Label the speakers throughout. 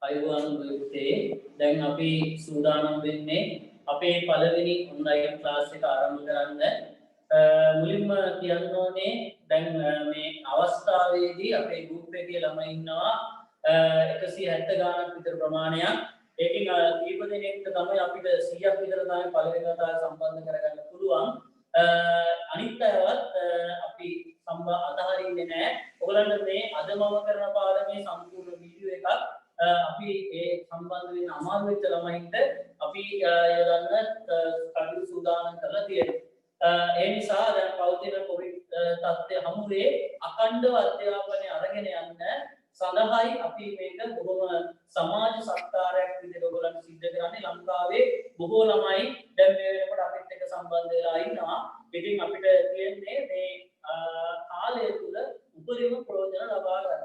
Speaker 1: අයිබෝන් යුත්තේ දැන් අපි සූදානම් වෙන්නේ අපේ පළවෙනි ඔන්ලයින් ක්ලාස් එක ආරම්භ කරන්න. මුලින්ම කියන්න ඕනේ දැන් මේ අවස්ථාවේදී අපේ ගෲප් එකේ ළමයි ඉන්නවා 170 ගානක් විතර ප්‍රමාණයක්. ඒකෙන් කීප දෙනෙක්ට තමයි අපිට 100ක් විතර තමයි පළවෙනි වතාවට සම්බන්ධ කරගන්න පුළුවන්. අනිත් අයවත් අපි අතහරින්නේ නැහැ. ඔයගලන්ට මේ අද මම කරන පාඩමේ සම්පූර්ණ වීඩියෝ එකක් අපි ඒ සම්බන්ධ වෙන අමාරු වෙච්ච ළමයින්ට අපි යොදන්න කටයුතු සූදානම් කරලා තියෙනවා. ඒ නිසා දැන් පවතින කොවිඩ් තත්ත්වය හමුවේ අඛණ්ඩව අධ්‍යාපනය අරගෙන යන්න සඳහායි අපි මේක බොහොම සමාජ සත්කාරයක් විදිහට ඔයගොල්ලන්ට සිද්ධ කරන්නේ. ලංකාවේ බොහෝ ළමයි දැන් මේ වෙනකොට අපිත් එක්ක සම්බන්ධ වෙලා ඉන්නවා. ඉතින් අපිට තියෙන්නේ මේ කාලය තුල උපරිම ප්‍රයෝජන ලබා ගන්න.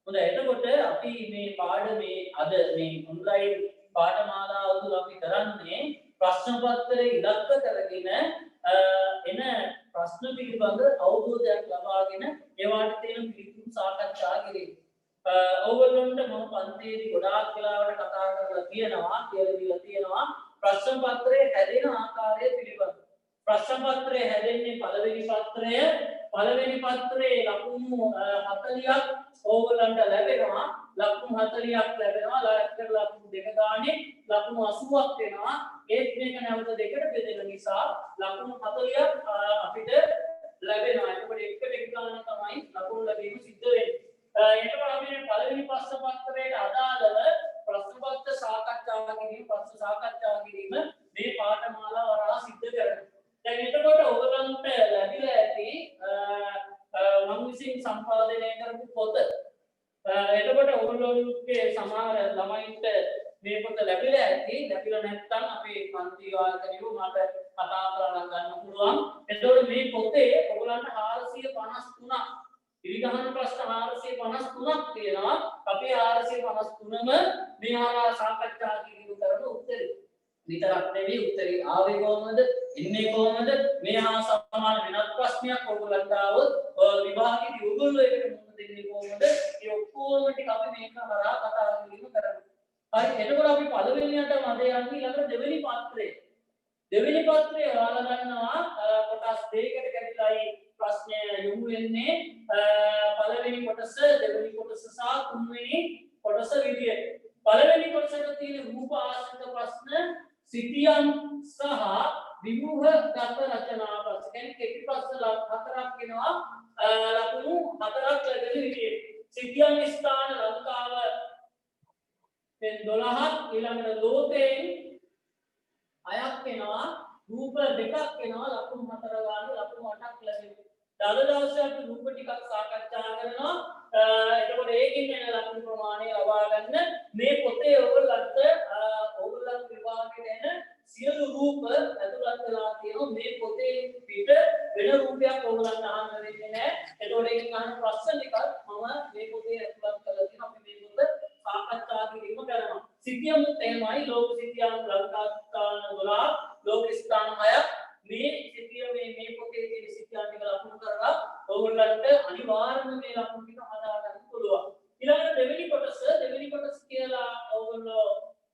Speaker 1: හොඳයි, එතකොට අපි මේ පාඩමේ අද මේ ඔන්ලයින් පාඨමාලාව තුල අපි කරන්නේ ප්‍රශ්න පත්‍රය ඉලක්ක කරගෙන එන ප්‍රශ්න පිළිබඳ අවබෝධයක් ලබාගෙන ඒවට තියෙන පිළිතුරු සාකච්ඡා කිරීම. ඔයගොල්ලන්ට මම පන්තියේදී ගොඩාක් වෙලාවට කතා කරලා තියෙනවා කියලා දීලා තියෙනවා ප්‍රශ්න පත්‍රයේ හැදෙන ආකාරය පිළිබඳ. ප්‍රශ්න පත්‍රය හැදෙන්නේ පළවෙනි පත්‍රයේ ලකුණු 40ක් ඕගොල්ලන්ට ලැබෙනවා. ලකුණු 40ක් ලැබෙනවා. ලැක්කර ලකුණු දෙක ගානේ ලකුණු 80ක් වෙනවා. ඒත් මේක නැවත දෙකට බෙදෙන නිසා ලකුණු 40ක් අපිට ලැබෙනවා. එතකොට එකට ගාන තමයි ලකුණු ලැබීම සිද්ධ වෙන්නේ. එතකොට අපි පළවෙනි ප්‍රශ්න පත්‍රයට අදාළව ප්‍රශ්න පත්‍ර සාකච්ඡා කිරීම මේ පාඨමාලාව වරහා සිද්ධ කරනවා. දැන් එතකොට ඔයගලන්ට ලැබිලා ඇති මම විසින් සම්පාදනය කරපු පොත. එතකොට ඔයගොල්ලෝගේ සමහර ළමයින්ට මේ පොත ලැබිලා ඇති. ලැබිලා නැත්නම් අපේ පන්ති වාදකයෝ මට කතා කරලා ගන්න පුළුවන්. එතකොට මේ පොතේ ඔයගලන්ට 453ක් ඉරිගහන ප්‍රශ්න 453ක් තියෙනවා. අපි 453ම මේ හරහා සාකච්ඡා කිරීම කරන උත්තරේ. විතරක් නෙවෙයි උත්තරේ ආවේ කොහොමද? ඉන්නේ කොහොමද? මේ හා සමාන වෙනත් ප්‍රශ්නයක් ඔයගොල්ලන්ට ආවොත් විභාගෙදී ඔයගොල්ලෝ ඒකට මුහුණ දෙන්නේ කොහොමද? ඒ ඔක්කොම ටික අපි මේක හරහා කතා කිරීම කරමු. හරි, එතකොට අපි පළවෙනියට මම යන්නේ ඊළඟට දෙවෙනි පත්‍රය. දෙවෙනි පත්‍රය ඔයාලා ගන්නවා කොටස් දෙකකට කැඩිලායි ප්‍රශ්නය යොමු වෙන්නේ. පළවෙනි කොටස, දෙවෙනි කොටස සහ තුන්වෙනි කොටස විදියට. පළවෙනි කොටසට තියෙන රූප ආශ්‍රිත ප්‍රශ්න, සිතියම් සහ විවෘහගත රචනා ප්‍රශ්න. කියන්නේ කෙටි ප්‍රශ්න හතරක් වෙනවා. ලකුණු හතරක් ලැබෙන විදියට. සිතියම් ස්ථාන ලංකාව 12ක්, ඊළඟට ලෝකයෙන් 6ක් වෙනවා. රූප දෙකක් වෙනවා. ලකුණු 4 ගන්න ලකුණු 8ක් ලැබෙනවා. අද දවසේ අපි රූප ටිකක් සාකච්ඡා කරනවා. එතකොට ඒකෙන් එන ලකුණු ප්‍රමාණය ලබා ගන්න මේ පොතේ ඔයගොල්ලන්ට විභාගයට එන සියලු රූප ඇතුළත් වෙලා තියෙනවා. මේ පොතේ පිට වෙන රූපයක් ඔයගොල්ලන්ට අහන්න වෙන්නේ නැහැ. එතකොට ඒකෙන් අහන ප්‍රශ්න ටිකක් මම මේ පොතේ ඇතුළත් කරලා තියෙනවා. අපි මේ පොත සාකච්ඡා කිරීම කරනවා. සිතියම් තේමයි ලෝක සිතියම් ලංකා ස්ථාන 12, ලෝක ස්ථාන 6ක්. මේ සිතිය මේ පොතේ තියෙන සිතියම් ටික ලකුණු කරලා ඔයගොල්ලන්ට අනිවාර්යයෙන්ම මේ ලකුණු ටික හදා ගන්න පුළුවන්. ඊළඟට දෙවෙනි කොටස කියලා ඔයගොල්ලෝ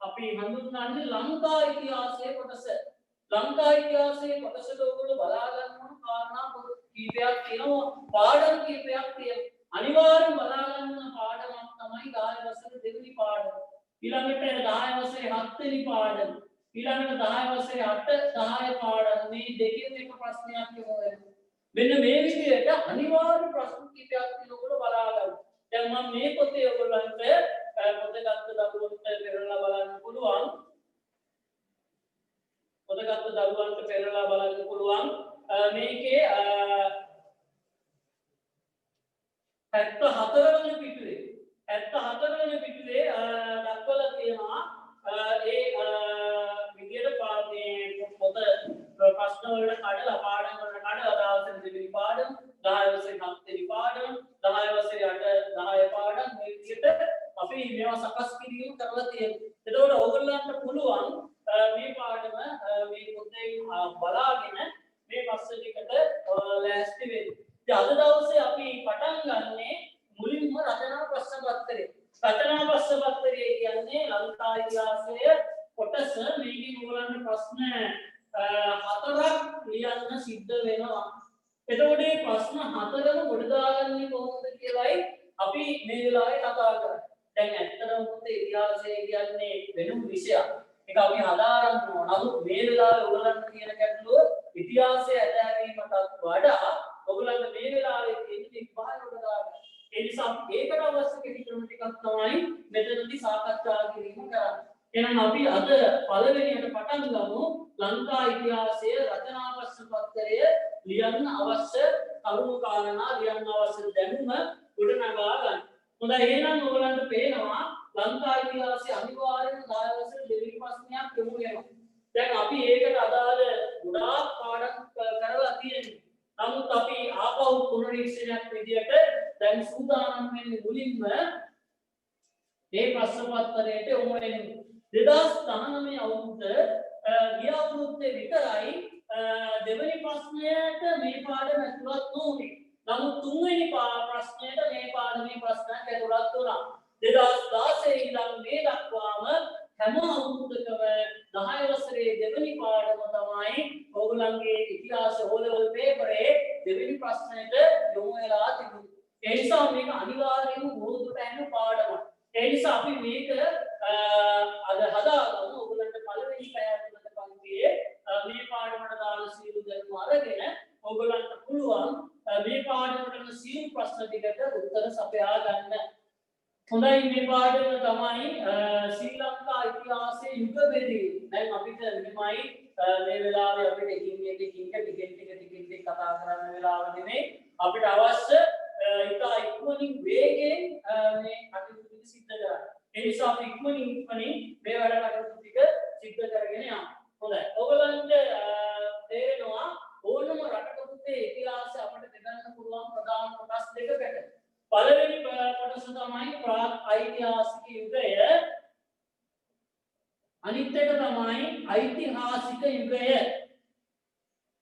Speaker 1: අපි හඳුන්වන්නේ ලංකා ඉතිහාසයේ කොටස. ලංකා ඉතිහාසයේ කොටසට ඔයගොල්ලෝ බලා ගන්න ඕන කාරණා කීපයක් තියෙනවා. පාඩම් කීපයක් තියෙනවා. අනිවාර්යෙන් බලා ගන්න පාඩමක් තමයි 10 වසරේ දෙවෙනි පාඩම. ඊළඟට 10 වසරේ 7 වෙනි පාඩම. ඊළඟට 10 වසරේ 8 10 පාඩම්. මේ දෙකෙන් එක ප්‍රශ්නයක් යොමු මෙන්න මේ විදිහට අනිවාර්ය ප්‍රශ්න කීපයක් තියෙනකොට බලා ගන්න. දැන් මම මේ පොතේ ඔයගොල්ලන්ට පොත ගත්ත දරුවන්ට පෙරලා බලන්න පුළුවන්. මේකේ 74 වෙනි පිටුවේ දක්වලා තියෙනවා ඒ විදියට පොත ප්‍රශ්න වලට කඩලා පාඩම් වලට කඩලා 10 දෙවෙනි පාඩම්, 10 වසරේ 7 වෙනි පාඩම්, 10 වසරේ 8 10 පාඩම් මේ විදියට අපි මේවා සකස් කිරීම කරලා තියෙනවා. එතකොට ඕගොල්ලන්ට පුළුවන් මේ පාඩම මේ පොතේ බලාගෙන මේ පස්ස ටිකට ලෑස්ති වෙන්න. ඉතින් අද දවසේ අපි පටන් ගන්නේ මුලින්ම රචනා ප්‍රශ්න පත්‍රය. රචනාපස්ස පත්තරේ කියන්නේ ලංකා ඉතිහාසයේ කොටස මේකේ ඕගොල්ලන්ට ප්‍රශ්න හතරක් ලියන්න සිද්ධ වෙනවා. එතකොට මේ ප්‍රශ්න හතරම කොට දාගන්නේ කොහොමද කියලායි අපි මේ වෙලාවේ කතා කරන්නේ. දැන් ඇත්තටම මොකද ඉතිහාසය කියන්නේ වෙනම විෂයක්. ඒක අපි හදාරන්න ඕන. නමුත් මේ වෙලාවේ ඔයගලන්ට තියෙන ගැටලුව ඉතිහාසය ඇදහැරීමටත් වඩා ඔයගලන්ට මේ වෙලාවේ තියෙන විභාගවල දාගන්න. ඒ නිසා ඒකට අවශ්‍ය කෙටි ක්‍රම ටිකක් තමයි මෙතනදී සාකච්ඡා කිරීම කරන්නේ. එහෙනම් අපි අද පළවෙනියට පටන් ගමු ලංකා ඉතිහාසයේ රචනාපස්ස පත්‍රය ලියන්න අවශ්‍ය කරුණු කාරණා ලියන්න අවශ්‍ය දැනුම ගොඩනගා ගන්න. හොඳයි එහෙනම් ඔයගලන්ට පේනවා ලංකා ඉතිහාසයේ අනිවාර්යම 10 වසර දෙවෙනි ප්‍රශ්නයක් යොමු වෙනවා. දැන් අපි ඒකට අදාළ ගොඩාක් පාඩම් කරලා තියෙනවා. නමුත් අපි ආපහු පුනරීක්ෂණයක් විදියට දැන් සූදානම් වෙන්නේ මුලින්ම මේ ප්‍රශ්න පත්‍රයට යොමු වෙන්නේ 2019 අවුරුද්ද ගිය අවුරුද්දේ විතරයි දෙවෙනි ප්‍රශ්නයට මේ පාඩම ඇතුළත් නොවුනේ. නමුත් තුන්වෙනි ප්‍රශ්නයට මේ පාඩමේ ප්‍රශ්නයක් ඇතුළත් වුණා. 2016 ඉඳන් මේ දක්වාම හැම අවුරුද්දකම 10 වසරේ දෙවෙනි පාඩම තමයි ඕගොල්ලන්ගේ ඉතිහාස O-level පේපරේ දෙවෙනි ප්‍රශ්නයට යොමු වෙලා තිබුණේ. ඒ නිසා මේක අනිවාර්යයෙන්ම මුහුදුට යන පාඩමක්. ඒ නිසා අපි මේක අද හදාගමු. ඔයගොල්ලන්ට පළවෙනි පැය තුනක පන්තියේ මේ පාඩමට දාන සීල දැනුම අරගෙන ඔයගොල්ලන්ට පුළුවන් මේ පාඩමට සීල ප්‍රශ්න ටිකට උත්තර සපයා ගන්න. හොඳයි මේ පාඩම තමයි ශ්‍රී ලංකා ඉතිහාසයේ යුග බෙදීම. දැන් අපිට මෙහෙමයි මේ වෙලාවේ අපිට ටික කතා කරන්න වෙලාව නෙමෙයි. අපිට අවශ්‍ය ඉතා ඉක්මනින් වේගයෙන් මේ කටයුතු සිද්ධ කරන්න. ඒ නිසා අපි ඉක්මනින් මේ වැඩ කටයුතු ටික සිද්ධ කරගෙන යමු. හොඳයි. ඔයගලන්ට තේරෙනවා ඕනම රටක පුතේ ඉතිහාසය අපිට දෙගන්න පුළුවන් ප්‍රධාන කොටස් දෙකකට. පළවෙනි කොටස තමයි ප්‍රාග් ඓතිහාසික යුගය. අනිත් එක තමයි ඓතිහාසික යුගය.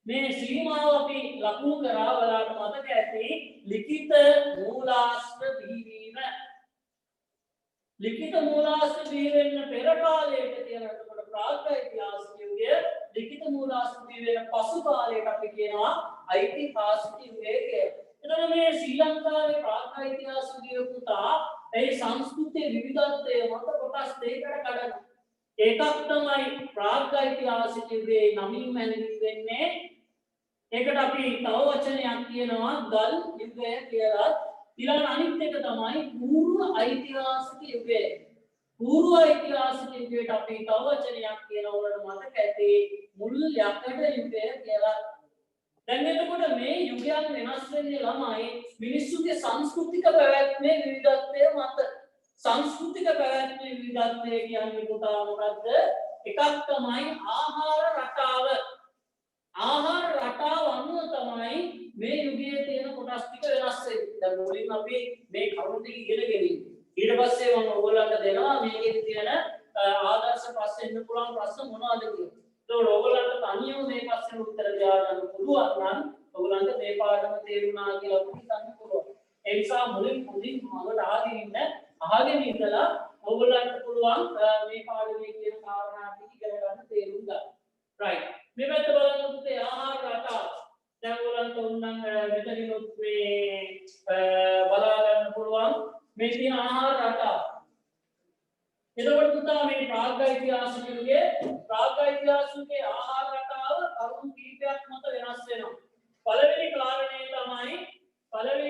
Speaker 1: මේ සීමාව අපි ලකුණු කරා ඔයාලට මතක ඇති ලිඛිත මූලාශ්‍ර බිහිවීම. ලිඛිත මූලාශ්‍ර බිහි වෙන්න පෙර කාලයට කියනකොට ප්‍රාග් ඓතිහාසික යුගය, ලිඛිත මූලාශ්‍ර බිහි වෙන පසු කාලයට අපි කියනවා ඓතිහාසික යුගය කියලා. එතකොට මේ ශ්‍රී ලංකාවේ ප්‍රාග් ඓතිහාසික යුගය පුතා ඒ සංස්කෘතියේ විවිධත්වය මත කොටස් දෙකකට කඩනවා. එකක් තමයි ප්‍රාග් ඓතිහාසික යුගයේ නමින් හැඳින්වෙන්නේ වෙන්නේ. ඒකට අපි තව වචනයක් කියනවා ගල් යුගය කියලා. ඊළඟ අනිත් එක තමයි පූර්ව ඓතිහාසික යුගය. පූර්ව ඓතිහාසික යුගයට අපි තව වචනයක් කියනවා වල මතක ඇති මුල් යකඩ යුගය කියලා. දැන් එතකොට මේ යුගයන් වෙනස් වෙන්නේ ළමයි මිනිස්සුගේ සංස්කෘතික පැවැත්මේ විවිධත්වය මත. සංස්කෘතික පැවැත්මේ විවිධත්වය කියන්නේ පුතා මොකද්ද? එකක් තමයි ආහාර රටාව. ආහාර රටාව අනුව තමයි මේ යුගයේ තියෙන කොටස් ටික වෙනස් වෙන්නේ. දැන් මුලින් අපි මේ කරුණු ටික ඉගෙනගෙන ඉන්නේ. ඊට පස්සේ මම ඔයගොල්ලන්ට දෙනවා මේකේ තියෙන ආදර්ශ ප්‍රශ්න ඉන්න පුළුවන් ප්‍රශ්න මොනවද කියලා. ඒක ඔයගොල්ලන්ට තනියම මේ ප්‍රශ්න උත්තර දෙන්න පුළුවන් නම් ඔයගොල්ලන්ට මේ පාඩම තේරුණා කියලා හිතන්න පුළුවන්. ඒ නිසා මුලින් මගට අහගෙන ඉඳලා ඔයගොල්ලන්ට පුළුවන් මේ පාඩමේ කියන කාරණා ටික ඉගෙන ගන්න තේරුම් ගන්න. right. මේ පැත්ත බලන්න පුතේ ආහාර රටාව. දැන් ඔයගොල්ලන්ට උන්නම් මෙතනිනුත් මේ බලා ගන්න පුළුවන් මේ තියෙන ආහාර රටාව. එතකොට පුතා මේ ප්‍රාග් ඓතිහාසික යුගයේ ආහාර රටාව කරුණු කීපයක් මත වෙනස් වෙනවා. පළවෙනි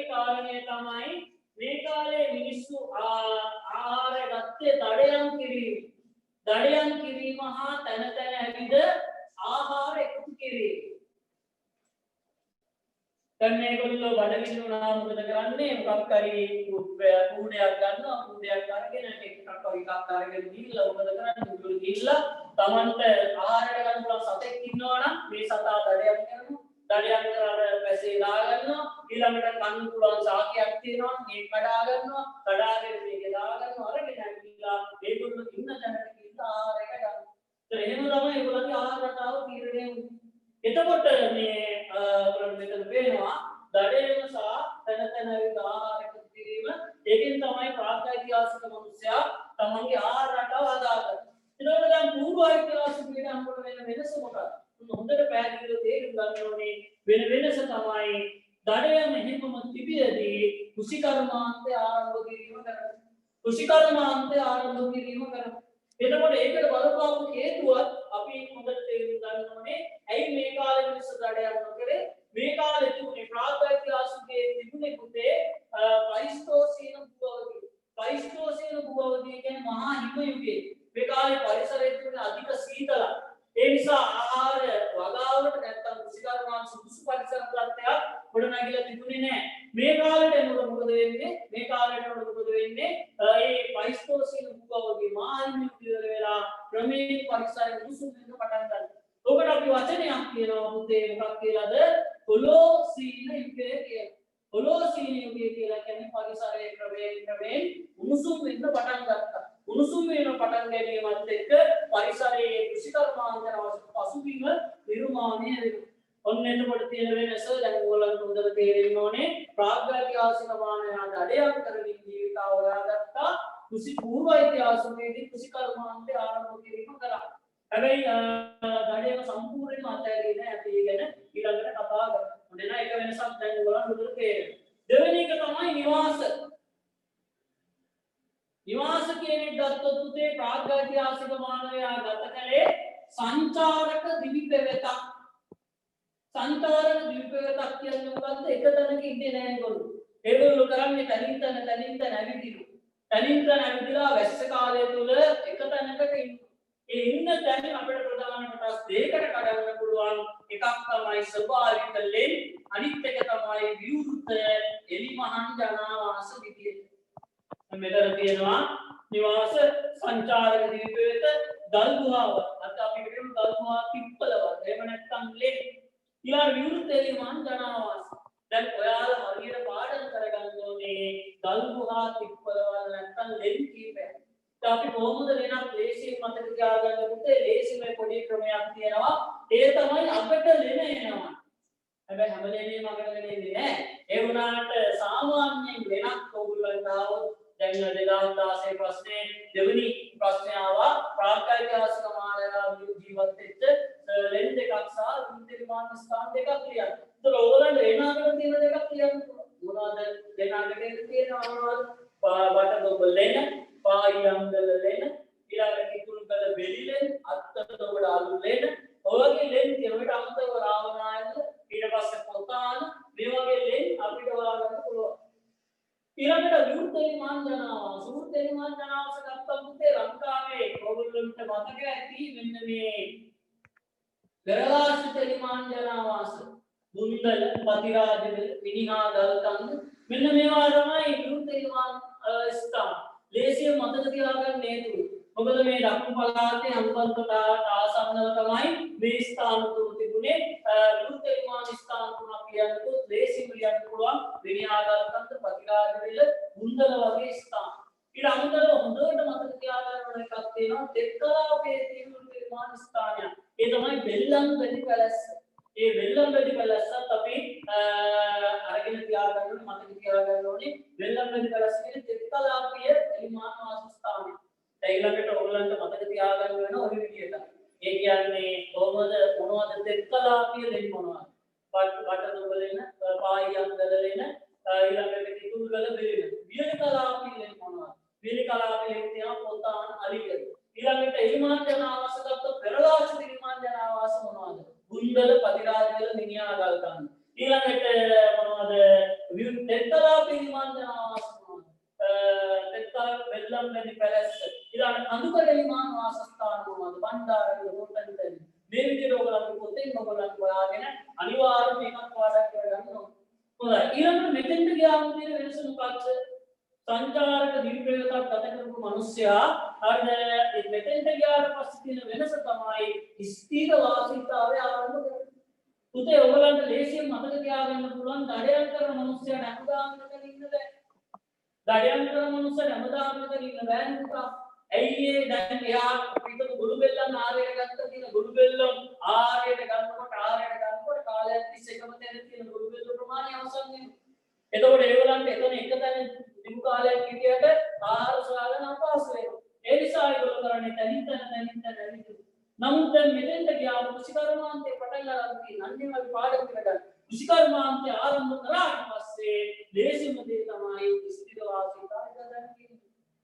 Speaker 1: කාරණය තමයි මේ කාලේ මිනිස්සු ආහාර ගත්තේ දඩයන් කිරීම හා තැන ඇවිද ආහාර එකතු කිරීම. දැන් මේගොල්ලෝ බඩගින්න වුණා මොකද කරන්නේ? මොකක් හරි කූඩයක් ගන්නවා. කූඩයක් අරගෙන එකක් අරගෙන ගිහිල්ලා මොකද කරන්නේ? උඩට ගිහිල්ලා Tamanට ආහාරයට ගන්න පුළුවන් සතෙක් ඉන්නවා නම් මේ සතා දඩයක් කරනවා. දඩයක් කරලා පැසේ දා ගන්නවා. ඊළඟට කන්න පුළුවන් සාකයක් තියෙනවා. ඒක කඩා ගන්නවා. කඩාගෙන මේක දා ගන්නවා. අරගෙන ගිහිල්ලා මේගොල්ලෝ ඉන්න තැනට ගිහිල්ලා ආහාරයට ගන්නවා. ඒත් එහෙම තමයි ඒගොල්ලන්ගේ ආහාර රටාව තීරණය වෙන්නේ. එතකොට මේ මෙතන පේනවා දඩේම සහ තන විද ආහාර එකතු කිරීම. ඒකෙන් තමයි ප්‍රාග්ෛතිහාසික මිනිසයා තමන්ගේ ආහාර රටාව හදාගන්න. ඒතකොට දැන් පූර්ව ඓතිහාසිකයට අනුව වෙන වෙනස මොකක්ද? හොඳට පැහැදිලිව තේරුම් ගන්න ඕනේ වෙන වෙනස තමයි දඩයම හිමම තිබියදී කුසිකර්මාන්තය ආරම්භ කිරීම කරනවා. කුසිකර්මාන්තය ආරම්භ කිරීම කරනවා. එතකොට ඒකට බලපාපු හේතුවත් අපි හොඳට තේරුම් ගන්න ඕනේ. ඇයි මේ කාලේ මිනිස්සු දඩයම් නොකරේ? මේ කාලේ තිබුණේ ප්‍රාග්ෛතිහාසිකයේ තිබුණේ පුතේ ප්ලයිස්තෝසීන භූවවදී. ප්ලයිස්තෝසීන භූවවදී කියන්නේ මහා හිම යුගයේ. මේ කාලේ පරිසරයේ තිබුණ අධික සීතල. ඒ නිසා ආහාර වගාවකට නැත්තම් කුසිකර්මාන් සුදුසු පරිසර තත්ත්වයක් ගොඩනැගිලා තිබුණේ නැහැ. මේ කාලේට එනකොට මොකද වෙන්නේ? මේ කාලේට එනකොට මොකද වෙන්නේ? ඒ ප්ලයිස්තෝසීන භූවවදී මහා හිම යුගය වෙලා ක්‍රමයෙන් පරිසරය උණුසුම් වෙන්න පටන් ගන්නවා. ඔකට අපි වචනයක් කියනවා පුතේ මොකක් කියලාද? හොලෝසීන යුගය කියලා. හොලෝසීන යුගය කියලා කියන්නේ පරිසරයේ ක්‍රමයෙන් උණුසුම් වෙන්න පටන් ගත්තා. උණුසුම් වෙන පටන් ගැනීමත් එක්ක පරිසරයේ කුසිකර්මාන්තන පසුබිම නිර්මාණය වෙනවා. ඔන්න එතකොට තියෙන වෙනස දැන් ඕගොල්ලන්ට හොඳට තේරෙන්න ඕනේ. ප්‍රාග්ෛතිහාසික මානවයාට අඩයක් කරමින් ජීවිත අවරාගත්තා. කුසි පූර්ව ඓතිහාසිකයේදී කුසිකර්මාන්තය ආරම්භ කිරීම කරා. හැබැයි දඩයම සම්පූර්ණයෙන්ම අතහැරියේ නැහැ. අපි ඒ ගැන ඊළඟට කතා කරමු. මොන එක වෙනසක් දැන් ඔයගොල්ලන්ට හොඳට තේරෙනවා. දෙවෙනි එක තමයි නිවාස. නිවාස කියන එක ගත්තොත් උතේ ප්‍රාග්ෛතිහාසික මානවයා ගත කලේ සංචාරක දිවි පෙවෙතක්. සංචාරක දිවි පෙවෙතක් කියන්නේ මොකද්ද? එක තැනක ඉන්නේ නැහැ ඒගොල්ලෝ. ඒගොල්ලෝ කරන්නේ තනින් තන ඇවිදිනු. තනින් තන ඇවිදලා වැස්ස කාලය තුල එක තැනකට ඉන්න. ඒ ඉන්න තැන අපිට ප්‍රධාන කොටස් දෙකකට කඩන්න පුළුවන්. එකක් තමයි ස්වභාවික ලෙන්, අනිත් එක තමයි විවෘත එලිමහන් ජනාවාස විදියට. මෙතන තියෙනවා නිවාස, සංචාරක දිවි පෙවෙත, ගල් ගුහාව. අත් අපි කියමු ගල් ගුහා පිප්පලවත්. එහෙම නැත්නම් ලෙන්. ඊළඟ විවෘත එලිමහන් ජනාවාස. දැන් ඔයාලා හරියට පාඩම් කරගන්න ඕනේ ගල් ගුහා පිප්පලවත් නැත්නම් ලෙන් කීපයක්. අපි කොහොමද වෙනත් ලේසියෙන් මතක තියාගන්න පුතේ ලේසිම පොඩි ක්‍රමයක් තියෙනවා. ඒ තමයි අපිට ලෙන එනවා. හැබැයි හැම ලෙනෙම අපිට ලෙන්නේ නැහැ. ඒ වුණාට සාමාන්‍යයෙන් ලෙනක් ඕගොල්ලන්ට ආවොත් දැන් 2016 ප්‍රශ්නේ දෙවෙනි ප්‍රශ්නේ ආවා ප්‍රාග්ෛතිහාසික මානවයා ජීවත් වෙච්ච ලෙන් දෙකක් සහ විද්‍යාමාන ස්ථාන දෙකක් ලියන්න. ඒතර ඕගොල්ලන්ට ලෙනාකට තියෙන දෙකක් ලියන්න මොනවද? ලෙනාකට තියෙනවා මොනවද? බටදොබ ලෙන, පායංගල ලෙන, ඊළඟට කිතුල්ගල බෙලි ලෙන, අත්තතොබඩ අලු ලෙන, ඔයගේ ලෙන් තියෙනවට අමතව රාවණායන, ඊට පස්සේ පොතාන, මේ වගේ ලෙන් අපිට හොයාගන්න පුළුවන්. ඊළඟට විවෘත එලිමහන් ජනාවාස. විවෘත එලිමහන් ජනාවාස ගත්තොත් පුතේ ලංකාවේ ඕගොල්ලන්ට මතක ඇති මෙන්න මේ පෙරලාසිත එලිමහන් ජනාවාස. බුන්දල, පතිරාජල, මිනිහා ගල්කන්ද මෙන්න මේවා තමයි විවෘත එලිමහන් ස්ථාන. ලේසියෙන් මතක තියාගන්න හේතුව. මොකද මේ දකුණු පළාතේ අනුබන්තොටට ආසන්නව තමයි මේ ස්ථාන තුන තිබුණේ. විවෘත එලිමහන් ස්ථාන තුනක් කියනකොට ලේසියෙන් ලියන්න පුළුවන්. විනයාගල්කන්ද, පතිරාජවිල, බුන්දල වගේ ස්ථාන. ඊට අමතරව හොඳට මතක තියාගන්න ඕන එකක් තියෙනවා. තෙත්කලාපයේ තියෙන විවෘත එලිමහන් ස්ථානයක්. ඒ තමයි බෙල්ලන්වැලි පැලැස්ස. ඒ වෙල්ලම්වැලි පැලැස්සත් අපි අරගෙන තියාගන්න මතක තියාගන්න ඕනේ. වෙල්ලම්වැලි පැලැස්ස කියන්නේ තෙත්කලාපීය එලිමහන් වාස ස්ථානය. ඊළඟට ඕගොල්ලන්ට මතක තියාගන්න වෙන ඔය විදියට. ඒ කියන්නේ කොහොමද මොනවද තෙත්කලාපීය ලෙන් මොනවද? වටදොබ ලෙන, පායංගල ලෙන, ඊළඟට කිතුල්ගල බෙලෙන. වියලිකලාපීය ලෙන් මොනවද? වියලිකලාපීය ලෙන් තියෙනවා පොතාන අලිගල. ඊළඟට එලිමහන් ජනාවාස ගත්තොත් පෙරලාසිත එලිමහන් ජනාවාස මොනවද? බුන්දල, පතිරාජවල, මිනිහාගල්කන්ද. ඊළඟට මොනවද? තෙත්කලාපීය එලිමහන් ජනාවාස මොනවද? තෙත්කල වෙල්ලම්වැලි පැලැස්ස. ඊළඟට කඳුකඩ එලිමහන් වාසස්ථාන මොනවද? බණ්ඩාරවල, හොටන්තැන්. මේ විදිහට ඔයගොල්ලෝ පොතෙන් ඔයගොල්ලන්ට හොයාගෙන අනිවාර්යයෙන් මේකත් පාඩම් කරගන්න ඕනේ. හොඳයි. ඊළඟට මෙතෙන්ට ගියාම තියෙන වෙනස මොකක්ද? සංචාරක දිවි පෙවෙතක් ගත කරපු මිනිස්සයා හරිද මෙතෙන්ට ගියාට පස්සේ තියෙන වෙනස තමයි ස්ථීර වාසීතාවය ආරම්භ කරන්නේ. පුතේ ඔයගලන්ට ලේසියෙන් මතක තියාගන්න පුළුවන් දඩයන් කරන මිනිස්සයා හැමදාම මෙතන ඉන්න බෑ. දඩයන් කරන මිනිස්සයා හැමදාම මෙතන ඉන්න බෑ පුතා. ඇයි ඒ දැන් එයා පිටු ගොළු බෙල්ලන් ආරයට ගත්ත තියෙන ගොළු බෙල්ලන් ආරයට ගන්නකොට කාලයක් තිස්සේ එකම තැන තියෙන ගොළු බෙල්ල ප්‍රමාණය අවසන් වෙනවා. එතකොට ඒගොල්ලන්ට එතන එක තැන දිගු කාලයක් හිටියට ආහාර සොයාගෙන අපහසු වෙනවා. ඒ නිසා ඒගොල්ලෝ කරන්නේ තනින් තන ඇවිදින. නමුත් දැන් මෙතෙන්ට ගියාම කුෂිකර්මාන්තේ පටන් ගන්න තියෙන අන්නේ වගේ පාඩම් ටිකට කුෂිකර්මාන්තේ ආරම්භ කරාට පස්සේ දේශිම දේ තමයි ස්ථිර වාසීතාවය ගන්න කියන්නේ.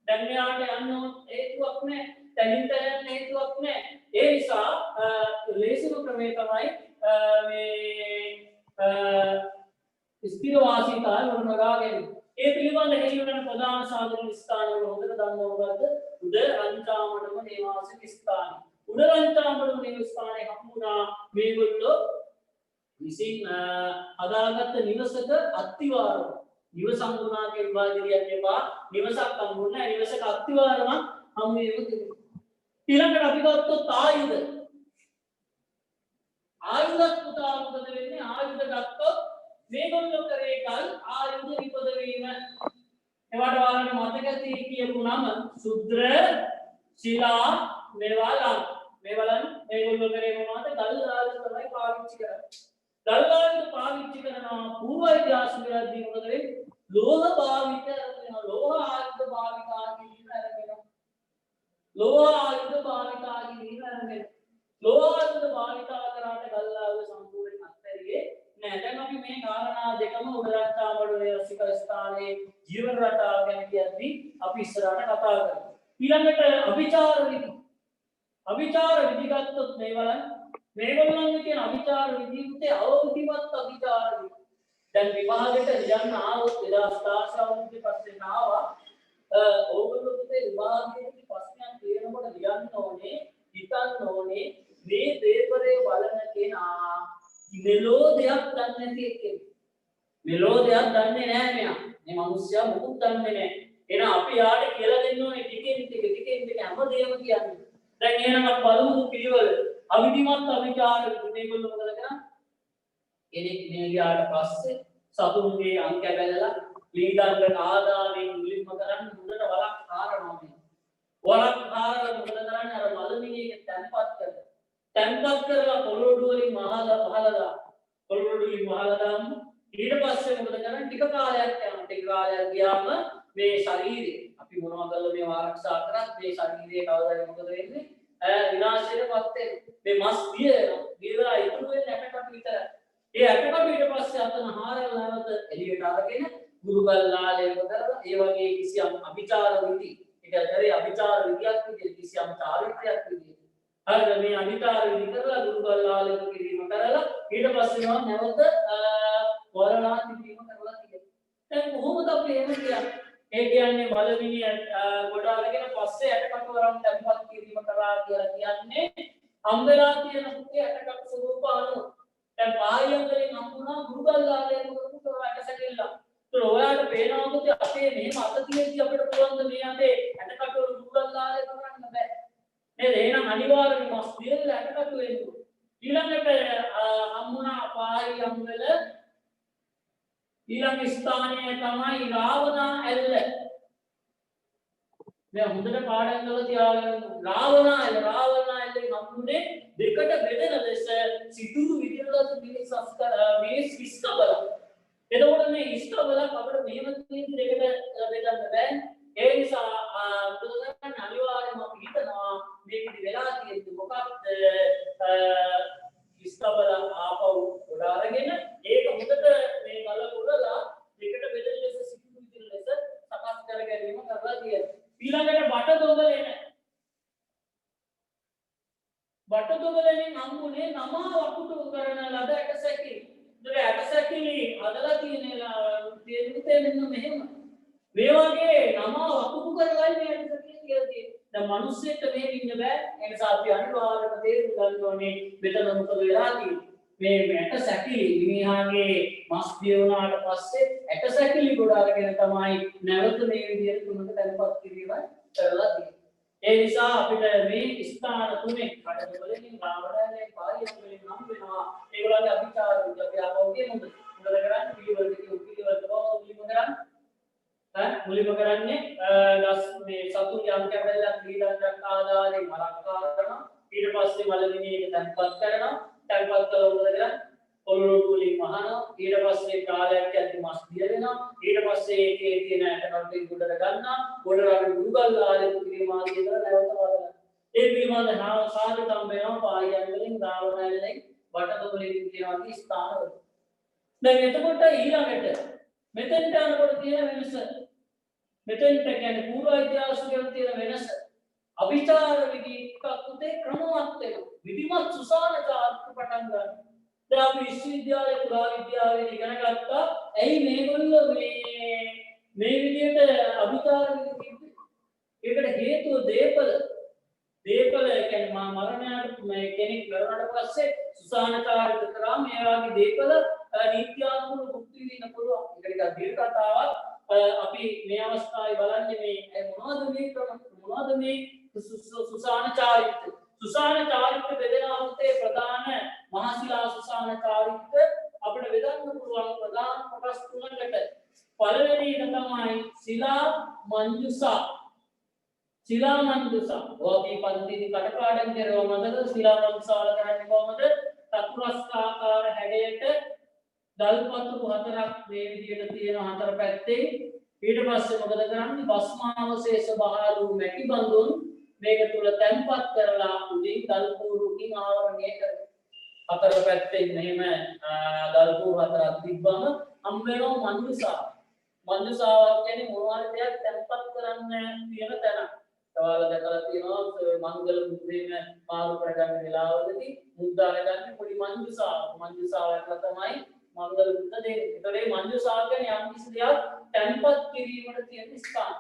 Speaker 1: දැන් මෙයාට යන්න හේතුවක් නැහැ. තනින් තන යන්න හේතුවක් නැහැ. ඒ නිසා ලේසිම ක්‍රමය තමයි මේ ස්ථිර වාසීතාවය වර්ණගා ගැනීම. ඒ පිළිබඳ හෙළිවන ප්‍රධාන සාධන ස්ථානවල හොඳට දන්නවා මොකද්ද? උද රංචාමඩම නිවාසික ස්ථාන. උද රංචාමඩම නිවාසික ස්ථානයේ හම්බුණා මේගොල්ලෝ විසින් හදාගත්ත නිවසක අත්තිවාරම. නිවස හම්බුණා කියන වාදිරියක් එපා. නිවසක් හම්බුණා. නිවසක අත්තිවාරමක් හම්බ වෙන්නේ තිබුණා. ඊළඟට අපි ගත්තොත් ආයුධ. ආයුධත් පුතා මොකද වෙන්නේ? ආයුධ ගත්තොත් මේගොල්ලෝ කරේ කල් ආයුධ විපදවීම. ඒවට වලට මතක තී කියපු නම සුද්‍ර ශිලා මේවලන් මේගොල්ලෝ කරේ මොනවද? ගල් ආයුධ තමයි පාවිච්චි කරන්නේ. ගල් ආයුධ පාවිච්චි කරනවා පූර්ව ඉතිහාසවලදී මොකද වෙන්නේ? ලෝහ භාවිත වෙනවා. ලෝහ ආයුධ භාවිතා කිරීම ආරම්භ ලෝහ ආයුධ භාවිතා කිරීම ආරම්භ ලෝහ ආයුධ භාවිතා කරාට ගල් ආයුධ සම්පූර්ණයෙන් අත්හැරියේ නෑ. දැන් අපි මේ කාරණා දෙකම උඩරංචාමඩ වේසික ස්ථානයේ ජීවන රටාව ගැන කියද්දී අපි ඉස්සරහට කතා කරමු. ඊළඟට අභිචාර විධි. අභිචාර විධි ගත්තොත් මේගොල්ලන්ගේ තියෙන අභිචාර විධියේ අවබෝධිමත් අභිචාර විධි. දැන් විභාගෙට යන්න ආවොත් 2016 අවුරුද්දේ පස්සේ ආවා. ඕගොල්ලෝ පුතේ විභාගයේදී ප්‍රශ්නයක් තියෙනකොට ලියන්න ඕනේ, හිතන්න ඕනේ මේ පේපරේ බලන කෙනා මෙලෝ දෙයක් දන්නේ නැති එක්කෙනෙක්. මෙලෝ දෙයක් දන්නේ නැහැ මෙයා. මේ මිනිස්සයා මොකුත් දන්නේ නැහැ. එහෙනම් අපි යාට කියලා දෙන්න ඕනේ ටිකෙන් ටික හැමදේම කියන්නේ. දැන් එහෙනම් අපි බලමු පිළිවෙල. අවිධිමත් අවිචාර මේගොල්ලෝ මොකද කරන්නේ? කෙනෙක් මේ ගියාට පස්සේ සතුන්ගේ අංක බැලලා ලීදංගන ආදානෙන් මුලින්ම කරන්නේ මුලට වලක් කාරණා මේ. වලක් කාරණා මොකද කරන්නේ? අර මලමිණියක තැන්පත් කරලා. තැන්පත් කරලා පොළොඩු වලින් මහලා දාන්න. ඊට පස්සේ මොකද කරන්නේ? ටික කාලයක් යනවා. ටික කාලයක් ගියාම මේ ශරීරය අපි මොනවා කළා මේ ආරක්ෂා කරත් මේ ශරීරයේ කවදාද මොකද වෙන්නේ? විනාශයටපත් වෙනවා. මේ මස් දියලා ඉතුරු වෙන්නේ ඇටකට විතරයි. ඒ ඇටකට ඊට පස්සේ අතන හාරලා නැවත එළියට අරගෙන ගුරුගල්ලාලේ කරලා ඒ වගේ කිසියම් අභිචාර විදි ඒක ඇතරේ අභිචාර විදියක් විදිහට කිසියම් චාරිත්‍රයක් විදිහට හරිද මේ අභිචාර විදි කරලා ගුරුගල්ලාලේ කිරීම කරලා ඊට පස්සේ නැවත වරණා තිබීම කරලා තියෙනවා. දැන් කොහොමද අපි එහෙම කියන්නේ? ඒ කියන්නේ බලවිනිය ගොඩ අරගෙන පස්සේ ඇටකට වරම් තැන්පත් කිරීම කරා කියලා කියන්නේ හම්බෙලා තියෙන පුතේ ඇටකට ස්වරූප අනුව දැන් බාහිර වලින් හම්බුණා ගුරුගල්ලාලේ මොකද ඇටසැකිල්ල. ඒක ඔයාලට පේනවා පුතේ අපේ මෙහෙම අත තියෙද්දි අපිට පුළුවන් ද මේ අතේ ඇටකට වල ගුරුගල්ලාලේ කරන්න බෑ. නේද? එහෙනම් අනිවාර්යයෙන්ම මස් දියලා ඇටකට වෙන්න. ඊළඟට හම්බුණා බාහිර වල ඊළඟ ස්ථානය තමයි රාවණා ඇල්ල. මේ හොඳට පාඩම් කරලා තියාගන්න. රාවණා ඇල්ලේ හම්බුනේ දෙකට බෙදෙන ලෙස සිතුරු විදිහට මේ ඉස්කබල. එතකොට මේ ඉස්කබල අපිට මෙහෙම තියෙන දෙකට බෙදන්න බෑ. ඒ නිසා බුදුදහම අනිවාර්යයෙන්ම අපි හිතනවා මේකෙදි වෙලා තියෙන්නේ මොකක්ද? ඉස්කබල ආපහු උඩ අරගෙන ඒක හොඳට මේ ගල උඩලා දෙකට බෙදෙන ලෙස සිතුරු විදිහට ලෙස සකස් කර ගැනීම කරලා තියෙනවා. ඊළඟට බටදොබලෙන් හම්බුනේ නම වකුටු කරන ලද ඇටසැකිලි. ඒක ඇටසැකිලි හදලා තියෙන මෙන්න මෙහෙම. මේ වගේ නම වකුටු කරලායි මේ ඇටසැකිලි කියලා තියෙන්නේ. දැන් මිනිස්සෙක්ට මේ ඉන්න බෑ. ඒ නිසා අපි අනිවාර්යයෙන්ම තේරුම් ගන්න ඕනේ මෙතන මොකද වෙලා තියෙන්නේ. මේ ඇටසැකිලි මිනිහාගේ මස් දිය වුණාට පස්සේ ඇටසැකිලි ගොඩ අරගෙන තමයි නැවත මේ විදිහට තුනකට තැන්පත් කිරීම කරලා තියෙන්නේ. ඒ නිසා අපිට මේ ස්ථාන තුනේ කඩවලින් රාවණයන් පාරියම් වලින් නම් වෙනවා. ඒගොල්ලන්ගේ අභිචාර විද්‍යාව අපි ආවෝගේ මොකද? මොකද කරන්නේ? පිළිවෙලට මුලින්ම කරන්නේ ගස් මේ සතුන් යම් කැබැල්ලක් දීලක් ආදානේ මලක් කරනවා. ඊට පස්සේ මලමිණියක තැන්පත් කරනවා. තැන්පත් කළා මොකද කරන්නේ? පොළොවට වලින් මහනවා ඊට පස්සේ කාලයක් යද්දි මස් දිය වෙනවා ඊට පස්සේ ඒකේ තියෙන ඇටනොට්ටි ගොඩට ගන්නවා ගොඩට අපි ගුරුගල් ආලේ කිරීම ආදී කරලා නැවත වදලා ඒ පිළිබඳ සාධකම් වෙනවා පායයන් වලින් ධාවනයලෙන් වටක වලින් තියෙනවා කි ස්ථානවල දැන් එතකොට ඊළඟට මෙතෙන්ට යනකොට තියෙන වෙනස මෙතෙන්ට කියන්නේ පූර්ව ඉතිහාසවල තියෙන වෙනස අභිචාර විදිහකට ක්‍රමවත් වෙනවා විධිමත් සුසානචාර්ක පටන් ගන්නවා දැන් අපි විශ්වවිද්‍යාලයේ පුරා විද්‍යාවේ ඉගෙන ගත්තා ඇයි මේගොල්ලෝ මේ විදිහට අභිචාර විදිහට ඒකට හේතුව දේපල කියන්නේ මරණයට මේ කෙනෙක් මරණයට පස්සේ සුසානචාරිත කරා මේ වගේ දේපල නීත්‍යානුකූල භුක්ති විඳින්න පුළුවන්. ඒක ටිකක් දීර්ඝ කතාවක්. අපි මේ අවස්ථාවේ බලන්නේ මේ මොනවද මේ සුසානචාරිත බෙදෙනාවතේ ප්‍රධාන මහසිලා සුසානචාරිත අපිට බෙදන්න පුළුවන් ප්‍රධාන කොටස් තුනකට. පළවෙනි එක තමයි ශිලා මංජුසා. ඔබේ පන්තිදී කටපාඩම් කරනවා මතකද ශිලා මංජුසාල කරන්නේ කොහොමද? චතුරස්‍රාකාර හැඩයට දල්පතු හතරක් මේ විදිහට තියෙන හතර පැත්තේ ඊට පස්සේ මොකද කරන්නේ භස්මාවශේෂ බහලු මැටි බඳුන් මේක තුල තැම්පත් කරලා උඩින් දල්පුරුකින් ආවරණය කරනවා හතර පැත්තේ මෙහෙම දල්පුරු හතරක් තිබ්බම හම් වෙනවා මන්දුසාවක් කියන්නේ මොනවාරි දෙයක් තැම්පත් කරන්න තියෙන තැන. ඔයාලා දැකලා තියෙනවා මංගල මුද්‍රේම පාරු කරගන්න වෙලාවලදී මුද්දා ගන්න පොඩි මන්දුසාවක් තමයි මංගල මුද්ද දෙන්නේ. ඒතරේ මන්දුසාව කියන්නේ යම් කිසි දෙයක් තැම්පත් කිරීමට තියෙන ස්ථාන.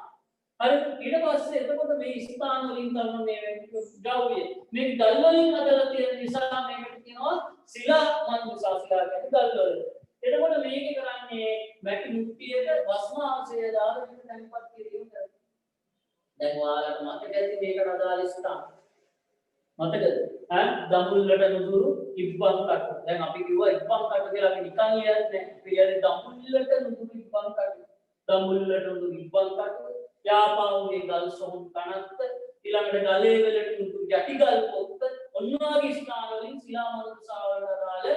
Speaker 1: හරි ඊට පස්සේ එතකොට මේ ස්ථාන වලින් තමයි මේ ද්‍රව්‍ය මේ ගල් වලින් හදලා තියෙන නිසා මේකට කියනවා ශිලා මන්දුසා කියන්නේ ගල් වල. එතකොට මේක කරන්නේ මැටි මුට්ටියට භස්මාංශය දාලා මේක තැම්පත් කිරීම කරනවා. දැන් ඔයාලට මතක ඇති මේකට අදාළ ස්ථාන. මතකද? දඹුල්ලට නුදුරු ඉබ්බන් කටු. දැන් අපි කිව්වා ඉබ්බන් කටු කියලා අපි නිකන් ලියන්නේ නැහැ. පිළියෙල දඹුල්ලට නුදුරු ඉබ්බන් කටු. දඹුල්ලට නුදුරු ඉබ්බන් කටු. යාපාවුගේ ගල් සොහොන් කනත්ත ඊළඟට ගලේ වලට නුදුරු යටි ගල් පොත්ත ඔන්නවාගේ ස්ථාන වලින් ශිලා මන්දුසාවල අදාළ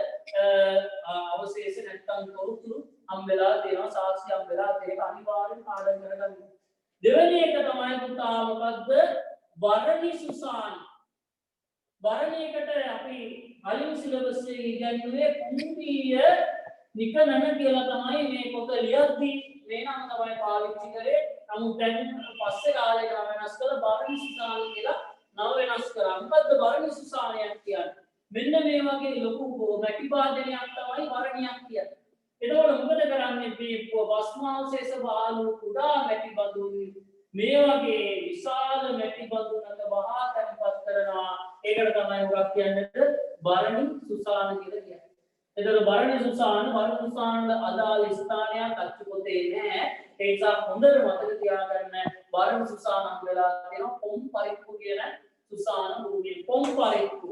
Speaker 1: අවශේෂ නැත්තම් තොරතුරු හම්බෙලා තියෙනවා සාක්ෂි හම්බෙලා ඒක අනිවාර්යෙන් පාඩම් කරගන්න. දෙවෙනි එක තමයි පුතා මොකද්ද? වරණි සුසාන. වරණයකට අපි අලින් සිලබස් එකේ ඉගෙනුනේ කුම්භීය නිකනන කියලා තමයි මේ පොත ලියද්දී මේ නම් තමයි පාවිච්චි කරේ. නමුත් දැන් පස්සේ කාලේ ගම වෙනස් කරලා වරණි සුසාන කියලා නව වෙනස් කරා. මොකද්ද වරණි සුසානයක් කියන්නේ? මෙන්න මේ වගේ ලොකු මැටි වාදනයක් තමයි වරණියක් කියන්නේ. එතකොට මොකද කරන්නේ මේ භස්මාවශේෂ බාලු කුඩා මැටි බඳුන් මේ වගේ විශාල මැටි බඳුනක වහා තැන්පත් කරනවා. ඒකට තමයි මොකක් කියන්නේ වරණි සුසාන කියලා කියන්නේ. එතකොට වරණි සුසාන අදාළ ස්ථානයක් අච්චු පොතේ නැහැ. ඒ නිසා හොඳට මතක තියාගන්න වරණි සුසාන වෙලා තියෙනවා පොම් පරිප්පු කියන සුසාන භූමියේ පොම් පරිප්පු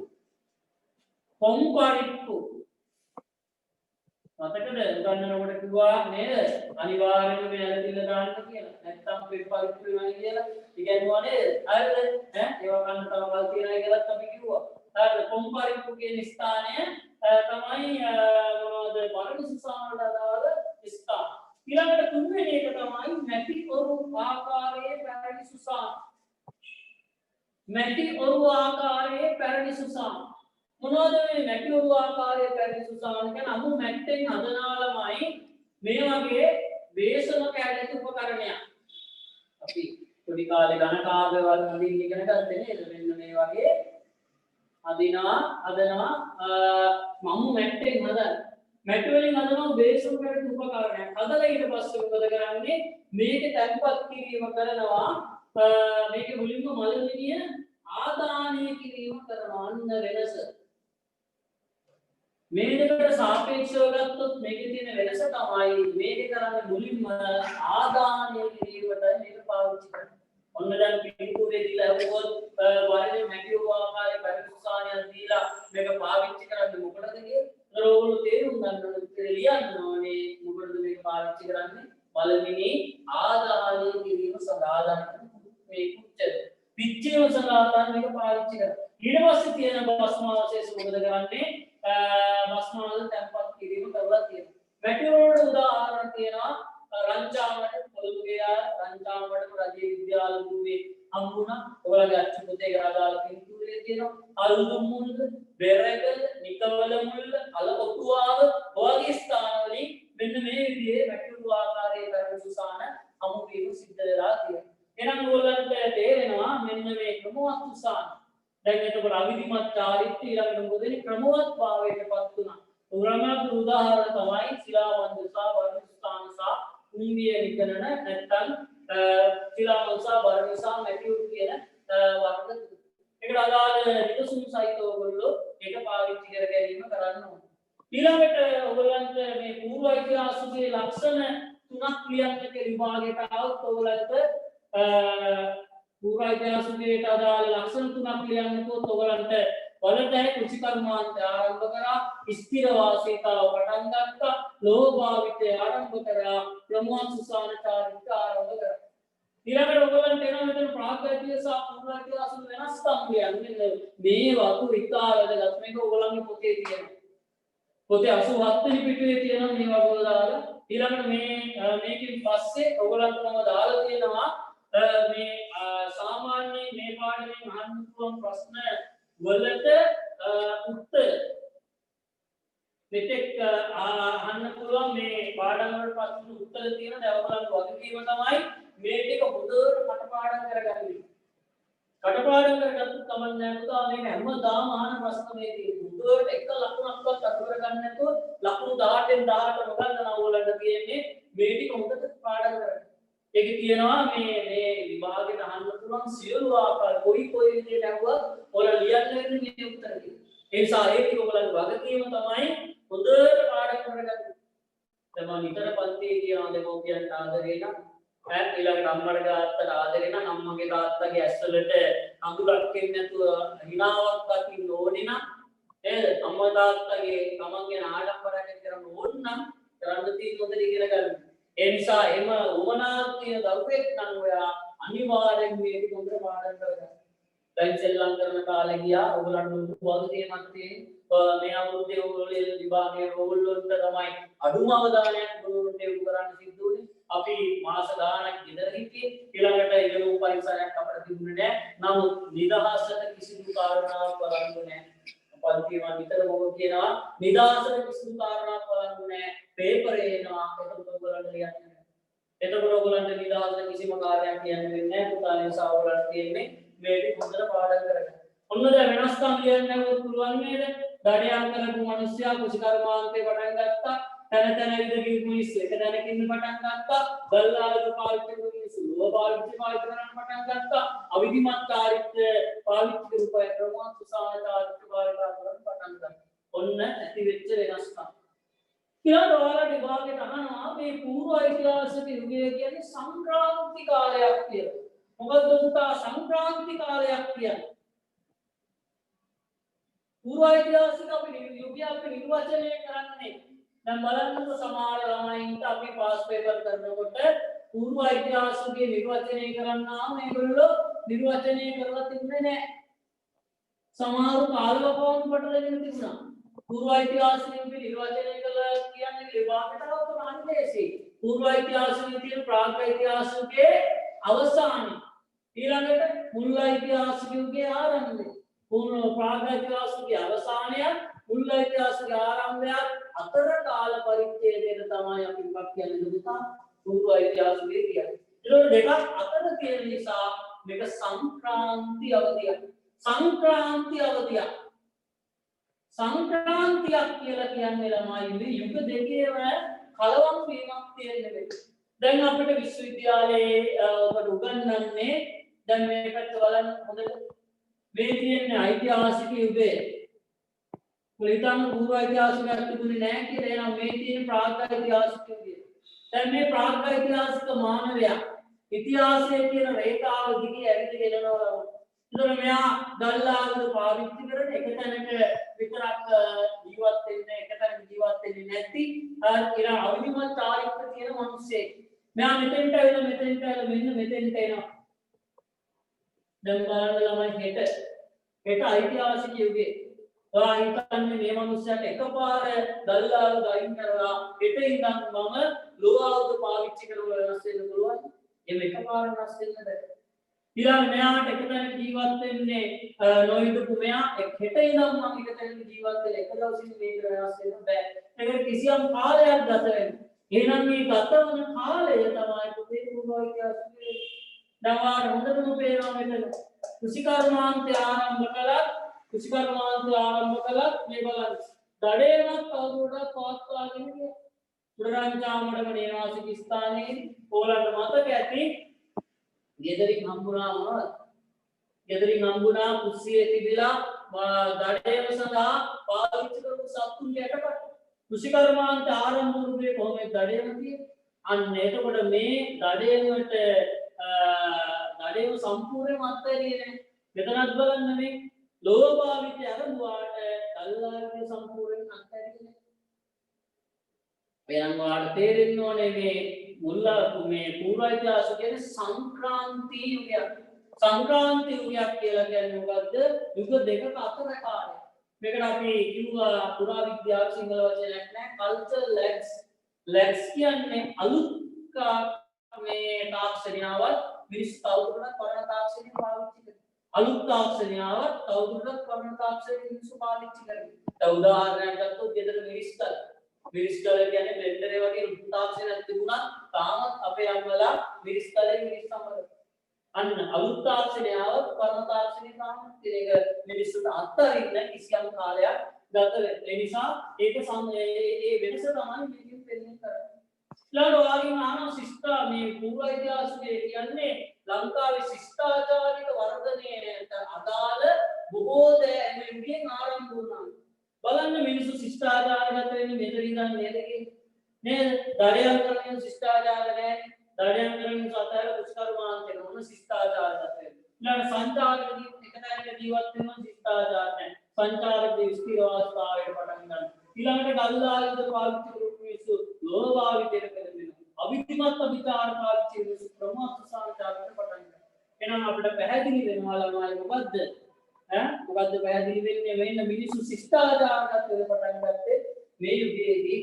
Speaker 1: මතකද උගන්වනකොට කිව්වා නේද අනිවාර්යයෙන්ම මේ ඇලතිල්ල දාන්න කියලා. නැත්තම් පරිප්පු වෙනවා කියලා ඉගෙනුවා නේද? හරිද? ඒවා ගන්න තව කල් තියනවා කියලාත් අපි කිව්වා. හරිද? පොම් පරිප්පු කියන ස්ථානය තමයි මොනවද වරණි සුසාන වලට අදාළ ස්ථාන. ඊළඟට තුන්වෙනි එක තමයි මැටි ඔරු ආකාරයේ පැරණි සුසාන. මැටි ඔරු ආකාරයේ පැරණි සුසාන. මොනවද මේ මැටි ඔරු ආකාරයේ පැරණි සුසාන කියන්නේ අමු මැට්ටෙන් හදනාලමයි මේ වගේ වේශමක ඇටක උපකරණයක්. අපි පොඩි කාලේ ගණකාගවල අඳින්න ඉගෙන ගත්තේ නේද? මෙන්න මේ වගේ හදනවා මමු මැට්ටෙන් හදන මැටි වලින් හදනවා වේශමක ඇටක උපකරණයක්. හදලා ඊට පස්සේ මොකද කරන්නේ? මේක තැන්පත් කිරීම කරනවා මේකේ මුලින්ම මලමිනිය ආදානය කිරීම කරනවා. අන්න වෙනස. මේ දෙකට සාපේක්ෂව ගත්තොත් මේකේ තියෙන වෙනස තමයි මේක කරන්නේ මුලින්ම ආදානය කිරීමට මේක පාවිච්චි කරනවා. ඔන්න දැන් පිටුවේ දීලා හුවොත් වරේ මැටි ආකාරයේ පරිසුසානියක් දීලා මේක පාවිච්චි කරන්නේ මොකටද කියලා? ඒගොල්ලෝ තේරුම් ගන්න ඕනේ ලියන්න ඕනේ මොකටද මේක පාවිච්චි කරන්නේ? බලමිනි ආදානය කිරීම සඳහා මේ කුච්චද පිච්චීම සඳහා මේක පාවිච්චි කරනවා. ඊට පස්සේ තියෙන භස්මාවශේෂ මොකද කරන්නේ? භස්මාවල තැන්පත් මැටිවල උදාහරණ තියෙනවා රංචාවට පොළොව ගියා රංචාවට රජයේ විද්‍යාල භූමියේ හම්බුණා ඔයගලගේ අච්චු පොතේ අදාළ පින්තූරේ තියෙනවා අලුදුම් මුල්ල බෙරගල නිකවල මුල්ල අලකොටුවාව ඔයගේ ස්ථානවලින් මෙන්න මේ විදිහේ මැටිවල ආකාරයේ දරන සුසාන හමු වීම සිද්ධ වෙලා තියෙනවා එහෙනම් ඔයගලන්ට තේරෙනවා මෙන්න මේ ක්‍රමවත් සුසාන දැන් එතකොට අවිධිමත් චාරිත්‍රය ඊළඟට මොකද වෙන්නේ ක්‍රමවත් භාවයටපත් වුණා උදාහරණ උදාහරණ තමයි ශිලාවන්දසා වර්ණස්ථාන සහ කුම්භිය නිකනන නැත්නම් ශිලාවන්දසා වර්ණසා මැටිවුරු කියන වර්ග ඒකට අදාළ නිදසුන් සහිතව ඔයගොල්ලෝ ඒක පාවිච්චි කර ගැනීම කරන්න ඕනේ ඊළඟට ඔයගලන්ට මේ පූර්ව ඉතිහාසයේ ලක්ෂණ තුනක් ලියන්නට විභාගයට આવොත් ඔයගලන්ට පූර්ව ඉතිහාසයේ අදාළ ලක්ෂණ තුනක් ලියන්නකොත් ඔයගලන්ට වලට කුචිකර්මාන්ත ආරම්භ කරා ස්ථිර වාසීතාව පටන් ගත්තා ලෝහ භාවිතය ආරම්භ කරා ප්‍රමුඛ සුසාන චාරිත්‍ර ආරම්භ කරා ඊළඟට ඔයගලන්ට එනවා මෙතන ප්‍රාග්ධාතිය සහ පූර්ව ඉතිහාස වෙනස්කම් කියන්නේ මේ වතු ඉතා වැදගත් මේක ඔයගලන්ගේ පොතේ තියෙනවා පොතේ 87 වෙනි පිටුවේ තියෙනවා මේ වගේ දාලා ඊළඟට මේකෙන් පස්සේ ඔයගලන්ට මම දාලා තියෙනවා මේ සාමාන්‍ය මේ පාඩමෙන් අහන්න පුළුවන් ප්‍රශ්න වලට උත්තර මෙතෙක් අහන්න පුළුවන් මේ පාඩම් වල ප්‍රශ්න උත්තර තියෙන දවල්වල වගකීම තමයි මේ ටික හොඳට කටපාඩම් කරගන්න. කටපාඩම් කරගත්තු කමක් නැහැ පුතා මේක හැමදාම අහන ප්‍රශ්න මේ තියෙන්නේ. හොඳට එක ලකුණක්වත් අඩු කරගන්න නැතුව ලකුණු 18න් 18 නොගන්න ඕලන්න තියෙන්නේ මේ ටික හොඳට පාඩම් කරගන්න. ඒකේ තියෙනවා මේ විභාගෙට අහන්න පුළුවන් සියලු ආකාර කොයි විදිහට ඇහුවත් ඔයාලා ලියන්න වෙන්නේ මේ උත්තර ටික. ඒ නිසා ඒක ඔයගලගේ වගකීම තමයි හොඳට පාඩම් කරගන්න. දැන් මම නිතර පන්තියේ කියනවා දෙමෝපියන්ට ආදරේ නම් ඊළඟට අම්මට තාත්තට ආදරේ නම් අම්මගේ තාත්තගේ ඇස්වලට අඳුරක් එන්නේ නැතුව හිනාවක් දකින්න ඕනේ නම් නේද? අම්මා තාත්තගේ තමන්ගේ ආඩම්බරයක් කරන්න ඕන නම් කරන්න තියෙන හොඳට ඉගෙන ගන්න. ඒ නිසා එම උවමනාවක් තියෙන දරුවෙක් නම් ඔයා අනිවාර්යෙන් මේක හොඳට පාඩම් කරගන්න. දැන් සෙල්ලම් කරන කාලේ ගියා ඔයගලන්ට වගකීමක් තියෙනවා. මේ අවුරුද්දේ ඔයගොල්ලෝ විභාගයේ ඔයගොල්ලොන්ට තමයි අඩුම අවධානයක් ඔයගොල්ලොන්ට යොමු කරන්න සිද්ධ වුනේ. අපි මාස ගාණක් ඉඳලා හිටියේ. ඊළඟට ඉගෙනුම් පරිසරයක් අපිට තිබුණේ නැහැ. නමුත් නිදහසට කිසිදු කාරණාවක් බලන්නේ නැහැ. පන්තිය මම විතර මොකද කියනවා නිදාසට කිසිදු කාරණාවක් බලන්නේ නැහැ පේපරේ එනවා එතකොට ඔයගොල්ලන්ට ලියන්න එතකොට ඔයගොල්ලන්ට නිදාසට කිසිම කාර්යයක් කියන්න වෙන්නේ නැහැ පුතා නිසා ඔයගොල්ලන්ට තියෙන්නේ මේක හොඳට පාඩම් කරගන්න ඔන්න දැන් වෙනස්කම් ලියන්න පුළුවන් නේද දඩයන් කරපු මිනිස්සයා කුසිකර්මාන්තේ පටන් ගත්තා තන තන විදිහට මිනිස්සු එක තැනකින් පටන් ගත්තා බල්ලාලක පාවිච්චි කරන මිනිස්සු ලෝහ පාවිච්චි කරන්න පටන් ගත්තා අවිධිමත් චාරිත්‍ර පාවිච්චි කරපු ප්‍රමුඛ සුසාන චාරිත්‍ර පාවිච්චි කරන්න පටන් ගත්තා ඔන්න ඇති වෙච්ච වෙනස්කම් කියලා ඔයාලා විභාගයට අහනවා මේ පූර්ව ඓතිහාසික යුගය කියන්නේ සංක්‍රාන්ති කාලයක් කියලා මොකද පුතා සංක්‍රාන්ති කාලයක් කියන්නේ පූර්ව ඓතිහාසික අපි යුගය අපි නිර්වචනය කරන්නේ දැන් බලන්නකො සමහර ළමයින්ට අපි පාස් පේපර් කරනකොට පූර්ව ඓතිහාසිකයේ නිර්වචනය කරන්නා මේගොල්ලෝ නිර්වචනය කරලා තිබුණේ නැහැ. සමහර කාලවකවානු පටලගෙන තිබුණා. පූර්ව ඓතිහාසිකයේ නිර්වචනය කළා කියන්නේ විභාගයට අවුත් අන්දේසි. පූර්ව ඓතිහාසිකයේ තියෙන ප්‍රාග් ඓතිහාසිකයේ අවසානයි. ඊළඟට මුල් ඓතිහාසිකයේ ආරම්භය. පූර්ව ප්‍රාග් ඓතිහාසිකයේ අවසානය මුල් ඓතිහාසිකයේ ආරම්භය අතර කාල පරිච්ඡේදයට තමයි අපි මොකක් කියන්නේ දුතා පූර්ව ඓතිහාසිකයේ කියන්නේ. ඒක දෙකක් අතර තියෙන නිසා මේක සංක්‍රාන්ති අවධියක්. සංක්‍රාන්ති අවධියක්. සංක්‍රාන්තියක් කියලා කියන්නේ ළමයි මේ යුග දෙකේම කලවම් වීමක් තියෙන්නේ. දැන් අපිට විශ්වවිද්‍යාලයේ ඔබට උගන්වන්නේ දැන් මේ පැත්ත බලන්න හොඳට මේ තියෙන්නේ ඓතිහාසික යුගයේ පුලිතම පූර්ව ඓතිහාසිකයක් තිබුණේ නැහැ කියලා එනවා මේ තියෙන ප්‍රාග් ඓතිහාසික යුගය. දැන් මේ ප්‍රාග් ඓතිහාසික මානවයා ඉතිහාසයේ කියන රේඛාව දිගේ ඇවිදගෙන යනවා. ඒතර මෙයා දල්ලාවද පාවිච්චි කරන එක තැනක විතරක් ජීවත් වෙන්නේ එක තැනක ජීවත් වෙන්නේ නැති කියලා අවිධිමත් චාරිත්‍ර තියෙන මිනිස්සෙක්. මෙයා මෙතෙන්ට ඇවිල්ලා මෙතෙන්ට ඇවිල්ලා මෙන්න මෙතෙන්ට එනවා. දැන් බලන්න ළමයි හෙට ඓතිහාසික යුගයේ ඔයා හිතන්නේ මේ මනුස්සයාට එකපාර දල්ලාලු ගයින් කරලා හෙට ඉඳන් මම ලෝආවුද පාවිච්චි කරලා වෙනස් වෙන්න පුළුවන්. එහෙම එකපාර වෙනස් වෙන්න බෑ. ඊළඟ මෙයාට එකතැන ජීවත් වෙන්නේ නොහිතපු මෙයා හෙට ඉඳන් මම එකතැන ජීවත් වෙලා එක දවසින් මේක වෙනස් වෙන්න බෑ. ඒකට කිසියම් කාලයක් ගත වෙනවා. එහෙනම් මේ ගතවන කාලය තමයි පුතේ පූර්වයිතිහාසයේ දවාර හොඳටම පේනවා මෙතන. කුසිකර්මාන්තය ආරම්භ කළත් මේ බලන්න දඩේවත් කවුරුටත් පවත්වාගෙන ගියා. පුරරංචාමඩම නිවාසික ස්ථානයේ ඕලන්ට මතක ඇති ගෙදරින් හම්බුණා කුස්සියේ තිබිලා දඩේව සඳහා පාවිච්චි කරපු සත්තුන්ගේ යටපත්. කුසිකර්මාන්ත ආරම්භ වුණේ කොහොමද දඩේව තියෙන්නේ? අන්න එතකොට මේ දඩේවට දඩේව සම්පූර්ණයෙන්ම අත්හැරියේ නැහැ. මෙතනත් බලන්න මේ ලෝභ භාවිතය අරමුවාට දල්ලාලිය සම්පූර්ණයෙන් අත්හැරියේ නැහැ. එයන් වාට තේරෙන්න ඕනේ මේ මුල්ලා මේ පූර්වයිතිහාස කියන්නේ සංක්‍රාන්ති යුගයක්. සංක්‍රාන්ති යුගයක් කියලා කියන්නේ මොකද්ද? යුග දෙකක අතර කාලය. මේකට අපි කිව්වා පුරාවිද්‍යාව සිංහල වචනයක් නෑ කල්චර් ලැග්ස්. ලැග්ස් කියන්නේ අලුත් මේ තාක්ෂණියාවත් මිනිස් තවදුරටත් පරණ තාක්ෂණය පාවිච්චි කරනවා. අලුත් තාක්ෂණියාවත් තවදුරටත් පරණ තාක්ෂණය මිනිස්සු පාවිච්චි කරනවා. දැන් උදාහරණයක් ගත්තොත් ගෙදර මිරිස්කල් කියන්නේ බ්ලෙන්ඩරේ වගේ තාක්ෂණයක් තිබුණා තාමත් අපේ අම්මලා මිරිස්කලේ මිරිස් සම්බන්ධ අන්න අලුත් තාක්ෂණයවත් පරණ තාක්ෂණය තාමත් ඒක මිනිස්සුන්ට අත්හරින්න කිසියම් කාලයක් ගත වෙනවා. ඒ නිසා ඒක ඒ වෙනස තමයි මේකෙන් පෙන්වන්න කරන්නේ. ඊළඟ වාග්යම ආනෝ ශිෂ්ටා මේ පූර්ව ඉතිහාසයේ කියන්නේ ලංකාවේ ශිෂ්ටාචාරික වර්ධනයට අදාළ බොහෝ දේ මෙතෙන් ආරම්භ වුණා. බලන්න මිනිස්සු ශිෂ්ටාචාරගත වෙන්නේ මෙතන ඉඳන් නේද නේද? දඩයන් කරන ශිෂ්ටාචාර නැහැ. දඩයන් කරන සතර කුස්කර්මාන්තේ නොවන ශිෂ්ටාචාරගත වෙනවා. ඊළඟ සංචාරක එකතැනක ජීවත් වෙනවා ශිෂ්ටාචාර නැහැ. සංචාරක ස්ථිරවාස්තාවයට පටන් ගන්නවා. ඊළඟට ගල්ලායුධ පාවිච්චි කරපු මිනිස්සු ලෝභාවිතයට පෙළඹෙනවා. අවිධිමත් අධිකාර පාවිච්චි කරන මිනිස්සු ප්‍රමාද සංචාරකට පටන් ගන්නවා. එහෙනම් අපිට පැහැදිලි වෙනවා ළමයි මොකද්ද? මොකද්ද පැහැදිලි වෙන්නේ මෙන්න මිනිස්සු ශිෂ්ටාචාරගත වෙන පටන් ගත්තේ මේ යුගයේදී.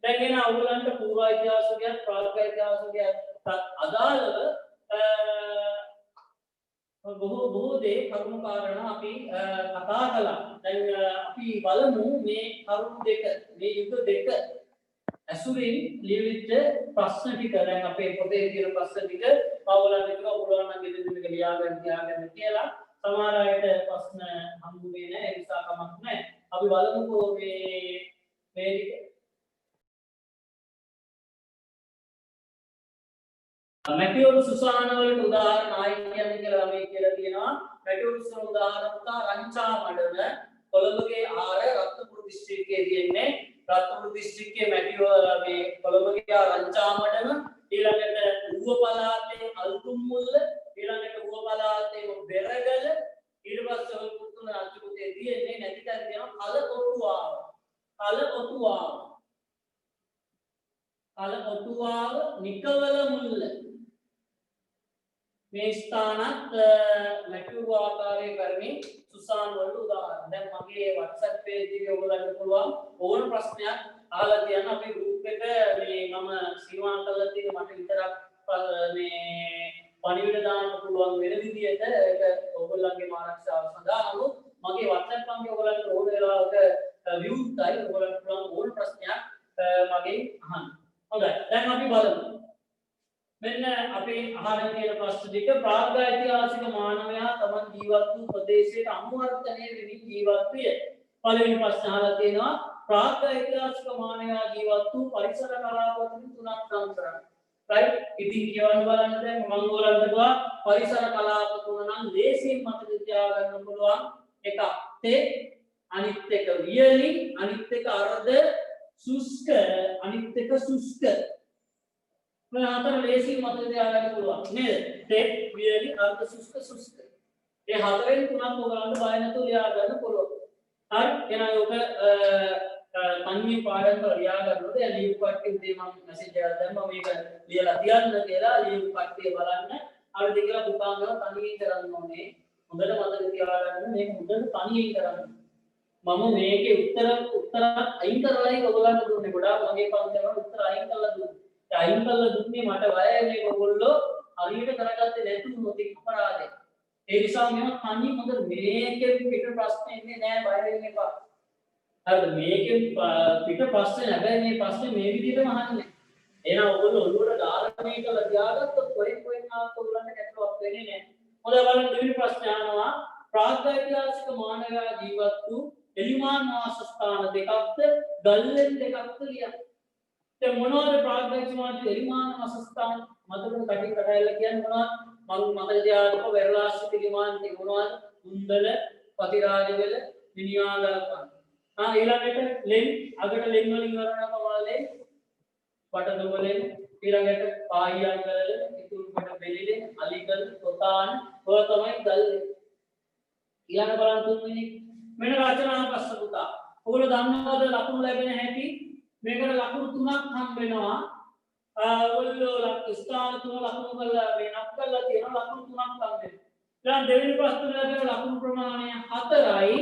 Speaker 1: දැන් එන අවුලන්ට පූර්ව ඉතිහාසකයන් ප්‍රාග් ඉතිහාසකයන් අදාළව බොහෝ දේ කරුණු කාරණා අපි කතා කළා. දැන් අපි බලමු මේ කරුණු දෙක මේ යුග දෙක ඇසුරින් ලියවිච්ච ප්‍රශ්න ටික දැන් අපේ පොතේ තියෙන ප්‍රශ්න ටික අවුලන්ට කියලා පුළුවන් නම් ගෙදරින් ලියාගන්න කියලා සමහර අයට ප්‍රශ්න හම්බුනේ නැහැ ඒ නිසා කමක් නැහැ. අපි බලමුකෝ මේ මැටියෝරු සුසාන වලට උදාහරණ ආයි කියන්නේ කියලා මේ කියලා තියෙනවා. මැටියෝරු සුසාන උදාහරණ පුතා රංචා මඩම කොළඹගේ ආර රත්නපුර දිස්ත්‍රික්කයේ තියෙන්නේ. රත්නපුර දිස්ත්‍රික්කයේ මැටියෝර මේ කොළඹගේ රංචා මඩම ඊළඟට ඌව පළාතේ අල්තුම් මුල්ල ඊළඟට ඌව පළාතේ බෙරගල ඊට පස්සේ ඔය පුතුන අච්චුපුතේ තියෙන්නේ නැති තැන තියෙනවා කල ඔටුවාව නිකවල මුල්ල මේ ස්ථානත් මැටියෝරු ආකාරයේ කරමින් සුසාන් වලට උදාහරණ. දැන් මගේ WhatsApp page එකේ ඔයගොල්ලන්ට පුළුවන් ඕන ප්‍රශ්නයක් අහලා තියන්න. අපේ group එක මේ මම සීමා කරලා තියෙන මට විතරක් මේ පණිවිඩ දාන්න පුළුවන් වෙන විදිහට ඒක ඔයගොල්ලන්ගේ ආරක්ෂාව සඳහා නමුත් මගේ WhatsApp අංකය ඔයගොල්ලන්ට ඕන වෙලාවක විවෘතයි. ඔයගොල්ලන්ට පුළුවන් ඕන ප්‍රශ්නයක් මගෙන් අහන්න. හොඳයි. දැන් අපි බලමු. මෙන්න අපේ අහන තියෙන ප්‍රශ්න ටික ප්‍රාග් ඓතිහාසික මානවයා තමන් ජීවත් වූ ප්‍රදේශයට අනුවර්තනය වෙමින් ජීවත් විය. පළවෙනි ප්‍රශ්න අහලා තියෙනවා ප්‍රාග් ඓතිහාසික මානවයා ජීවත් වූ පරිසර කලාපවලින් තුනක් නම් කරන්න. රයිට්? ඉතින් කියවන්න බලන්න දැන් මම ඔයාලට කිව්වා පරිසර කලාප තුන නම් ලේසියෙන් මතක තියාගන්න පුළුවන්. එකක් තේ, අනිත් එක වියලි, අනිත් එක අර්ධ සුස්ක, අනිත් එක සුස්ක. මේ හතර ලේසියෙන් මතක තියාගන්න පුළුවන් නේද? තේ, වියලි, අර්ධ සුස්ක, සුස්ක. මේ හතරෙන් තුනක් ඔයාලට බය නැතුව ලියා ගන්න පුළුවන්. හරි? එහෙනම් ඔක තනියෙන් පාඩම් කරලා ලියා ගන්නකොට දැන් ලියපු කට්ටිය උදේ මම මැසේජ් එකක් දැම්මා මේක ලියලා තියන්න කියලා ලියපු කට්ටිය බලන්න. අර දෙකලා පුතාංගල තනියෙන් කරන්න ඕනේ. හොඳට මතක තියාගන්න මේක හොඳට තනියෙන් කරන්න. මම මේකේ උත්තර අයින් කරලායි ඔයගොල්ලන්ට දුන්නේ. ගොඩාක් මගේ පන්තිවල උත්තර අයින් කරලා දුන්නේ. ඒ අයින් කරලා දුන්නේ මට වයයි මේක ඔයගොල්ලෝ හරියට කරගත්තේ නැති වුණොත් ඒක අපරාධයක්. ඒ නිසා මම කන්නේ මොකද මේකෙන් පිට ප්‍රශ්න එන්නේ නැහැ බය වෙන්න එපා. හරිද මේකෙන් පිට ප්‍රශ්න හැබැයි මේ ප්‍රශ්නේ මේ විදිහටම අහන්නේ. එහෙනම් ඔයගොල්ලෝ ඔළුවට දාලා මේක තියාගත්තොත් කොහෙන් ආවත් ඔයගොල්ලන්ට ගැටලුවක් වෙන්නේ නැහැ. හොඳයි බලන්න දෙවෙනි ප්‍රශ්නේ අහනවා ප්‍රාග්ධෛතිහාසික මානවයා ජීවත් වූ එලිමාන් වාසස්ථාන දෙකක්ද ගල්ලෙන් දෙකක්ද ලියන්න. දැන් මොනවද ප්‍රාග්ධෛතිහාසික එලිමාන් වාසස්ථාන මතකද කටින් කටයල්ල කියන්නේ මොනවද? මම මතක තියාගන්න වෙරළාශ්‍රිත එලිමාන් ටික මොනවද? උන්දල, පතිරාජවල, මිනිආගල්පන්. ඊළඟට ලෙන් අගට ලෙන් වලින් වරණ පවාලේ පටදොවලෙන් ඊළඟට පාහියන්ගල ඉතුරුකට බෙලිලෙන් අලිගල් කොතාන ඔය තමයි ගල් ඊළඟ බලන්න තුන්වෙනි මෙන්න රචනා ප්‍රශ්න පුතා. ඔයගොල්ලෝ දන්නවද ලකුණු ලැබෙන හැටි? මේකට ලකුණු තුනක් හම් වෙනවා. ඔයගොල්ලෝ ස්ථාන තුන ලකුණු කරලා වෙනස් කරලා තියෙන ලකුණු තුනක් හම් වෙනවා. ඊළඟ දෙවෙනි ප්‍රශ්නේ ලැබෙන ලකුණු ප්‍රමාණය 4යි.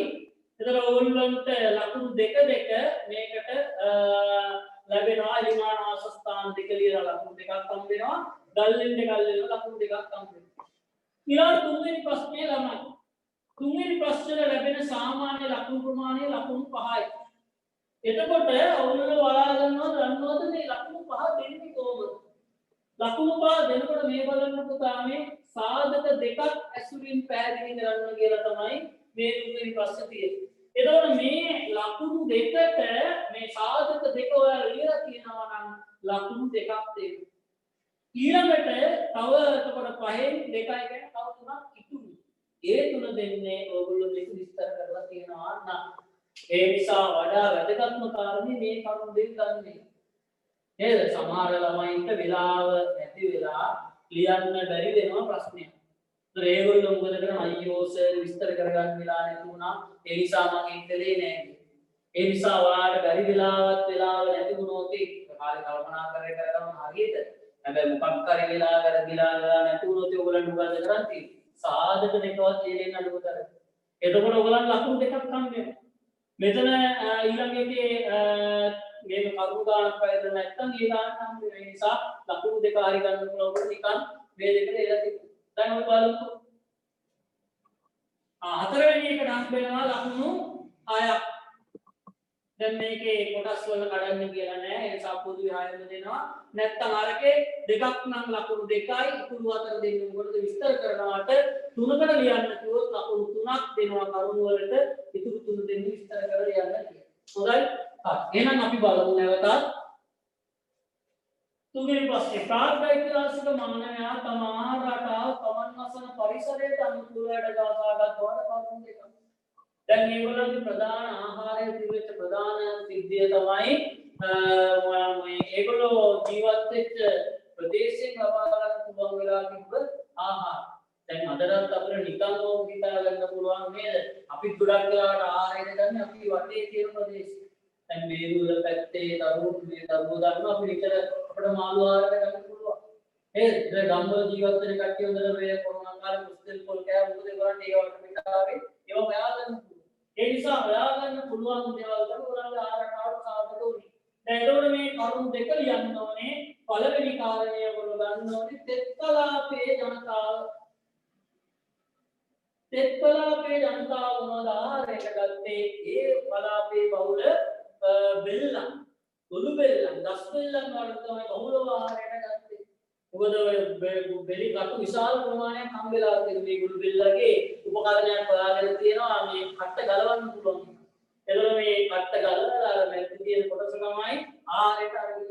Speaker 1: එතන ඕගොල්ලන්ට ලකුණු දෙක මේකට ලැබෙනවා. එලිමාන වාසස්ථාන දෙක ලියලා ලකුණු දෙකක් හම් වෙනවා. ගල්ලෙන් දෙකක් ලියලා ලකුණු දෙකක් හම් වෙනවා. ඊළඟ තුන්වෙනි ප්‍රශ්නේ ළමයි. තුන්වෙනි ප්‍රශ්නෙට ලැබෙන සාමාන්‍ය ලකුණු ප්‍රමාණය ලකුණු 5යි. එතකොට ඔයගොල්ලෝ බලා ගන්නවද දන්නවද මේ ලකුණු 5 දෙන්නේ කොහොමද? ලකුණු 5 දෙනකොට මේ බලන්න පුතා මේ සාධක දෙකක් ඇසුරින් පැහැදිලි කරන්න කියලා තමයි මේ තුන්වෙනි ප්‍රශ්නේ තියෙන්නේ. එතකොට මේ ලකුණු දෙකට මේ සාධක දෙක ඔයාලා ලියලා තියෙනවා නම් ලකුණු දෙකක් දෙන්න. ඊළඟට තව එතකොට පහෙන් දෙකයි කියන්නේ තව තුනක් ඉතුරු. ඒ තුන දෙන්නේ ඕගොල්ලෝ මේක විස්තර කරලා තියෙනවා නම් ඒ නිසා වඩා වැදගත්ම කාරණේ මේ කරුණු දෙක ගන්නේ. නේද? සමහර ළමයින්ට වෙලාව නැති වෙලා ලියන්න බැරි වෙනවා ප්‍රශ්නයක්. ඒතර ඒගොල්ලෝ මොකද කරන්නේ? අයියෝ සර් විස්තර කරගන්න වෙලා නැති වුණා. ඒ නිසා මම ඉඳලේ නැහැ. ඒ නිසා ඔයාලට බැරි වෙලාව නැති වුණොත් ඒ කාලේ කල්පනා කරගෙන හරියට. හැබැයි මොකක් කරේ වෙලා කරදිලා නැති වුණොත් ඔයගොල්ලෝ මොකද කරන්නේ? සාධක දෙකවත් ලියන්න අඩුව කරගන්න. එතකොට ඔයගලන් ලකුණු දෙකක් හම් වෙනවා. මෙතන ඊළඟ එකේ මේක කරුණු ගානක් පැහැදිලි නැත්නම් ඒ ගානක් හම් වෙන නිසා ලකුණු දෙක හරි ගන්න පුළුවන් නිකන් මේ දෙකට එලා තිබුණා. දැන් ඔය බලමු. හතරවෙනි එකට හම් වෙනවා ලකුණු 6ක්. දැන් මේකේ කොටස් වල කඩන්න කියලා නෑ. ඒ නිසා පොදුවේ 6ම දෙනවා. නැත්නම් අරකේ දෙකක් නම් ලකුණු 2යි ඉතුරු 4 දෙන්නේ මොකටද විස්තර කරනවාට 3කට ලියන්න කිව්වොත් ලකුණු 3ක් දෙනවා කරුණු වලට ඉතුරු 3 දෙන්නේ විස්තර කරලා ලියන්න කියලා. හොඳයි? හරි. එහෙනම් අපි බලමු නැවතත්. තුන්වෙනි ප්‍රශ්නේ ප්‍රාග්ධෛතිහාසික මානවයා තම ආහාර රටාව තමන් වසන පරිසරයට අනුකූලව වැඩගාසාගත් වන කරුණු දෙකක්. දැන් මේගොල්ලන්ගේ ප්‍රධාන ආහාරය තිබෙච්ච ප්‍රධාන සිද්ධිය තමයි ඒගොල්ලෝ ජීවත් වෙච්ච ප්‍රදේශයෙන් ලබා ගන්න පුළුවන් වෙලා තිබ්බ ආහාර. දැන් අදටත් අපිට නිකන් ඕක හිතා ගන්න පුළුවන් නේද? අපි ගොඩක් වෙලාවට ආහාරය ගන්න අපි වටේ තියෙන ප්‍රදේශ. දැන් මේරුවල පැත්තේ දරුවෝ දන්නවා අපි විතර අපිට මාළු ආහාර ගන්න පුළුවන්. නේද? ඒ ගම්වල ජීවත් වෙන කට්ටිය හොඳට මේ කොරෝනා කාලේ මුස්ලිම් පොල් කෑ මොකද කරන්නේ ඒවට පිටාවේ ඒවා හොයාගන්න. ඒ නිසා හොයාගන්න පුළුවන් දේවල් වල උරාගේ ආහාරතාවට සාධක උනේ. දැන් ඒකවල මේ කරුණු දෙක ලියන්න ඕනේ. පළවෙනි කාරණය ඔයගොල්ලෝ ගන්න ඕනේ තෙත්කලාපයේ ජනතාව. තෙත්කලාපයේ ජනතාව මොනවද ආහාරයට ගත්තේ? ඒ කලාපයේ බහුල බෙල්ලන්, ගොළු බෙල්ලන්, දස් බෙල්ලන් වල තමයි බහුලව ආහාරයට ගත්තේ. මොකද ඔය බෙලි කටු විශාල ප්‍රමාණයක් හම්බෙලා තියෙන මේ ගොළු බෙල්ලගේ උපකරණයක් හොයාගෙන තියෙනවා මේ කට්ට ගලවන්න පුළුවන්. එතකොට මේ කට්ට ගලවලා අර මැද්දේ තියෙන කොටස තමයි ආහාරයට අරගෙන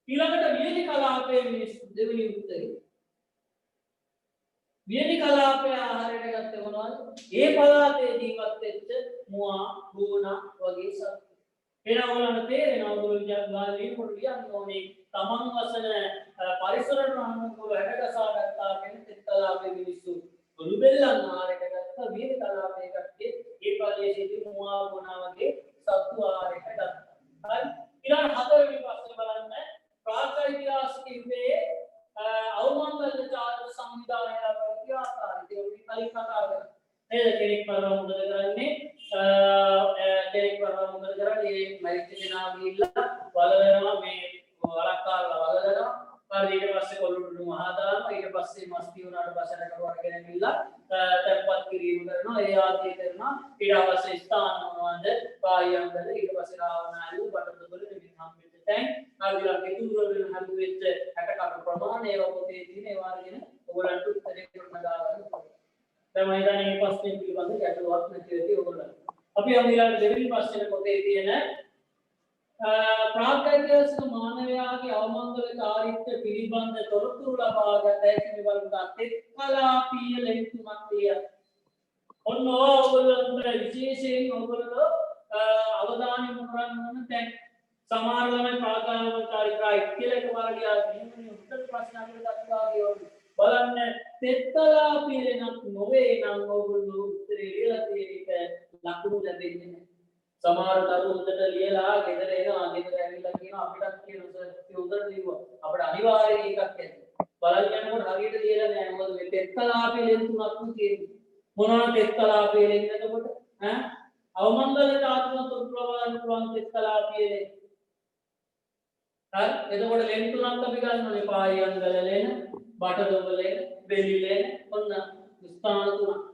Speaker 1: ඊළඟට වියලි කලාපයේ මිනිස්සු දෙවෙනි උත්තරේ. වියලි කලාපයේ ආහාරයට ගත්තේ මොනවද? ඒ පළාතේ ජීවත් වෙච්ච මුවා, ගෝනා වගේ සත්තු. එහෙනම් ඔයාලට තේරෙනවා ඔයගොල්ලෝ ගාලින් පොඩි ලියන්න ඕනේ. තමන් වසන පරිසරයට අනුකූලව වැඩගසා ගත්තා කියන තෙත්කලාපයේ මිනිස්සු ගොළු බෙල්ලන් ආහාරයට ගත්ත වියලි කලාපයේ කට්ටිය ඒ ප්‍රදේශයේදී මුවා, ගෝනා වගේ සත්තු ආහාරයට ගත්තා. හරි. ඊළඟ හතරවෙනි ප්‍රශ්නේ බලන්න. ප්‍රාග්ධෛතිහාසික යුගයේ අවමංගල චාරිත සංවිධානය ලබා ආකාරය. ඒක කලින් කතා කරා. නේද? කෙනෙක් බලව මොකද කරන්නේ? කෙනෙක් වරම මොකද කරන්නේ මේ මැරිච්ච කෙනා ගිහිල්ලා වලලනවා මේ වලක්කාරලා වලලනවා ඊට පස්සේ කොල්ලුඩු මහා දානවා ඊට පස්සේ මස්ති උනාට පස්සේ කරවගෙන ගිහිල්ලා තැන්පත් කිරීම කරනවා ඒ ආදී කරනවා ඊට පස්සේ ස්ථාන මොනවද පායම්බද ඊට පස්සේ රාවණාලු බටදොබල දෙවියන් හම්බෙච්ච තැන් ආදිලා කෙතුරු වලින් හම්බෙච්ච හැටකට ප්‍රමාණය ඔබේ තියෙන ඒවා අරගෙන ඔයගලන්ට උත්තරේ කරන්න ගන්න දැන් මම හිතන්නේ මේ ප්‍රශ්නේ පිළිබඳව ගැටලුවක් නැති වෙති ඔයගොල්ලන්ට අපි ඊළඟ දෙවෙනි ප්‍රශ්නේ පොතේ තියෙන ප්‍රාග්ධෛතිහාසික මානවයාගේ අවමංගලකාරීත්වය පිළිබඳ තොරතුරු ලබාගත හැකි මෙවලුන්ට තෙත්කලාපීය ලෙන්තුමක් තියෙනවා. ඔන්න ඔයගොල්ලන්ට විශේෂයෙන් ඔයගොල්ලෝ අවධානය යොමු කරන්න ඕන දැන් සමහර ළමයි ප්‍රාග්ධෛතිහාසික කියලා එකපාර ගියා මෙන්න උත්තර ප්‍රශ්න අපිට දක්වා ගියොත් බලන්න තෙත්කලාපීය ලෙන්ක් නොවේ නම් ඔයගොල්ලෝ උත්තරේ ලියලා තියෙන ලකුණු ලැබෙන්නේ නැහැ. සමහර දරුවෝ උන්ට ලියලා ගෙදර එනවා ගෙදර ඇවිල්ලා කියනවා අපිටත් කියනවා සර් උන්ට ලියුවා අපිට අනිවාර්යයෙන් එකක් එන්න බලන්න යනකොට හරියට ලියලා නැහැ මොකද මේ තෙත්කලාපයේ ලෙන් තුනක් තියෙන්නේ මොනවාද තෙත්කලාපයේ ලෙන් එතකොට ඈ අවමංගල ආත්ම තුරුවලන් පුළුවන් තෙත්කලාපයේ ලෙන් හරි එතකොට ලෙන් තුනක් අපි ගන්නනේ පායංගල ලෙන් බටදොබ ලෙන් බෙලි ලෙන් ඔන්න ස්ථාන තුනක්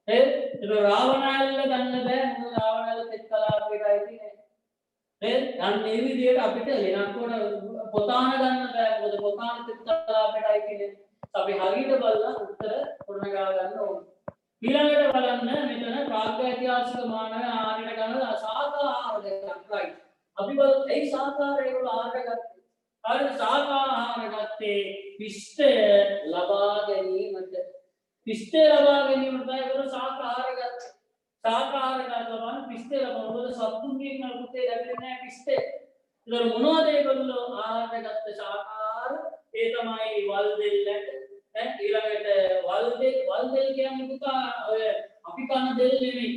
Speaker 1: ඒක රාවණාල්ල ගන්න බෑ මොකද රාවණාල්ල තෙත්කලාපයටයි තියෙන්නේ නේද යන් මේ විදිහට අපිට ලෙනක් උඩ පොතාන ගන්න බෑ මොකද පොතාන තෙත්කලාපයටයි තියෙන්නේ අපි හරියට බලලා උත්තර ගොඩනගා ගන්න ඕනේ ඊළඟට බලන්න මෙතන ප්‍රාග්ධෛතිහාසික මානව ආහාරයට ගන්න සාකාහාර දෙකක් right අපි බලමු ඒ සාකාහාරය වල ආහාර ගත්තේ හරිද සාකාහාර ගත්තේ පිෂ්ඨය ලබා ගැනීමට පිෂ්ඨය ලබා ගැනීමට බයවර සාකාහාර ගත්තා. සාකාහාර ගන්නවා නම් පිෂ්ඨය ලබන මොකද සත්තුන්ගෙන් අලුතේ ලැබෙන්නේ නැහැ පිෂ්ඨය. ඒතර මොනවද ඒගොල්ලෝ ආහාර ගත්ත සාකාහාර? ඒ තමයි වල් දෙල්ලට ඊළඟට වල් දෙල් කියන්නේ පුතා ඔය අපි කන දෙල් නෙමෙයි.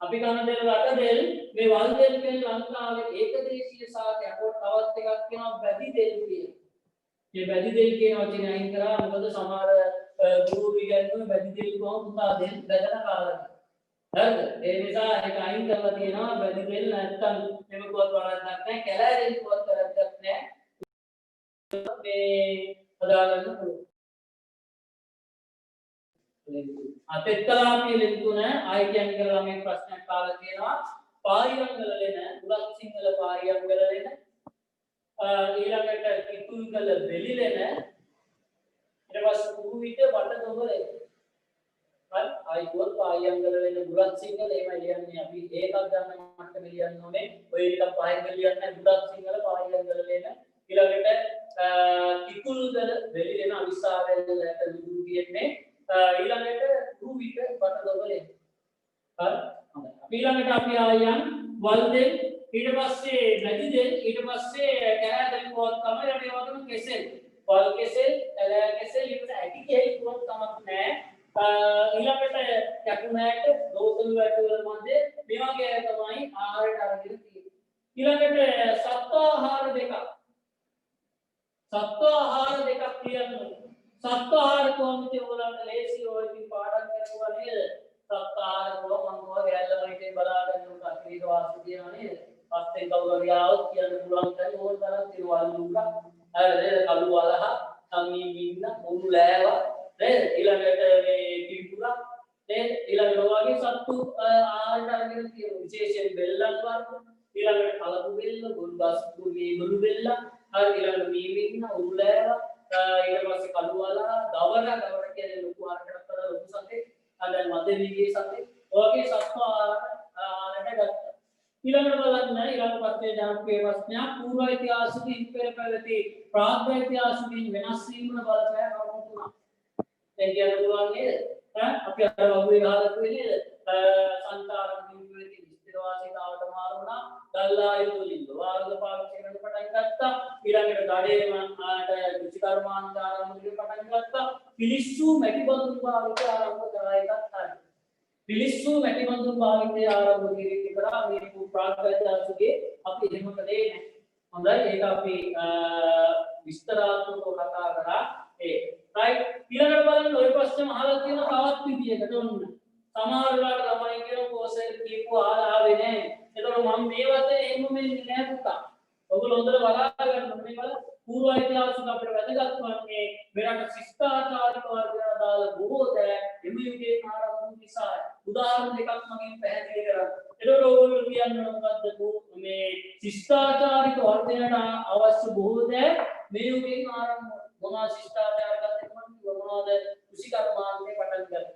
Speaker 1: අපි කන දෙල් රට දෙල් මේ වල් දෙල් කියන්නේ ලංකාවේ ඒකදේශීය සාකයක්. තවත් එකක් කියනවා බැදි දෙල් කියලා. මේ බැදි දෙල් කියන වචනේ අයින් කරා මොකද සමහර ගුරු විගන්වන බැදි දෙල් කොහොම පුතා දෙල් බැදලා කාලා. හරිද? ඒ නිසා ඒක අයින් කරලා තියෙනවා බැදි දෙල් නැත්තම් මේකවත් වරද්දක් නැහැ. කැලෑ දෙල් කොහොමද වරද්දක් නැහැ. මේ හදාගන්න පුළුවන්. තෙත්කලාපීය ලෙන් තුන ආයි කියන්නේ කරලා මේ ප්‍රශ්නයක් කාලා තියෙනවා. පාරියංගල ලෙන උලක් සිංහල පාරියංගල ලෙන ඊළඟට කිතුල්ගල බෙලි ලෙන ඊට පස්සේ කුරුවිට බටදොබ ලෙන හරි ආයි ගොල් පාරියංගල ලෙන උලක් සිංහල එහෙමයි ලියන්නේ අපි ඒකක් ගන්න මට්ටමේ ලියන්න ඕනේ ඔය එක පහෙන් ලියන්නේ උලක් සිංහල පාරියංගල ලෙන ඊළඟට කිතුල්ගල බෙලි ලෙන අවිස්සාවැල්ලට ලුදු කියන්නේ ඊළඟට කුරුවිට බටදොබ ලෙන හරි හොඳයි ඊළඟට අපි ආයන් වල් දෙල් ඊට පස්සේ නැති දෙල් ඊට පස්සේ කැලෑ දෙල් කොහොත් තමයි අපි වගේම කෙසෙල් වල් කෙසෙල් කැලෑ කෙසෙල් ඊට ඇටි කෙල් කොහොත් තමක් නැහැ ඊළඟට කැකුණෑට දෝතළු වැටවල මැද මේ වගේ අය තමයි ආහාරයට අරගෙන තියෙන්නේ ඊළඟට සත්ව ආහාර දෙකක් කියනවා සත්ව ආහාර කොහොමද ඔයගොල්ලන්ට ලේසි ඔය ඉතින් පාඩම් කරනවා නේද සත්ව ආහාර කොහොමද මම ඔයාලා වයිටේ බලාගෙන උන්ට අතිරේක වාසි තියනවා නේද පස්සේ කවුරු හරි ආවොත් කියන්න පුළුවන් දැන් ඕන තරම් තිරවල් දුන්නා හරිද කළු වලහ සමී මින්න මුළු ලෑව නේද ඊළඟට මේ පිපුරා නේද ඊළඟට වගේ සත්තු ආහාරට අරගෙන තියෙන විශේෂයෙන් බෙල්ලන් වර්ග ඊළඟට කලබු බෙල්ල ගොළු බෙල්ල හරි ඊළඟට මී මින්න උළු ලෑව ඊට පස්සේ කළු වලහ දවර කියන්නේ ලොකු ආහාරයක් කරලා ලොකු සතේ දැන් මැද වීගේ සතේ ඔයගේ සත්ව ආහාරයට ගත්තා ඊළඟට බලන්න ඊළඟ පස්සේ ජනප්‍රිය ප්‍රශ්නයක් පූර්ව ඉතිහාසයේ ඉස්පෙර පැවති ප්‍රාග්ධෛතිහාසික වෙනස් වීම බලපෑම කරුණු තුනක් දැන් කියන්න පුළුවන් නේද අපි අර වගේ ගහලා නේද සංතාරක දිවිවේදී ස්ථිරවාසීතාවට මාරු වුණා දල්ලායු වලින් වාර්ග පාවිච්චි කරන්න පටන් ගත්තා ඊළඟට ගඩේ මාට කුචිකර්මාන්ත ආරම්භ කරන්න පටන් ගත්තා පිලිස්සු මැටිබඳුන් භාවිතය ආරම්භ කරා එකක් හරි පිලිස්සු මැටිබඳුන් භාවිතය ආරම්භ කිරීම කරා මේ ප්‍රාග්ධෛතිහාසිකේ අපි එහෙම කළේ නැහැ හොඳයි ඒක අපි විස්තරාත්මකව කතා කරා ඒ right ඊළඟට බලන්න ඔය ප්‍රශ්නේ අහලා තියෙන තවත් විදියකට ඔන්න සමහර වෙලාවට ළමයි කියන කෝසෙල් කියපු ආවේ නැහැ. ඒතකොට මම මේවට එන්න මෙන්නේ නැහැ පුතා. ඔයගොල්ලෝ හොඳට බලා ගන්න ඕනේ. මේවල පූර්ව ඉතිහාසක අපිට වැදගත් වන්නේ මෙරට ශිෂ්ටාචාරික වර්ගන දාලා බොහෝ දෑ එම යුගයේ ආරම්භ නිසා උදාහරණ දෙකක් මගෙන් පැහැදිලි කරා. ඒතකොට ඔයගොල්ලෝ කියන්නේ මොකද්ද මේ ශිෂ්ටාචාරික වර්ධනයට අවශ්‍ය බොහෝ දෑ මේ යුගයෙන් ආරම්භ මොනවා ශිෂ්ටාචාරගත මොනවාද කුෂිකර්මාන්තේ පටන් ගන්න.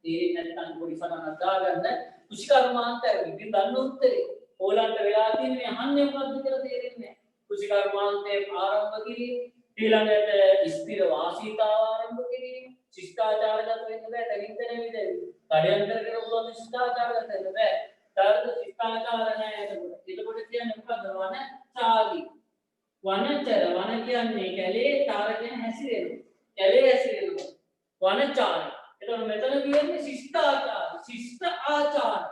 Speaker 1: ඒ නැත්නම් පොඩි සටහනක් දාගන්න කුෂිකර්මාන්තය ඉතින් දන්න උත්තරේ ඕලන්ට වෙලා තියෙන මේ අහන්නේ මොකද්ද කියලා තේරෙන්නේ නැහැ. කුෂිකර්මාන්තේ ආරම්භ කිරීම ඊළඟට ස්ථිර වාසීතාව ආරම්භ කිරීම ශිෂ්ටාචාරගත වෙන්න බෑ තනින් තන විදිහට. කඩයන්තර කරපුවා ශිෂ්ටාචාරගත වෙන්න බෑ. ඊට ශිෂ්ටාචාර නැහැ එතකොට. එතකොට කියන්නේ මොකද්ද වනචාරී. වනචර වන කියන්නේ කැලේ චාර කියන්නේ හැසිරෙනවා. කැලේ හැසිරෙනවා. වනචාරී. එතකොට මෙතන කියන්නේ ශිෂ්ටාචාර. ශිෂ්ට ආචාර.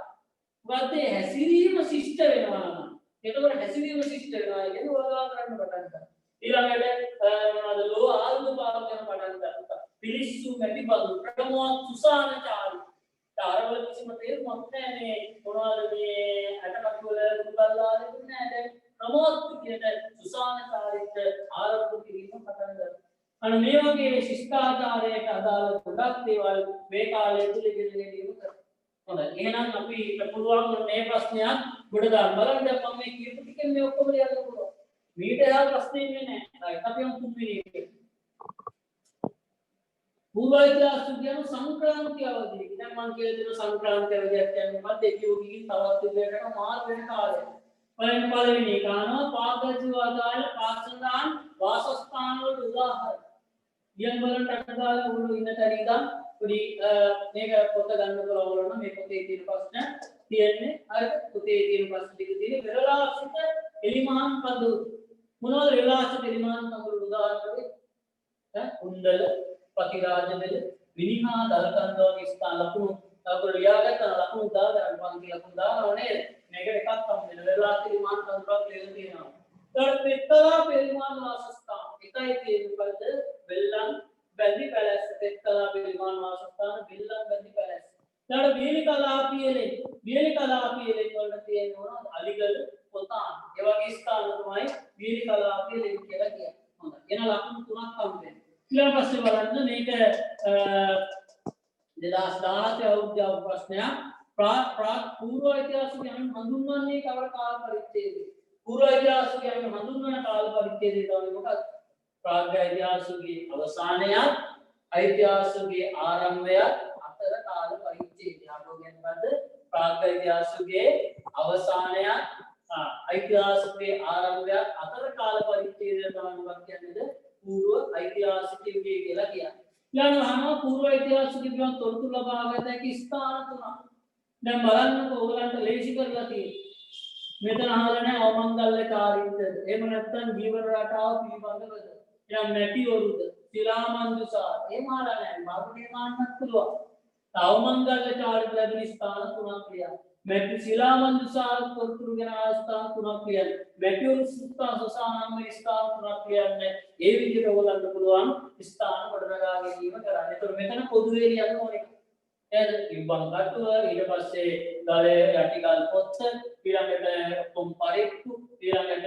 Speaker 1: මොකද හැසිරීම ශිෂ්ට වෙනවා නම්. එතකොට හැසිරීම ශිෂ්ට වෙනවා කියන්නේ ඔයාලා කරන්න පටන් ගන්නවා. ඊළඟට මොනවද ලෝ ආල්දු පාලකයන් පටන් ගන්නවා. පිලිස්සු මැටිබඳු ප්‍රමෝත් සුසානචාරී. තාරවල කිසිම තේරුමක් නැහැ මේ මොනවද මේ අටකටු වල කුබල්ලා දෙන්නේ නැහැ. ප්‍රමෝත් කියන සුසානචාරීත් ආරම්භ කිරීම පටන් ගන්නවා. අන්න මේ වගේ ශිෂ්ටාචාරයට අදාළ ගොඩක් දේවල් මේ කාලය තුල ඉගෙන ගැනීම කරනවා. හොඳයි. එහෙනම් අපි පුළුවන් මේ ප්‍රශ්නයක් ගොඩ දාන්න බලන්න මම මේ කියපු ටිකෙන් මේ ඔක්කොම ලියන්න පුළුවන්. මීට එහා ප්‍රශ්නේ ඉන්නේ නැහැ. right. අපි යමු තුන්වෙනි එකේ. පූර්ව ඉතිහාස කියන සංක්‍රාන්ති අවධිය. දැන් මම කියලා දෙන සංක්‍රාන්ති අවධියක් කියන්නේ මොකක්ද? ඒ කියෝගින් තවත් විදිහකට මාර් වෙන කාලය. පළවෙනි එක අනුව පාගජ්ජවදාල පාසඳාන් වාසස්ථාන වල උදාහරණ. ලියන් බලන්න අටදාලා උගුරු ඉන්න තැන ඉඳන් පොඩි මේක පොත ගන්න බලවලන මේ පොතේ තියෙන ප්‍රශ්න තියෙන්නේ අර පොතේ තියෙන ප්‍රශ්න ටික තියෙන්නේ වෙරළාසිත එලිමහන් කඳු මොනවද වෙරළාසිත එලිමහන් කඳු උදාහරණ උණ්ඩල පතිරාජදෙල විනිහා දලකන්ද වගේ ස්ථාන ලකුණු අපර ලියාගත්ත ලකුණු දාගන්න පන්ති ලකුණු දානවා නේද මේක එකක් තමයි වෙරළාසිත එලිමහන් කඳුක් ලියලා තියෙනවා ඊට පෙත්තලා පෙරිමාන් වාසස්ථාන එකයි තියෙන්නේ වෙල්ලන් බැඳි පැලැස්ස පෙත්තලා පෙරිමාන් වාසස්ථාන වෙල්ලන් බැඳි පැලැස්ස ඊට වීලිකලාපියලේ වල තියෙන මොනවද අලිගල පොතාන ඒ වගේ ස්ථාන තමයි වීලිකලාපියලේ කියලා කියන්නේ හොඳයි එන ලකුණු තුනක් හම්බෙන්නේ ඊට පස්සේ බලන්න මේක 2017 අවුරුද්දේ ප්‍රශ්නයක් පූර්ව ඉතිහාසයෙන් හඳුන්වන්නේ කවර කාල පරිච්ඡේදයේද पूर्व इतिहासයේ හඳුන්වන කාල පරිච්ඡේදය තමයි මොකක්ද? ප්‍රාග් ඉතිහාසයේ අවසානයත් ඓතිහාසිකයේ ආරම්භය අතර කාල පරිච්ඡේදය. අපෝ කියන්නේ මොකද්ද? ප්‍රාග් ඉතිහාසයේ අවසානයත් ඓතිහාසිකයේ ආරම්භය අතර කාල පරිච්ඡේදය තමයි මොකක්ද කියන්නේද? పూర్ව ඓතිහාසික යුගය කියලා කියන්නේ. ඊළඟ අහනවා పూర్ව ඓතිහාසික යුගයන් තොරතුරු ලබාගත හැකි ස්ථාන තුනක්. දැන් බලන්නකෝ ඔයගලන්ට ලේසි කරලා තියෙන්නේ. මෙතන අහලා නැහැ අවමංගල්‍ය කාරීද එහෙම නැත්නම් ජීවන රටාව පිළිබඳවද එනම් නැටිවරුද ශිලාමන්දුසා එහෙම අහලා නැහැ මාර්ගයේ මාන්නත් පුළුවන් අවමංගල්‍ය කාරීද ලැබෙන ස්ථාන තුනක් ලියන්න මෙත් ශිලාමන්දුසා තොරතුරු ගැන ස්ථාන තුනක් ලියන්න මෙටිවරු සුත්තා සසානම් ස්ථාන තුනක් ලියන්න ඒ විදිහට ඔයගලන්ට පුළුවන් ස්ථාන ගොඩනගා ගැනීම කරන්න. ඒතකොට මෙතන පොදුවේ ලියන්න ඕනේ එද ඉබ්බන් කටුව ඊට පස්සේ ගලේ යටිකල් පොත්ත ඊළඟට කොම්පරෙක්ටු ඊළඟට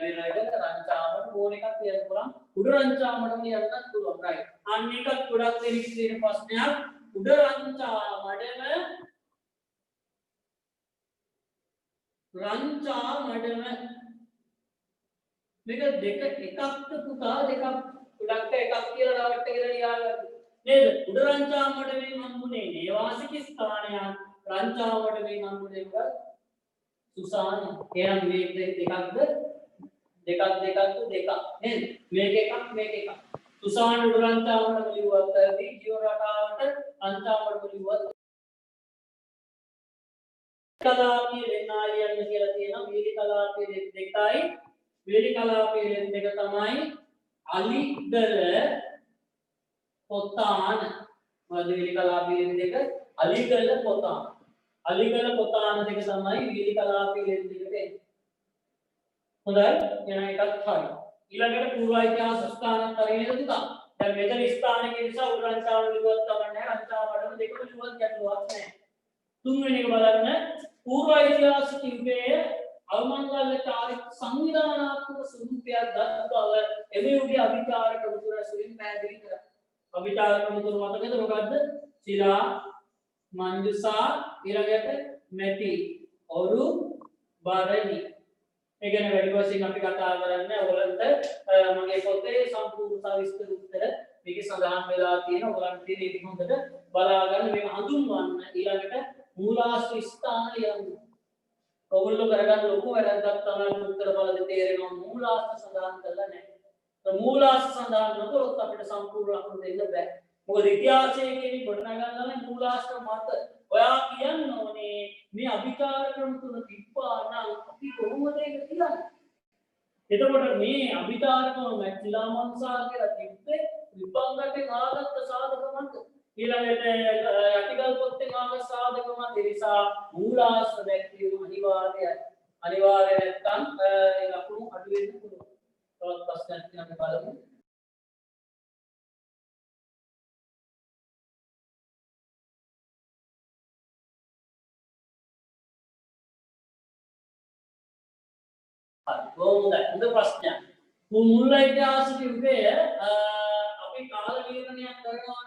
Speaker 1: මෙරගල රංචාමඩ ඕන එකක් කියන්න පුළුවන් උඩ රංචාමඩම කියන්නත් පුළුවන් right අන්න එකක් ගොඩක් දෙනෙක් තියෙන ප්‍රශ්නයක් උඩ රංචාමඩම මේක දෙක එකක්ද පුතා දෙකක් ගොඩක් එකක් කියලා රවට කියලා ලියාගන්න නේද උඩ රංචාමඩමේ හම්බුනේ නේවාසික ස්ථානයක් රංචාමඩමේ හම්බුනේ මොකක්ද සුසාන එහෙනම් මේ දෙකක්ද දෙකක් නේද මේක එකක් සුසාන උඩ රංචාමඩම ලියුවත් ඇති ජීව රටාවට රංචාමඩම ලියුවත් කලාපීය දෙන්නාලියන්න කියලා තියෙනවා වීලි කලාපීය දෙකයි වීලි කලාපීය දෙක තමයි අලිගල පොතාන මොකද වීලි කලාපීය දෙක අලිගල පොතාන දෙක තමයි වීලි කලාපීය දෙක වෙන්නේ හොඳයි එන එකක් හරි ඊළඟට පූර්ව ඉතිහාස ස්ථානත් අරගෙන දුක දැන් මෙතන ස්ථානයේ නිසා උඩ රංචාව ලියුවත් තමයි රංචාවටම දෙකම ලියුවත් තුන්වෙනි එක බලන්න పూర్ව ඓතිහාසික යුගයේ අවමංගල චාරිත සංවිධානාත්මක ස්වරූපයක් දත් බව එම යුගයේ අභිචාරක මුදුර සුරින් පැහැදිලි කරා. අභිචාරක මුදුර මතකද මොකද්ද? ශිලා මංජුසා ඊළඟට මැටි ඔරු බරණි. ඒ ගැන වැඩි වශයෙන් අපි කතා කරන්නේ ඔයගලන්ට මගේ පොතේ සම්පූර්ණ සවිස්තර උත්තර මේකේ සඳහන් වෙලා තියෙනවා. ඔයගලන්ට තියෙන ඉතින් හොඳට බලා ගන්න මේක හඳුන්වන්න ඊළඟට මූලාශ්‍ර ස්ථාන ලියන්න. ඔයගොල්ලෝ කරගන්න ලොකු වැඩක් තමයි උත්තර බලද්දී තේරෙනවා මූලාශ්‍ර සඳහන් කරලා නැහැ. ඒ මූලාශ්‍ර සඳහන් නොකරොත් අපිට සම්පූර්ණ අකුරු දෙන්න බෑ. මොකද ඉතිහාසයේ කියන ගොඩනගන්න මූලාශ්‍ර මත ඔයා කියන්න ඕනේ මේ අභිචාර ක්‍රම තුන තිබ්බා නම් අපි කොහොමද ඒක කියන්නේ? එතකොට මේ අභිචාර ක්‍රම මැච්චිලා මන්සා කියලා තිබ්බේ විපංගටේ ආගත්ත සාධකමත් ඊළඟට යටිගල් පොත්තේ ආගත් සාධකමත් ඒ නිසා මූලාශ්‍ර දැක්වීම අනිවාර්යයි. අනිවාර්ය නැත්නම් ඒ ලකුණු අඩු වෙන්න පුළුවන්. තවත් ප්‍රශ්නයක් තියෙනවා බලමු. හොඳ ප්‍රශ්නයක්. මුල් ඓතිහාසික යුගයේ අපි කාල නිර්ණයක් කරනවා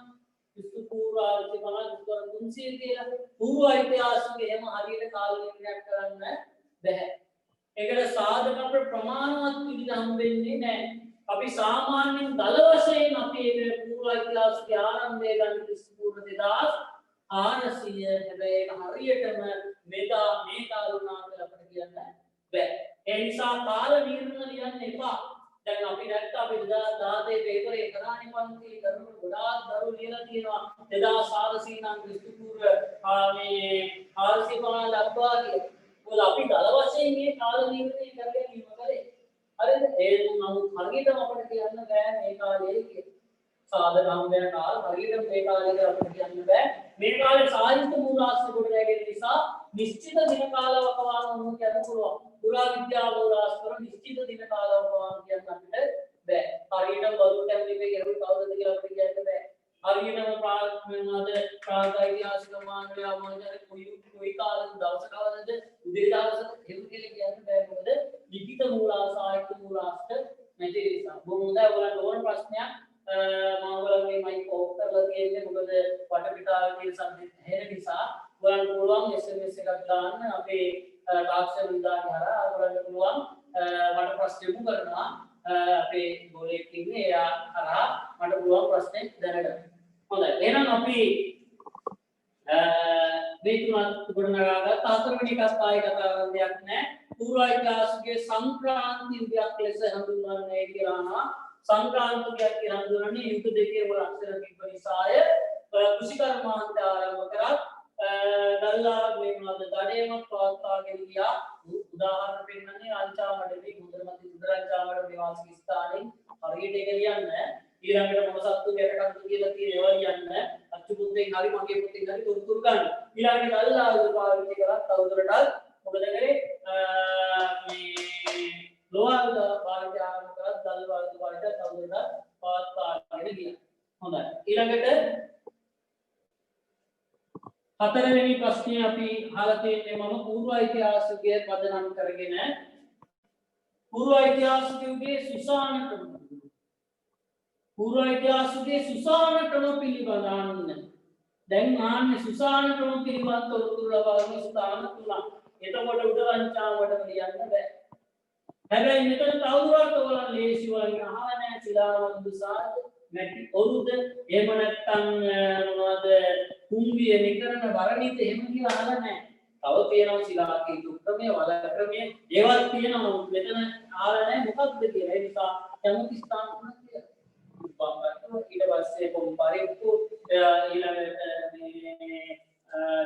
Speaker 1: විසු පූර්ව ආර්ථික බලන උත්තර 300 කියලා. පූර්ව ඓතිහාසික එහෙම හරියට කාල නිර්ණයක් කරන්න බැහැ. ඒකට සාධක අපේ ප්‍රමාණවත් විදිහට හම්බෙන්නේ නැහැ. අපි සාමාන්‍යයෙන් දල වශයෙන් අපි මේ පූර්ව ඓතිහාසික ආරම්භය ගන්න විසු පූර්ව 2400 හැබැයි ඒක හරියටම මෙදා මේ කාලුණා කියලා අපිට කියන්න බැහැ. ඒ නිසා කාල නිර්ණය ලියන්න එපා. දැන් අපි දැක්ක අපි 2016 පේපරේ කරාණි පන්ති කරනකොට ගොඩාක් දරු ලියලා තියෙනවා 2400 නම් ක්‍රිස්තු පූර්ව මේ 450 දක්වා කියලා. මොකද අපි දල වශයෙන් මේ කාල නිර්ණය කරගෙන ඉන්න කරේ. හරිද? ඒ නමුත් හරියටම අපිට කියන්න බෑ මේ කාලේ කියලා. සාධක හම් වෙන කාල හරියටම මේ කාලේ අපිට කියන්න බෑ. මේ කාලේ සාහිත්‍ය මූලාශ්‍ර කොට ගැගෙන නිසා නිශ්චිත දින කාලවකවානුව කියන්න පුළුවන්. පුරා විද්‍යා මූලාශ්‍ර නිශ්චිත දින කාලවකවානුව කියන්න අපිට බෑ. හරියටම බදු කැමලිපේ කරුණු කවුරුද කියලා අපිට කියන්න බෑ. හරියටම ප්‍රාග් ඓතිහාසික මානවය ආමෝදන කොයි කාලෙද දවසකවද උදේ දවසක එහෙම කියලා කියන්න බෑ. මොකද ලිඛිත මූලාශ්‍ර සාහිත්‍ය මූලාශ්‍ර නැති නිසා. බොහොම හොඳයි. ඔයගොල්ලන්ට ඕන ප්‍රශ්නයක් මම ඔයගොල්ලන්ගේ මයික් ඕෆ් කරලා තියෙන්නේ මොකද වටපිටාවේ තියෙන සම්පූර්ණ හැරෙන නිසා. ඔයගොල්ලන්ට පුළුවන් SMS එකක් දාන්න අපේ තාක්ෂණ විද්‍යාලය හරහා ඔයගොල්ලන්ට පුළුවන් මට ප්‍රශ්න යොමු කරනවා අපේ ගෝලෙක් ඉන්නේ එයා හරහා මට පුළුවන් ප්‍රශ්නේ දැනගන්න. හොඳයි. එහෙනම් අපි මේ තුනත් ගොඩනගාගත්ත හතරවෙනි එකත් ආයෙ කතා කරන්න දෙයක් නැහැ. පූර්ව ඓතිහාසිකයේ සංක්‍රාන්ති යුගයක් ලෙස හඳුන්වන්නේ කියලා සංක්‍රාන්තියක් කියලා හඳුන්වන්නේ යුග දෙකේ වල අක්ෂර තිබ්බ නිසාය. කෘෂිකර්මාන්ත ආරම්භ කරත් දල්ලා මේ මොනවද දඩේමක් පවත්වාගෙන ගියා. උදාහරණ පෙන්නන්නේ රංචාමඩේ මුදරමති උදරංචාමඩ නිවාසික ස්ථානයේ හරියට ඒක ලියන්න. ඊළඟට මොන සත්තු ගැටකන්තු කියලා තියෙන ඒවා ලියන්න. අච්චු පුතෙන් හරි මගේ පුතෙන් හරි තොරතුරු ගන්න. ඊළඟට දල්ලා පාවිච්චි කරත් තවදුරටත් මොකද කරේ මේ ලෝහාද පාවිච්චි ආරම්භ කරත් දල්ලා පාවිච්චි තවදුරටත් පවත්වාගෙන ගියා. හොඳයි. ඊළඟට හතරවෙනි ප්‍රශ්නේ අපි අහලා තියෙන්නේ මම පූර්ව ඓතිහාසිකයේ පදනම් කරගෙන පූර්ව ඓතිහාසික යුගයේ සුසාන ක්‍රම පූර්ව ඓතිහාසිකයේ සුසාන ක්‍රම පිළිබඳව දැන් ආන්නේ සුසාන ක්‍රම පිළිබඳව තොරතුරු ලබා ගන්න ස්ථාන තුනක්. එතකොට උදවංචාවට ලියන්න බෑ. හැබැයි මෙතන තවදුරටත් ඔයාලා ලේසි වලින් අහලා නැහැ සිලාවන්දුසාද නැති ඔරුද එහෙම නැත්නම් මොනවද කුම්බිය නිකරන වරණිත එහෙම කියලා අහලා නැහැ. තව තියෙනවා ශිලාකී දුක්ඛමයේ වල ක්‍රමයේ ඒවත් තියෙනවා මෙතන අහලා නැහැ මොකක්ද කියලා. ඒ නිසා කැමති ස්ථාන තුනක් කියලා. බම්බත් ඊට පස්සේ කොම්පරිප්පු ඊළඟට මේ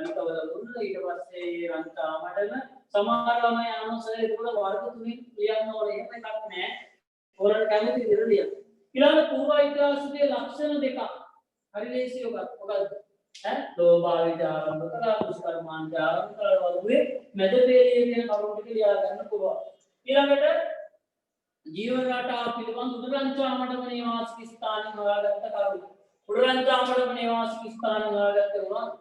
Speaker 1: නිකවල දුන්න ඊට පස්සේ රන්තාමඩම සමහර ළමයි අනුසය ඒකවල වර්ග තුنين ලියන්න ඕනේ. එහෙම එකක් නැහැ. ඕනට කැමති විදිහට ලියන්න. ඊළඟ පූර්ව ඓතිහාසිකයේ ලක්ෂණ දෙකක්. හරි ලේසි ඔකත්. මොකද්ද? ලෝභාවිත ආරම්භ කළා දුෂ්කර්මාන්ත ආරම්භ කළා වගේ මැද පෙළේ තියෙන කරුණු ටික ලියා ගන්න පුළුවන්. ඊළඟට ජීවන රටාව පිළිබඳ උඩරංචාමඩම නිවාසික ස්ථානින් හොයාගත්ත කරුණු. උඩරංචාමඩම නිවාසික ස්ථානින් හොයාගත්තේ මොනවද?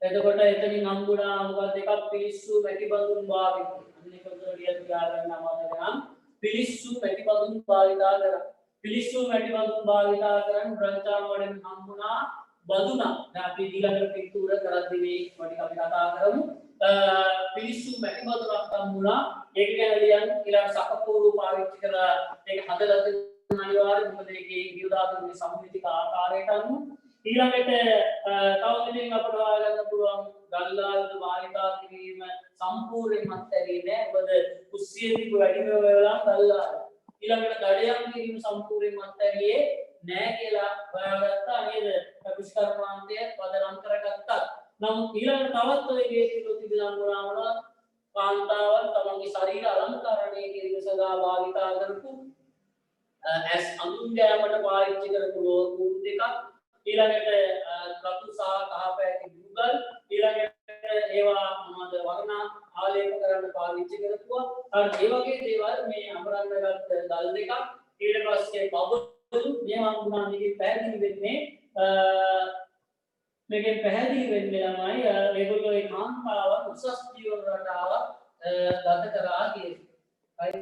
Speaker 1: එතකොට එතනින් හම්බුණා මොකද එකක් පිලිස්සු මැටි බඳුන් භාවිත. අන්නේ කොතනදියත් ගාගන්න අමාරුනම් පිලිස්සු මැටි බඳුන් භාවිතා කරා. පිලිස්සු මැටි බඳුන් භාවිතා කරන් බ්‍රංචාම් වලින් හම්බුණා බඳුනා. දැන් අපි ඊළඟට පිටුර කරද්දී මේ වටික අපි කතා කරමු. පිලිස්සු මැටි බඳුනක් හම්බුණා. ඒක ගැන ලියන්න ඊළඟ සකපෝරු පාවිච්චි කරලා ඒක හදලා තියෙන අනිවාර්ය මොකද ඒකේ ගියදාතුන්ගේ සම්මිතික ආකාරයට අනුව ඊළඟට තව දෙයක් අපට හොයාගන්න පුළුවන් ගල්ලාල්ද භාවිතා කිරීම සම්පූර්ණයෙන්ම අත්හැරියේ නෑ. මොකද කුස්සියේදී වැඩිම වෙලා ගල්ලාල්. ඊළඟට දඩයම් කිරීම සම්පූර්ණයෙන්ම අත්හැරියේ නෑ කියලා හොයාගත්තා නේද? කෘෂිකර්මාන්තය පදනම් කරගත්තා. නමුත් ඊළඟට තවත් ඔය ගේතිලෝ තිබෙනා මොනවා කාන්තාවන් තමන්ගේ ශරීර අලංකරණය කිරීම සඳහා භාවිතා කරපු ඇස් අඳුන් ගෑමට පාවිච්චි කරපු ලෝකුන් දෙකක් ඊළඟට රතු සහ කහ පැහැති ගුගල් ඊළඟට ඒවා මොනවද වර්ණ ආලේප කරන්න පාවිච්චි කරපුවා අර ඒ වගේ දේවල් මේ අමරන්නගත් ගල් දෙකක් ඊට පස්සේ බබලු මේවා වුණා මේකේ පැහැදිලි වෙන්නේ මේකෙන් පැහැදිලි වෙන්නේ ළමයි ඒගොල්ලෝ ඒ කාන්තාව උසස් ජීවන රටාව ගත කරා කියන්නේ.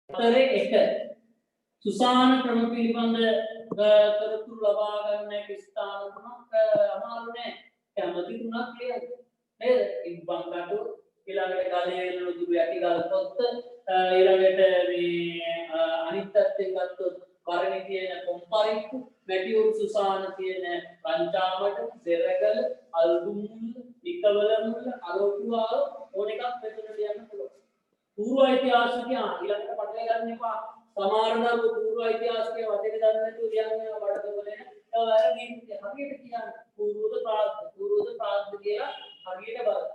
Speaker 1: හතරේ එක සුසාන ක්‍රම පිළිබඳ තොරතුරු ලබා ගන්න ස්ථාන තුනක් අමාරු නෑ. කැමති තුනක් කියන්න. නේද? ඉබ්බන් කටු ඊළඟට ගලේ නුදුරු යටි ගල් පොත්ත ඊළඟට මේ අනිත් පැත්තෙන් ගත්තොත් කරණි තියෙන කොම්පරික්කු මැටි උරු සුසාන තියෙන පංචාමට දෙරගල අල්දුමුල් ඉකවල මුල් අරෝටුවාව ඕන එකක් මෙතන ලියන්න පුළුවන්. පූර්ව ඓතිහාසිකයන් ඊළඟට පටල ගන්න එපා. සමහර දරුවෝ පූර්ව ඓතිහාසිකය වටේ දාන්න නැතුව ලියන්නේ බඩදොලේ ඒවා වැරදි හරියට කියන්නේ පූර්වද ප්‍රාග්ධ කියලා හරියට බලන්න.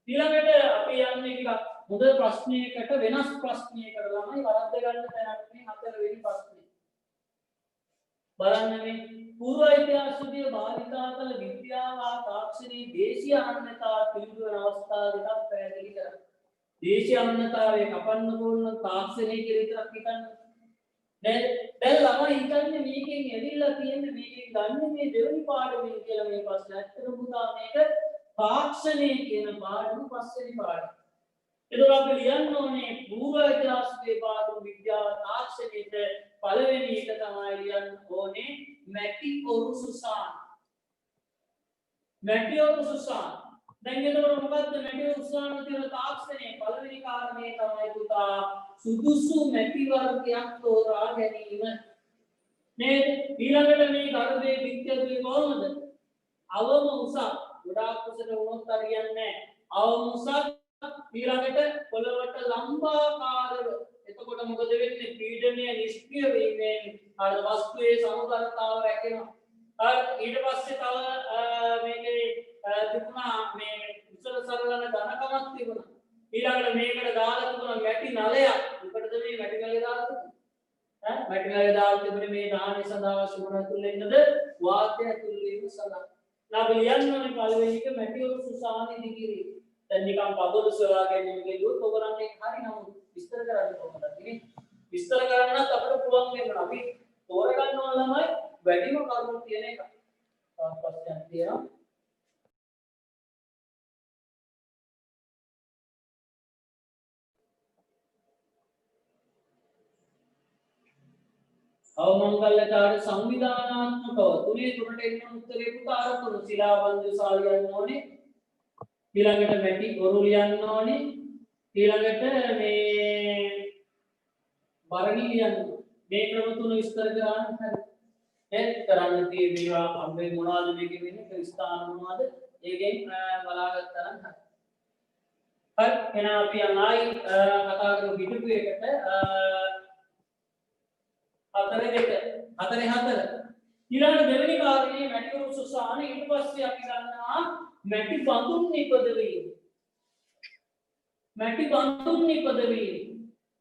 Speaker 1: ඊළඟට අපි යන්නේ ටිකක් හොඳ ප්‍රශ්නයකට වෙනස් ප්‍රශ්නයකට ළමයි වරද්ද ගන්න තැනක් මේ හතරවෙනි ප්‍රශ්නේ. බලන්න මේ පූර්ව ඓතිහාසිකයේ භාවිතා කළ විද්‍යාව තාක්ෂණයේ දේශීය අනන්‍යතා පිළිබඳ අවස්ථා දෙකක් පැහැදිලි කරනවා. දේශීය අනන්‍යතාවය කපන්න ඕන තාක්ෂණයේ කියලා විතරක් හිතන්න. දැන් ළමයි හිතන්නේ මේකෙන් ඇවිල්ලා තියෙන්නේ මේකෙන් ගන්න මේ දෙවෙනි පාඩමෙන් කියලා මේ ප්‍රශ්න. ඇත්තටම පුතා මේක තාක්ෂණයේ කියන පාඩම පස්වෙනි පාඩම. එතකොට අපි ලියන්න ඕනේ පූර්ව ඓතිහාසිකයේ පාඩම විද්‍යාව තාක්ෂණයේ පළවෙනි එක තමයි ලියන්න ඕනේ මැටි ඔරු සුසාන. මැටි ඔරු සුසාන. දැන් එතකොට මොකද්ද මැටි ඔරු සුසාන කියන තාක්ෂණයේ පළවෙනි කාරණේ තමයි පුතා සුදුසු මැටි වර්ගයක් තෝරා ගැනීම. නේද? ඊළඟට මේ ගර්භයේ විද්‍යාවේ කොහොමද? අවම උසක් ගොඩාක් උසට වුණොත් හරියන්නේ නැහැ. අවම උසක් ඊළඟට පොළවට ලම්බාකාරව එතකොට මොකද වෙන්නේ පීඩනය නිෂ්ක්‍රිය වීමෙන් අර වස්තුවේ සමබරතාව රැකෙනවා. ඊට පස්සේ තව මේකේ තිබුණා මේ උසල සරලන ධනකමක් තිබුණා. ඊළඟට මේකට දාලා තිබුණා මැටි නලයක්. උකටද මේ මැටි නලය දාලා තිබුණා? මැටි නලය දාලා තිබුණේ මේ දාහනේ සඳහා සුවන තුල් එන්නද වාතය තුල් වීම සඳහා. අපි ලියන්න ඕනේ පළවෙනි එක මැටි ඔරු සුසාන ඉදිකිරි. දැන් නිකන් පදවල සොයා ගැනීම කියලුවොත් ඔයගොල්ලන්ට ඒක හරි නමුත් විස්තර කරන්න කොහොමද කියන්නේ? විස්තර කරන්නත් අපිට පුළුවන් වෙනවා. අපි තෝරගන්න ඕන ළමයි වැඩිම කරුණු තියෙන එක. තවත් ප්‍රශ්නයක් තියෙනවා. අවමංගල්‍යකාරී සංවිධානාත්මකව තුනේ තුනට එන්න උත්තරේ පුතා අර තුන ශිලාබන්ධ සාලියන්න ඕනේ. ඊළඟට මැටි ඔරු ලියන්න ඕනේ. ඊළඟට මේ බරණි ලියන්න. මේ ක්‍රම තුන විස්තර කරන්න හරි. එහෙත් කරන්න තියෙන මේවා අපේ මොනවද මේකෙ වෙන්නේ ස්ථාන මොනවද? ඒකෙන් බලාගත්තා නම් හරි. හරි එහෙනම් අපි ආයි කතා කරමු පිටුපු එකට හතරේ දෙක හතරේ හතර ඊළඟ දෙවෙනි කාරණේ මැටි ඔරු සුසාන ඊට පස්සේ අපි ගන්නවා මැටි බඳුන් නිපදවීම. මැටි බඳුන් නිපදවීම.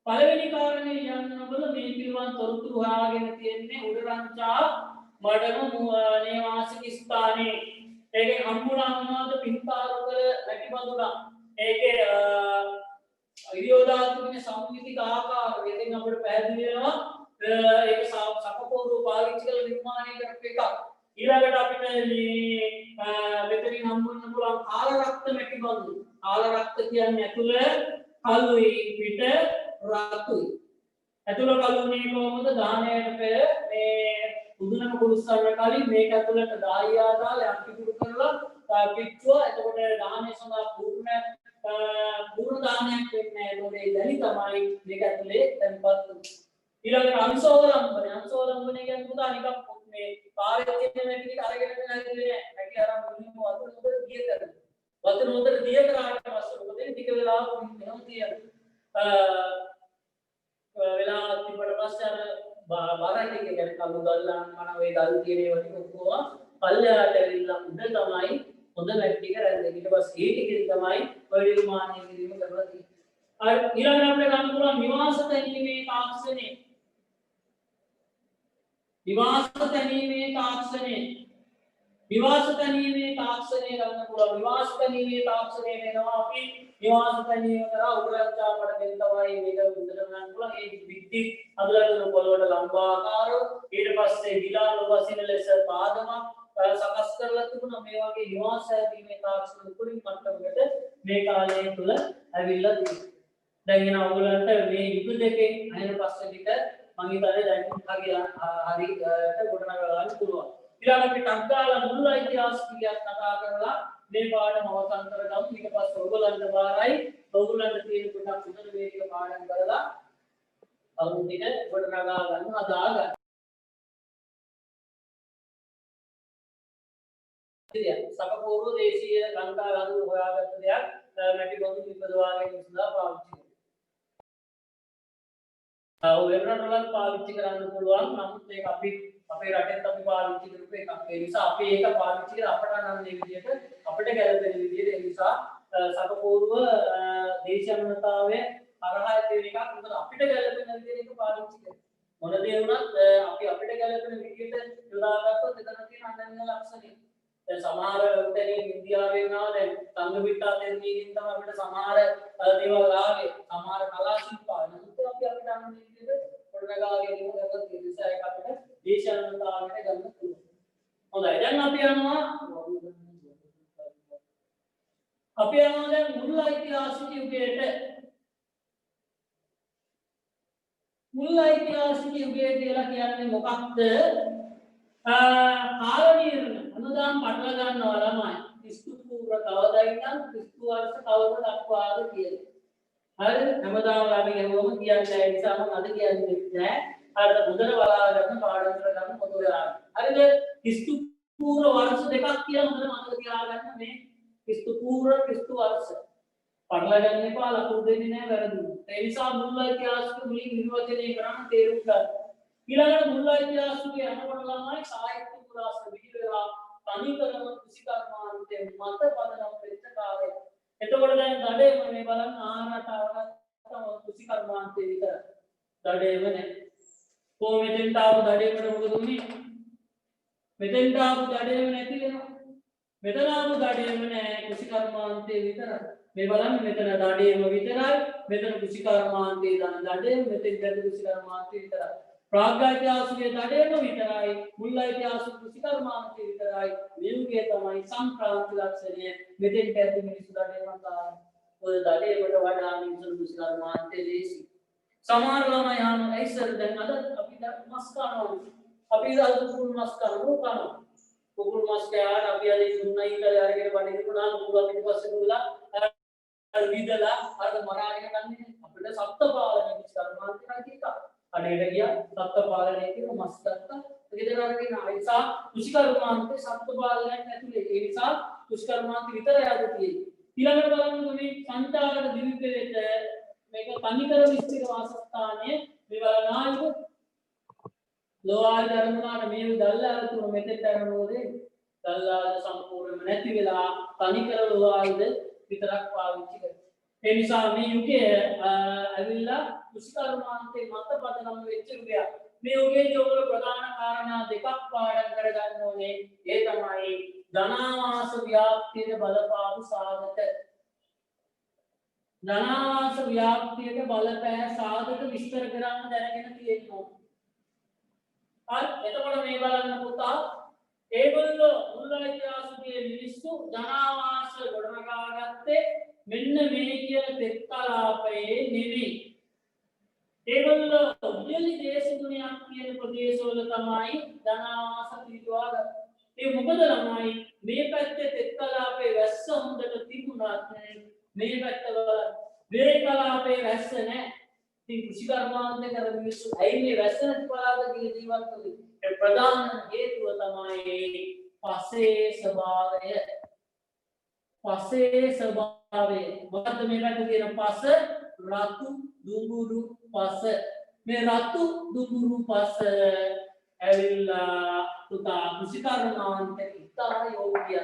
Speaker 1: පළවෙනි කාරණේ යන්නකොල මේ පිළිවන් තොරතුරු හොයාගෙන තියෙන්නේ උඩරංචා මඩම නේවාසික ස්ථානයේ. ඒකේ හම්බුණා මොනවද පින්තාරුකල මැටි බඳුනක්. ඒකේ ඉරියෝදාතුන්ගේ සම්මිතික ආකාර වලින් අපිට පැහැදිලි වෙනවා ඒක සකපෝරු පාවිච්චි කරලා නිර්මාණය කරපු එකක්. ඊළඟට මෙතනින් හම්බුන්න පුළුවන් කාල රක්ත මැටි බඳු. කාල රක්ත කියන්නේ ඇතුළ කළුයි පිට රතුයි. ඇතුළ කළුනේ කොහොමද දාහනයට පෙර මේ උදුනම කුරුස්සන්න කලින් මේක ඇතුළට දායියා දාලා යක්කිකුරු කරලා පිටුව එතකොට දාහනය සඳහා පූර්ණ දානයක් වෙන්නේ නැහැ. ඒකේ දැලි තමයි මේක ඇතුලේ තැන්පත් වෙන්නේ. ඊළඟට අංශෝලම්බනය කියන්නේ පුතා නිකන් මේ පාරේ තියෙන මේක අරගෙන නැහැ. නැගී අරන් මුලින්ම වතුර උඩ දිය කරනවා. වතුර උඩ දිය කරාට පස්සේ මොකද ටික වෙලාවක් වෙනවා තියෙනවා. වෙලාවක් තිබ්බට පස්සේ අර බාරටි කියන්නේ කළු ගල්ලාන් කන වේ ගල් තියෙන ඒවා ටික ඔක්කොම පල්ලෙහාට ඇවිල්ලා උඩ තමයි හොඳ මැටි ටික රැඳෙන්නේ. ඊට පස්සේ ඒ ටිකෙන් තමයි ඔය නිර්මාණය කිරීම කරලා තියෙන්නේ. අර ඊළඟට අපිට ගන්න පුළුවන් නිවාස තැනීමේ තාක්ෂණය. නිවාස තැනීමේ තාක්ෂණය ගන්න පුළුවන්. නිවාස තැනීමේ තාක්ෂණය වෙනවා අපි නිවාස තැනීම කරා උගලච්චාපට දෙන්න තමයි මේක උදට ගන්න පුළුවන්. ඒ විත්ති අදලන පොළොවට ලම්බාකාරව ඊට පස්සේ ගිලා නොවසින ලෙස පාදමක් සකස් කරලා තිබුණා. මේ වගේ නිවාස තැනීමේ තාක්ෂණ උඩින් මට්ටමකට මේ කාලය තුල ඇවිල්ලා තියෙනවා. දැන් එන ඔයගලන්ට මේ යුග දෙකෙන් අයන පස්සේ ටික මම හිතන්නේ දැන් හරියට ගොඩනගා ගන්න පුළුවන්. ඊළඟට අපි ටග්ගාලා මුල් ඓතිහාසිකයක් කතා කරලා මේ පාඩම අවසන් කරගමු. ඊට පස්සේ ඔයගලන්ට බාරයි ඔයගලන්ට තියෙන පොඩක් උදේ මේක පාඩම් කරලා අලුත් ටික ගොඩනගා ගන්න හදා ගන්න. ඉතින් සකපූර්ව දේශීය ලංකා ලඳු හොයාගත්ත දෙයක් මැටි බඳු විපදවා ගැනීම සඳහා පාවිච්චි කරනවා. ඔය වෙනරටවල පාවිච්චි කරන්න පුළුවන්. නමුත් ඒක අපි අපේ රටෙත් අපි පාවිච්චි කරපු එකක්. ඒ නිසා අපි ඒක පාවිච්චි කරලා අපට නම් මේ විදිහට අපිට ගැළපෙන විදිහට ඒ නිසා සකපූර්ව දේශීයතාවය හරහා තියෙන එකක්. මොකද අපිට ගැළපෙන විදිහට ඒක පාවිච්චි කරනවා. මොන දේ වුණත් අපි අපිට ගැළපෙන විදිහට යොදාගත්තොත් එතන තියෙන අනන්‍ය ලක්ෂණය. දැන් සමහර උදේින් ඉන්දියාවේ වුණා දැන් සංගවිතා තෙරණියකින් තමයි අපිට සමහර දේවල් ආවේ. සමහර කලා ශිල්පාන අපි අපිට අනුව විදිහට ගොඩනගා ගැනීම කරලා තියෙන නිසා ඒක අපිට දේශීයතාවයට ගන්න පුළුවන්. හොඳයි. දැන් අපි යනවා දැන් මුල් ඓතිහාසික යුගයට. මුල් ඓතිහාසික යුගය කියලා කියන්නේ මොකක්ද? කාලනීරණ අනුදාම් පටල ගන්නවා ළමයි. ක්‍රිස්තු පූර්ව කවදා ඉඳන් ක්‍රිස්තු වර්ෂ කවද දක්වාද කියලා. හරිද? හැමදාම ළමයි ගහුවම කියන්නේ නැහැ. ඒ නිසා මම අද කියන්නේ නැහැ. හරිද? මුදල බලා ගන්න පාඩම් කරගන්න පොත ඔයාලා. හරිද? ක්‍රිස්තු පූර්ව වර්ෂ දෙකක් කියලා මුදල මතක තියාගන්න මේ ක්‍රිස්තු පූර්ව ක්‍රිස්තු වර්ෂ. පටල ගන්න එපා ලකුණු දෙන්නේ නැහැ වැරදුනොත්. ඒ නිසා මුල් ඓතිහාසික මුලින් නිර්වචනය කරන්න තේරුම් ගන්න. ඊළඟට මුල් ඓතිහාසිකයේ අනුගමන ළමයි සාහිත්‍ය පුරාසන විහිදලා තනිකරම කෘෂිකර්මාන්තයේ මත පදනම් වෙච්ච කාර්යය. එතකොට දැන් දඩේම මේ බලන්න ආහාරතාවකට තමයි කෘෂිකර්මාන්තයේ විතර. දඩේම නැහැ. කොහොමෙන්ද ආව දඩේකට මොකද උනේ? මෙතෙන්ට ආපු දඩේම නැති වෙනවා. මෙතන ආපු දඩේම නැහැ කෘෂිකර්මාන්තයේ විතර. මේ බලන්න මෙතන දඩේම විතරයි. මෙතන කෘෂිකර්මාන්තයේ දාන දඩේම මෙතෙන් දැන් කෘෂිකර්මාන්තයේ විතරයි. ප්‍රාග්ඥාතිහාසිකයේ දඩේම විතරයි මුල් ඓතිහාසික කෘෂිකර්මාන්තයේ විතරයි මේකේ තමයි සංක්‍රාන්ති ලක්ෂණය මෙතෙන් පැති මිනිස්සු දඩේම ගන්න. ඔය දඩේකට වඩා මිනිස්සු කෘෂිකර්මාන්තයේ දේශි. සමහර ළමයි අහනවා ඇයිසර් දැන් අද අපි මස් කනවා. අපි අද කුකුල් මස් කනවා. කුකුල් මස් කෑවට අපි අද දුන්නයි කියලා අරගෙන වඩේ දුනා කුකුල් ඊට පස්සේ දුලා විදලා අර මරාගෙන ගන්නේ අපිට සත්පාලන කෘෂිකර්මාන්තය කියනවා. අඩේට ගියා සත්පාලනය කියන මස් ගත්තා. ගෙදරට ගෙන ආයිසා කෘෂිකර්මාන්තේ සත්පාලනයක් ඇතුලේ. ඒ නිසා කෘෂිකර්මාන්ත විතරයි අද තියෙන්නේ. ඊළඟට බලන්න මේ සංචාරක දිවිපෙලෙට මේක තනිකර විස්තර වාසස්ථානයේ මේ බලනායක ලෝආය ධර්මනාට මේ දල්ලාල තුන මෙතෙට යනෝදේ දල්ලාල සම්පූර්ණයෙන්ම නැති වෙලා තනිකර ලෝආයද විතරක් පාවිච්චි කරනවා. ඒ නිසා මේ යුගයේ ඇවිල්ලා කෘෂිකර්මාන්තේ මත පදනම් වෙච්ච යුගයක්. මේ යුගයේදී ඔයගොල්ලෝ ප්‍රධාන කාරණා දෙකක් පාඩම් කරගන්න ඕනේ. ඒ තමයි ධනාවාස ව්‍යාප්තියට බලපාපු සාධක. ධනාවාස ව්‍යාප්තියට බලපෑ සාධක විස්තර කරන්න දැනගෙන තියෙනවා. හරි එතකොට මේ බලන්න පුතා ඒගොල්ලෝ මුල් ඓතිහාසිකයේ මිනිස්සු ජනාවාස ගොඩනගා ගත්තේ මෙන්න මේ කියන තෙත් කලාපයේ නෙවෙයි. ඒගොල්ලෝ වියලි දේශගුණයක් කියන ප්‍රදේශවල තමයි ජනාවාස පිටුවා ගත්තේ. ඒ මොකද ළමයි මේ පැත්තේ තෙත් කලාපයේ වැස්ස හොඳට තිබුණත් මේ පැත්තවල වේ කලාපයේ වැස්ස නැහැ. ඉතින් කෘෂිකර්මාන්ත කරන මිනිස්සු ඇයි මේ වැස්ස නැති පළාතක ජීවත් වෙන්නේ? ඒ ප්‍රධාන හේතුව තමයි පසේ ස්වභාවය. පසේ ස්වභාවය. මොකද්ද මේ පැත්තේ තියෙන පස? රතු දුඹුරු පස. මේ රතු දුඹුරු පස ඇවිල්ලා පුතා කෘෂිකර්මාන්ත ඉතා යෝග්‍යයි.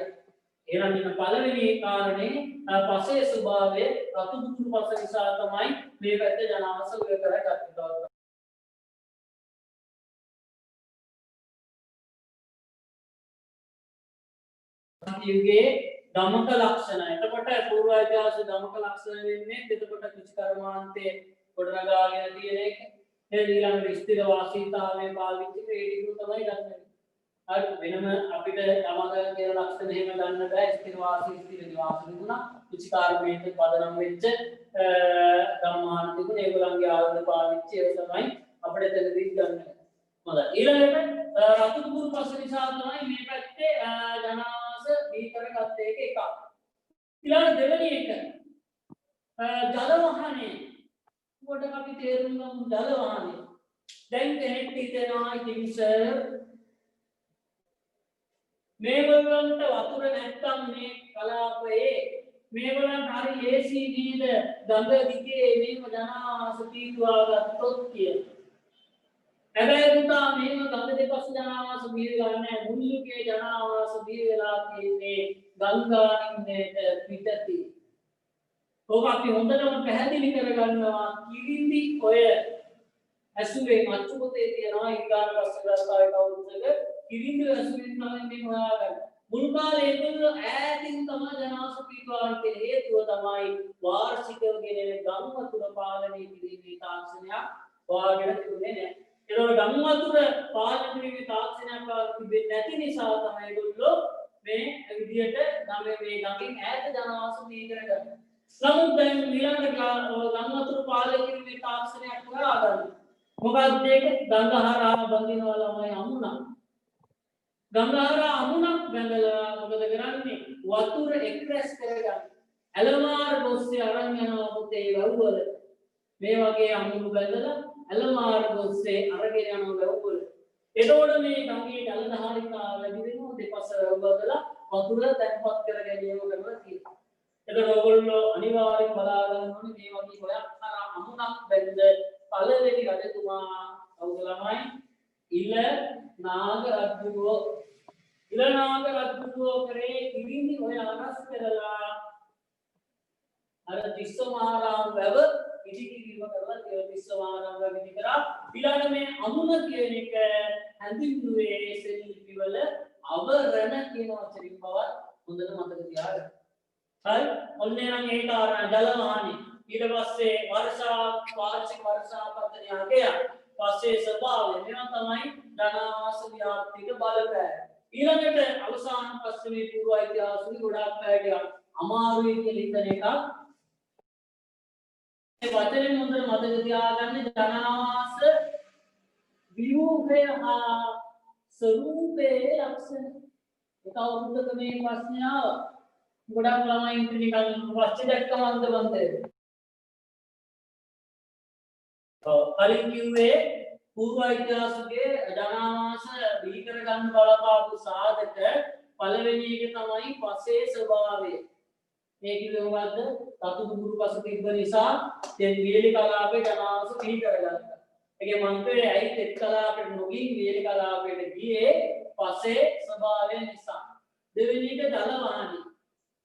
Speaker 1: එහෙනම් මෙන්න පළවෙනි කාරණේ පසේ ස්වභාවය රතු දුඹුරු පස නිසා තමයි මේ පැත්තේ ජනාවාස උය කරගත්තේ. युगे गमक लक्षण එතකොට පූර්ව ඓතිහාසික ගමක ලක්ෂණ වෙන්නේ එතකොට කෘෂිකර්මාන්තයේ ගොඩනගාගෙන තියෙන එක ඒ ඊළඟ ස්ථිර වාසීතාවයේ පාවිච්චි ක්‍රීඩිකු තමයි ගන්න. හරි වෙනම අපිට ගමක කියන ලක්ෂණ එහෙම ගන්න බෑ. ස්ථිර වාසී ස්ථිර නිවාස තිබුණා. කෘෂිකාර්මයේ පදනම් වෙච්ච ගම්මාන තිබුණා. ඒගොල්ලන්ගේ ආයුධ පාවිච්චි ඒක තමයි අපිට දෙලදී ගන්න. හොඳයි ඊළඟට රතු දුඹුරු පස නිසා තමයි මේ පැත්තේ ජනාවාස බීකර ගත්ත එකක්. ඊළඟ දෙවෙනි එක ජල වාහනේ. පොඩ්ඩක් අපි තේරුම් ගමු ජල වාහනේ. දැන් කෙනෙක් හිතනවා ඉතින් සර් මේගොල්ලන්ට වතුර නැත්තම් මේ කලාපයේ මේගොල්ලන්ට හරි ලේසි නේද ගඟ දිගේ මේව ජනාවාස පිටුවා ගත්තොත් කියලා. හැබැයි පුතා මේව ගඟ දෙපස ජනාවාස බිහිවෙලා නැහැ. මුල්ලුගේ ජනාවාස බිහිවෙලා තියෙන්නේ ගංගානින්දේට පිටතේ. ඔක අපි හොඳටම පැහැදිලි කරගන්නවා. කිරිඳි ඔය ඇසුරේ මච්චු පොතේ තියෙනවා ඊගාන පස්සගතාවේ කවුරුද කිරිඳි ඇසුරෙන් තමයි මේ හොයාගන්නේ. මුල් කාලේ ඒගොල්ලෝ ඈතින් තමයි ජනාවාස පිටවන්න හේතුව තමයි වාර්ෂිකව ගෙනෙන ගම් වතුර පාලනය කිරීමේ තාක්ෂණයක් හොයාගෙන තිබුණේ නැහැ. ඒතකොට ගම් වතුර පාලනය කිරීමේ තාක්ෂණයක් තිබෙන්නේ නැති නිසා තමයි ඒගොල්ලෝ මේ විදියට මේ ගඟෙන් ඈත ජනාවාස බිහි කරගන්නේ. නමුත් දැන් ඊළඟ ගම් වතුර පාලනය කිරීමේ තාක්ෂණයක් හොයාගන්න. මොකක්ද ඒක? ගංගහරා බඳිනවා ළමයි අමුණක්. ගංගහරා අමුණක් බඳලා මොකද කරන්නේ? වතුර එක්රැස් කරගන්න. ඇලමාර බොස්සේ අරන් යනවා පුතේ වැව්වල. මේ වගේ අමුණු බඳලා ඇලමාර බොස්සේ අරගෙන යනවා වැව්වල. එතකොට මේ ගඟේ ජල ධාරිකා වැඩි වෙනවා දෙපස වැව්වදලා වතුර තැන්පත් කර ගැනීම කරනවා තියෙනවා. එතකොට ඔයගොල්ලෝ අනිවාර්යෙන් බලා ගන්න ඕනේ මේ වගේ ගොයක් අර අමුණක් බැඳ පළවෙනි රජතුමා කවුද ළමයි? ඉල නාග රජුගේ. ඉල නාග රජුගේ කරේ කිරිඳි ඔය අනස් කරලා අර තිස්සමාරාම වැව ඉදිකිරීම කරලා ඒ තිස්සමාරාම වැව ඉදි කරා. ඊළඟ මේ අමුණ කියන එක හැඳින්වුවේ සෙල්ලිපි වල අවරණ කියන වචනින් බවත් හොඳට මතක තියාගන්න. හරි ඔන්නේ නම් ඒ කාරණා ජල වාහනේ. ඊට පස්සේ වාර්ෂික වර්ෂාපතනය අගය පස්සේ ස්වභාවය මේවා තමයි ජනාවාස ව්‍යාප්තියට බලපෑම. ඊළඟට අවසාන පස්සේ මේ පූර්ව ඓතිහාසික ගොඩාක් පැයට අමාරුයි කියලා හිතන එකක්. මේ වචනේ හොඳට මතක තියාගන්න ජනාවාස ව්‍යුහය හා ස්වරූපයේ ලක්ෂණ. ඒක අවුරුද්දක මේ ප්‍රශ්නය ගොඩක් ළමයින්ට නිකන් පස්සේ දැක්කම අන්තබන්තේ. කලින් කිව්වේ පූර්ව ඓතිහාසිකයේ ජනාවාස බිහි කර ගන්න බලපාපු සාධක පළවෙනි එක තමයි පසේ ස්වභාවය. මේ කිව්වේ මොකද්ද? රතු දුඹුරු පස තිබ්බ නිසා දැන් වියලි කලාපේ ජනාවාස බිහි කරගත්තා. ඒකේ මන්ත්‍රය ඇයි තෙත් කලාපයට නොගින් වියලි කලාපයට ගියේ? පසේ ස්වභාවය නිසා. දෙවෙනි එක ජල වාහනේ.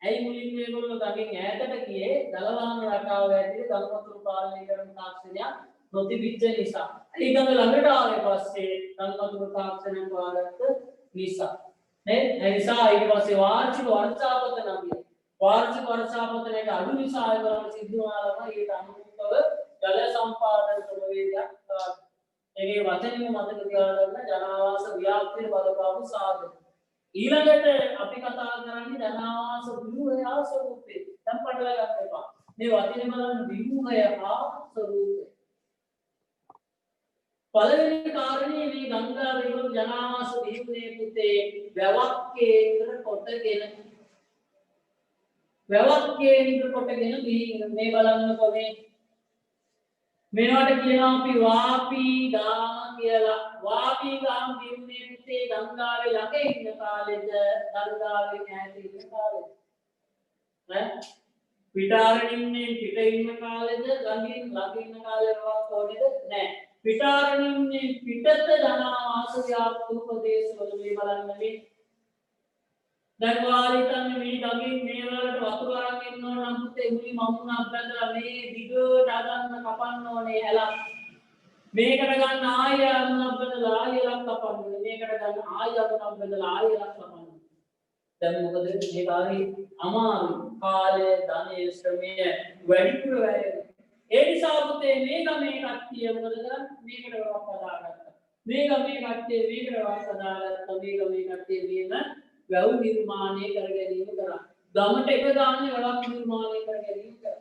Speaker 1: ඇයි මුලින් මේගොල්ලෝ ගඟෙන් ඈතට ගියේ? ජල වාහන රටාව ඇතුලේ ගල් වතුර පාලනය කරන තාක්ෂණයක් නොතිබිච්ච නිසා. ඊගොල්ල ළඟට ආවේ පස්සේ ගල් වතුර තාක්ෂණයක් වාගත්ත නිසා. නේද? ඒ නිසා ඊට පස්සේ වාර්ෂික වර්ෂාපතන අගය. වාර්ෂික වර්ෂාපතනයේ අඩු නිසා ඒගොල්ලන් සිද්ධ වුණාම ඊට අනුකූලව ජල සම්පාදන ක්‍රමවේදයක් ඒකේ වචනින්ම මතක තියාගන්න ජනාවාස ව්‍යාප්තිය බලපාපු සාධක. ඊළඟට අපි කතා කරන්නේ ධනාවාස ව්‍යුහය හා ස්වරූපය. දැන් පටලවා ගන්න එපා. මේ වචනේ බලන්න ව්‍යුහය හා ස්වරූපය. පළවෙනි කාරණේ මේ ගංගා විවර ජනාවාස ව්‍යුහයේ පුතේ වැවක් කේන්ද්‍ර කොටගෙන මේ බලන්නකො මේවට කියනවා අපි වාපී ගාම කියලා. වාපී ගාම ව්‍යුහයේ පුතේ ගංගාවේ ළඟ ඉන්න කාලෙද ගංගාවේ ඈත ඉන්න කාලෙද පිටාරණින්නේ පිට ඉන්න කාලෙද ළඟින් ළඟ ඉන්න කාලේ වැවක් ඕනේද නැහැ. පිටාරණින්නේ පිටත ජනාවාස ව්‍යාප්ත ප්‍රදේශවල මේ බලන්න මේ දැන් වාලිතන්නේ මේ ගඟින් මේ වලට වතුර අරන් එන්න ඕන නම් පුතේ මුලි මමුණක් බඳලා මේ දිගට අදන්න කපන්න ඕනේ හැලක්. මේකට ගන්න ආය අමුණක් බඳලා ආයෙලක් කපන්න ඕනේ. මේකට ගන්න ආය අමුණක් බඳලා ආයෙලක් කපන්න ඕනේ. දැන් මොකද මේ කාර්යය අමාරු කාලය ධනය ශ්‍රමය වැඩිපුර වැය වෙනවා. ඒ නිසා පුතේ මේ ගමේ කට්ටිය මොකද කරන්නේ? මේකට වැවක් හදාගත්තා. මේ ගමේ කට්ටිය මේකට වැවක් හදාගත්තා. මේ ගමේ කට්ටිය මේන වැව් නිර්මාණය කර ගැනීම කරා. ගමට එක දාන්නේ වැවක් නිර්මාණය කර ගැනීම කරා.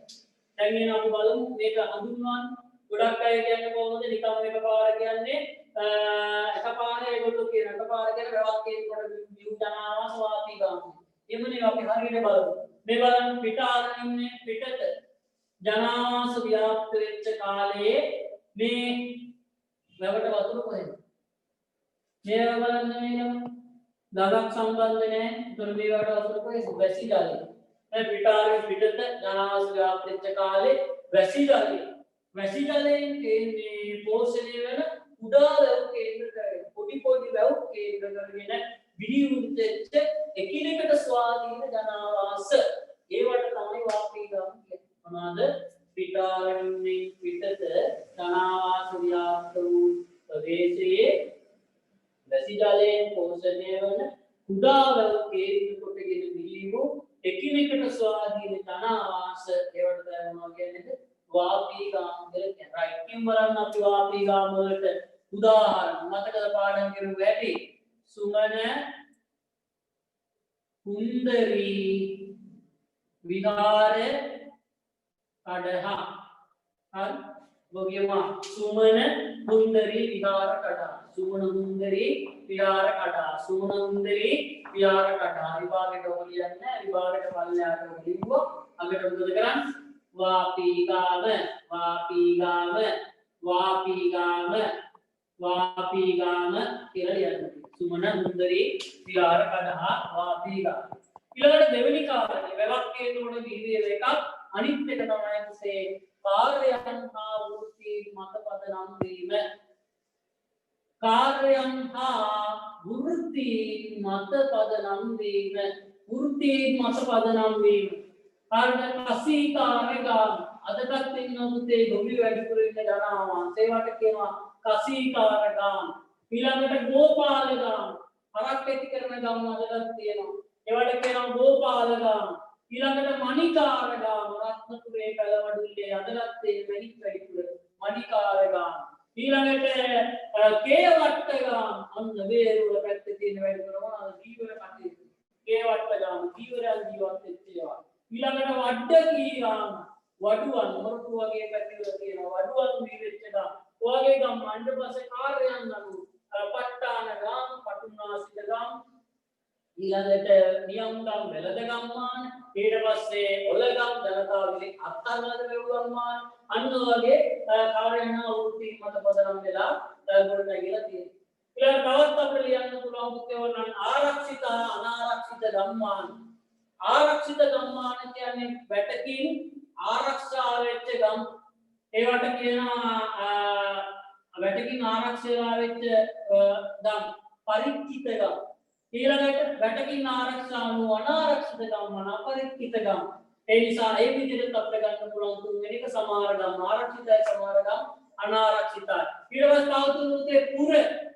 Speaker 1: දැන් එන අපි බලමු මේක හඳුන්වන්න. ගොඩක් අය කියන්නේ කොහොමද නිකම් එකපාර කියන්නේ එකපාර ඒගොල්ලෝ කියන එකපාර කියන වැවක් කියනකොට view ජනාවාස වාපී ගාම. එමුනේ අපි හරියට බලමු. මේ බලන්න පිටාරණින්නේ පිටත ජනාවාස ව්‍යාප්ත වෙච්ච කාලයේ මේ වැවට වතුර කොහෙද? මේ බලන්න මේ ගඟක් සම්බන්ධ නැහැ. ඒතර මේ වලට වතුර කොහෙද? වැසි ජලය. මේ පිටාරේ පිටත ජනාවාස ව්‍යාප්ත වෙච්ච කාලේ වැසි ජලය. වැසි ජලයෙන් මේ පෝෂණය වෙන කුඩා වැව් කේන්ද්‍ර කරගෙන පොඩි වැව් කේන්ද්‍ර කරගෙන විහිුච්ච එකිනෙකට ස්වාධීන ජනාවාස ඒවට තමයි වාපී ගාම කියන්නේ. මොනවාද? පිටාරණින් පිටත ජනාවාස ව්‍යාප්ත වූ ප්‍රදේශයේ වැසි ජලයෙන් පෝෂණය වන කුඩා වැව් කේන්ද්‍ර කොටගෙන විහිු එකිනෙකට ස්වාධීන ජනාවාස ඒවට තමයි කියන්නේ වාපී ගාම කියලා කියන්නේ. රයිට්. කිම් බලන්න අපි වාපී ගාම වලට උදාහරණ මතකද පාඩම් කරු ඇති. සුමන කුන්දරි විහාර කඩහ. හරි. බොගියමා සුමන කුන්දරි විහාර කඩහ. සුමන කුන්දරි විහාර කඩහ. සුමන කුන්දරි විහාර කඩහ. විභාගයට ඔබ ලියන්නේ විභාගයට පල්ලෙහාට ඔබ ලිව්වොත් අගට මොකද කරන්නේ? වාපී ගාම කියලා ලියන්න. සුමන මුන්දරි විහාර කඩහ වාපී ගාම. ඊළඟට දෙවෙනි කාරණේ වැවක් කේන්ද්‍රවල විහිදෙන එකක්. අනිත් එක තමයි පුතේ කාර්යයන් හා වෘත්ති මත පදනම් වීම. කාර්යයන් හා වෘත්ති මත පදනම් වීම. වෘත්ති මත පදනම් වීම. කාර්ය කසීකාරගාම අදටත් ඉන්න පුතේ ගොවි වැඩිපුර ඉන්න ජනාවාස ඒවට කියනවා කසීකාරගාම. ඊළඟට ගෝපාලගාම හරක් ඇති කරන ගම් අදටත් තියෙනවා. ඒවට කියනවා ගෝපාලගාම. ඊළඟට මණිකාරගාම රත්නපුරේ පැලවඩුල්ලේ අදටත් තියෙන මණික් වැඩිපුර මණිකාරගාම. ඊළඟට කේවට්ටගාම අන්න වේරුව පැත්තේ තියෙන වැඩිපුර මොනවාද? දීවර කටේ කේවට්ටගාම දීවරයන් ජීවත් වෙච්ච ඒවා. ඊළඟට වඩ්ඩකීගාම වඩුවන් මොරටු වගේ පැතිවල තියෙනවා. වඩුවන් වීවෙච්ච ගම්. ඔයගේ ගම් මණ්ඩපස කාර්යයන් අනුව පට්ටාන ගම්, පටුනාසික ගම්, ඊළඟට නියම්ගම් වෙලද ගම්මාන, ඊට පස්සේ ඔලගම් ජනතාවගේ අත්අල්ලද වෙව්ගම්මාන අන්න වගේ කාර්යයන් වෘත්ති මත පදනම් වෙලා ගොඩ නැගිලා තියෙනවා. ඊළඟ තවත් අපිට ලියන්න පුළුවන් පුතේවරණ ආරක්ෂිත අනාරක්ෂිත ගම්මාන. ආරක්ෂිත ගම්මාන කියන්නේ වැටකින් ආරක්ෂා වෙච්ච ගම්. ඒවට කියනවා වැටකින් ආරක්ෂා වෙච්ච ගම් පරික්කිත ගම්. ඊළඟට වැටකින් ආරක්ෂා වූ අනාරක්ෂිත ගම් අපරික්කිත ගම්. ඒ නිසා ඒ විදිහට අපිට ගන්න පුළුවන් තුන්වෙනි එක සමහර ගම් ආරක්ෂිතයි සමහර ගම් අනාරක්ෂිතයි. ඊට පස්සේ තවතුරුතේ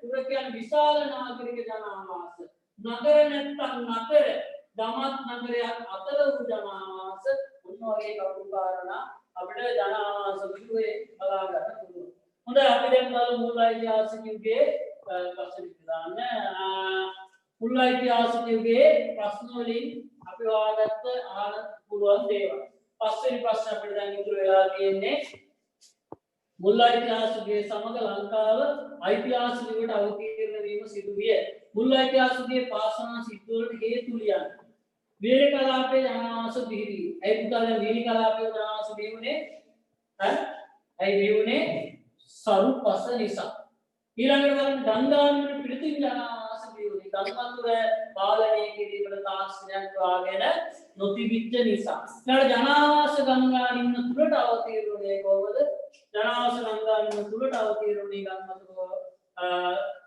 Speaker 1: පුර කියන්නේ විශාල නාගරික ජනාවාස. නගර නැත්තම් නතර දමත් නගරයක් අතර වූ ජනාවාස මොන වගේ කවුරු කාරණා අපිට ජනාවාස විදුවේ බලා ගන්න පුළුවන්. හොඳයි අපි දැන් බලමු මූල ඓතිහාසිකයන්ගේ ප්‍රශ්න දාන්න. මුල් ඓතිහාසිකයෝගේ ප්‍රශ්න වලින් අපි හොයාගත්ත ආන පුළුවන් දේවල්. පස්වෙනි ප්‍රශ්න අපිට දැන් ඉතුරු වෙලා තියෙන්නේ මුල් ඓතිහාසිකයේ සමග ලංකාව ඓතිහාසිකයට අවතීර්ණ වීම සිදු විය. මුල් ඓතිහාසිකයේ පාසන සිද්ධ වලට හේතු ලියන්න. වීර කලාපයේ ජනවාස බිහිවි. ඒ පුතාලේ වීර කලාපයේ ජනවාස බිහිුනේ ඇයි බිහිුනේ සරු පස නිසා. ඊළඟට බලන්න ගංගාවමට පිළිතුරු ජනවාස බිහිුනේ ගංගාතුර පාලනය කිරීමට තාක්ෂණයක් වාගෙන නොතිබිච්ච නිසා. ඊළඟට ජනවාස ගංගානින්න තුරට අවතීර්ණුනේ කොහොමද? ජනවාස ගංගානින්න තුරට අවතීර්ණුනේ ගංගාතුර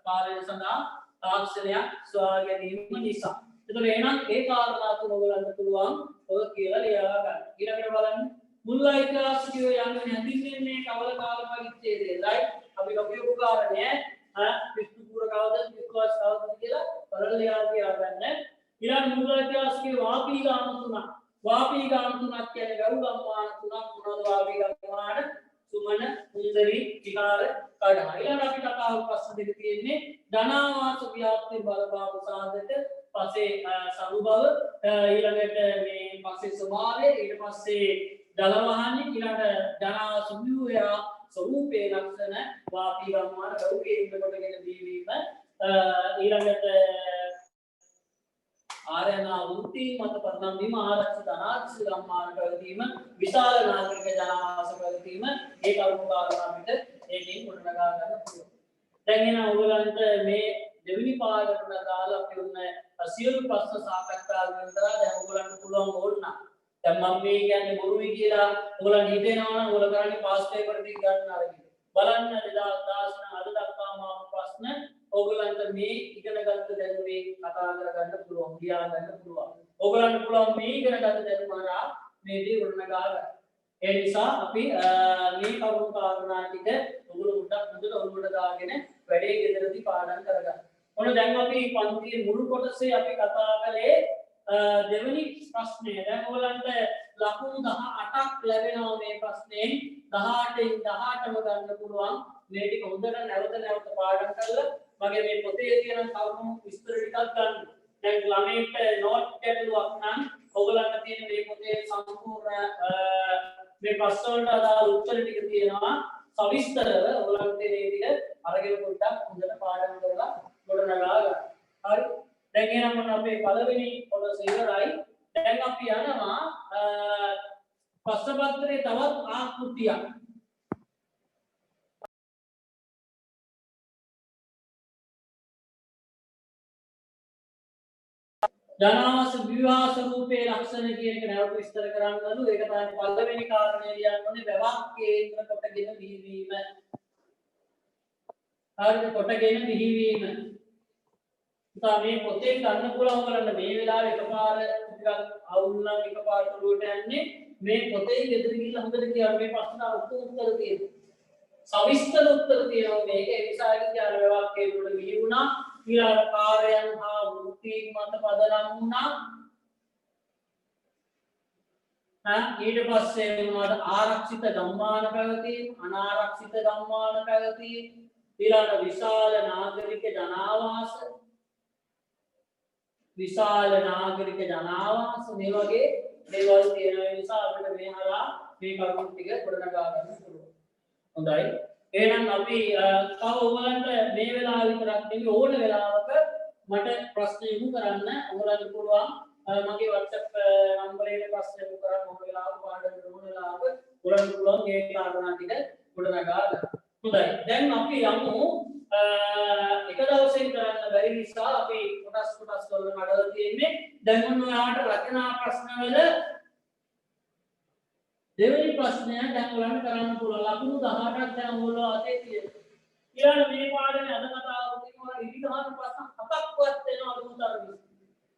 Speaker 1: පාලනය සඳහා තාක්ෂණයක් සොයා ගැනීම නිසා. එතකොට එහෙනම් ඒ කාරණා තුන ඔයගලන්ට පුළුවන් ඔය කියලා ලියා ගන්න. ඊළඟට බලන්න මුල් ඓතිහාසිකයෝ යන්නේ හැදින්වෙන්නේ කවල කාල පරිච්ඡේදයේයි. අපි කපියපු කාරණය විස්තු පුරකවද විස්වාස කවද කියලා බලලා ලියා ගන්න. ඊළඟ මුල් ඓතිහාසිකයෝ වාපී ගාම තුනක්. වාපී ගාම තුනක් කියන්නේ ගරු ගම්මාන තුනක් මොනවද වාපී ගම්මාන? සුමන, මුන්දරි, විහාර, කඩහ. ඊළඟ අපි කතාව ප්‍රශ්න දෙක තියෙන්නේ ධනාවාස ව්‍යාප්ති බලපාපු සාධක පස්සේ සරු බව ඊළඟට මේ පස්සේ ස්වභාවය ඊට පස්සේ දල වහන්නේ ඊළඟට ධනාවාස ව්‍යුහය ස්වરૂපේ ලක්ෂණ වාපී ගම්මාන රූපේ ඉන්නකොටගෙන දීවීම ඊළඟට ආර්යනා වෘත්ති මත පදනම් වීම ආරක්ෂිත අනාරක්ෂිත ගම්මාන පැවතීම විශාල නාගරික ජනවාස පැවතීම ඒ කරුණු කාරණා අපිට ඒකෙන් ගොඩනගා ගන්න පුළුවන්. දැන් එන ඔයගලන්ට මේ දෙවෙනි පාඩමට දාලා අපි උන්න සියලු ප්‍රශ්න සාකච්ඡා කරලා දැන් ඔයගලන්ට පුළුවන් ඕන නම් දැන් මම මේ කියන්නේ බොරුයි කියලා ඔයගලන්ට හිතෙනවා නම් ඔයගල කරන්නේ පාස් පේපර් ටික ගන්න අරගෙන බලන්න 2019 අද දක්වාම ප්‍රශ්න ඔයගලන්ට මේ ඉගෙන ගන්න දැනුමේ කතා කරගන්න පුළුවන් ලියා ගන්න පුළුවන්. ඔයගලන්ට පුළුවන් මේ ඉගෙන ගන්න දැනුම හරහා මේ දේ ගොඩනගා ගන්න. ඒ නිසා අපි මේ කරුණු කාරණා ටික ඔයගොල්ලෝ උඩක් හොඳට ඔළුවට දාගෙන වැඩේ ගෙදරදී පාඩම් කරගන්න. ඔන්න දැන් අපි පන්තියේ මුළු කොටසේ අපි කතා කළේ දෙවෙනි ප්‍රශ්නය. දැන් ඔයගලන්ට ලකුණු 18ක් ලැබෙනවා මේ ප්‍රශ්නේ. 18න් 18ම ගන්න පුළුවන්. මේ ටික හොඳට නැවත පාඩම් කරලා මගේ මේ පොතේ තියෙන කරුණු විස්තර ටිකක් ගන්න. දැන් ළමයින්ට නෝට් ගැටලුවක් නම් ඔයගලන්ට තියෙන මේ පොතේ සම්පූර්ණ මේ ප්‍රශ්න වලට අදාළ උත්තර ටික තියෙනවා. සවිස්තරව ඔයගලන්ට මේ ටික අරගෙන පොඩ්ඩක් හොඳට පාඩම් කරලා ගොඩනගා ගන්න. හරි. දැන් එහෙනම් මොන අපේ පළවෙනි කොටස ඉවරයි. දැන් අපි යනවා ප්‍රශ්න පත්‍රයේ තවත් ආකෘතියක්. ජනවාස විවාහ ස්වරූපයේ ලක්ෂණ කියන එක නැවත විස්තර කරන්නලු. ඒක තමයි පළවෙනි කාරණේ ලියන්න ඕනේ වැවක් කේන්ද්‍ර කොටගෙන බිහිවීම. හරිද? කොටගෙන බිහිවීම. මේ පොතේ ගන්න පුළුවන් බලන්න මේ වෙලාවේ එකපාර ටිකක් අවුල් නම් එකපාර උඩට යන්නේ මේ පොතේ ගෙදර ගිහිල්ලා හොඳට කියන්න මේ ප්‍රශ්න උත්තර තියෙනවා. සවිස්තර උත්තර තියෙනවා මේක. ඒ නිසා කියන වැවක් කේන්ද්‍රවල බිහි වුණා. ඊළඟ කාර්යයන් හා වෘත්තීන් මත පදනම් වුණා. ඊට පස්සේ මොනවද ආරක්ෂිත ගම්මාන පැවතීම, අනාරක්ෂිත ගම්මාන පැවතීම, ඊළඟ විශාල නාගරික ජනාවාස, විශාල නාගරික ජනාවාස මේ වගේ දේවල් තියෙන නිසා අපිට මේ හරහා මේ කරුණු ටික ගොඩනගා ගන්න පුළුවන්. හොඳයි. එහෙනම් අපි තව ඔයගලන්ට මේ වෙලාව විතරක් නෙමෙයි ඕන වෙලාවක මට ප්‍රශ්න යොමු කරන්න ඔයගලන්ට පුළුවන් මගේ WhatsApp නම්බරයට ප්‍රශ්න යොමු කරන්න ඕන වෙලාවක පාඩම් කරන වෙලාවක ඔයගලන්ට පුළුවන් මේ කාරණා ටික ගොඩනගා ගන්න. හොඳයි. දැන් අපි යමු එක දවසෙන් කරන්න බැරි නිසා අපි කොටස් වල මඩල තියෙන්නේ. දැන් මොන ඔයාලට රචනා ප්‍රශ්න වල දෙවෙනි ප්‍රශ්නය දැන් ඔයාලට කරන්න පුළුවන්. ලකුණු 18ක් දැන් ඔයගොල්ලෝ අතේ තියෙනවා. ඊළඟ මේ පාඩමේ අද කතාව තියෙනවා ඉරිදහන ප්‍රශ්න 7ක්වත් වෙනවා අනුතරයි.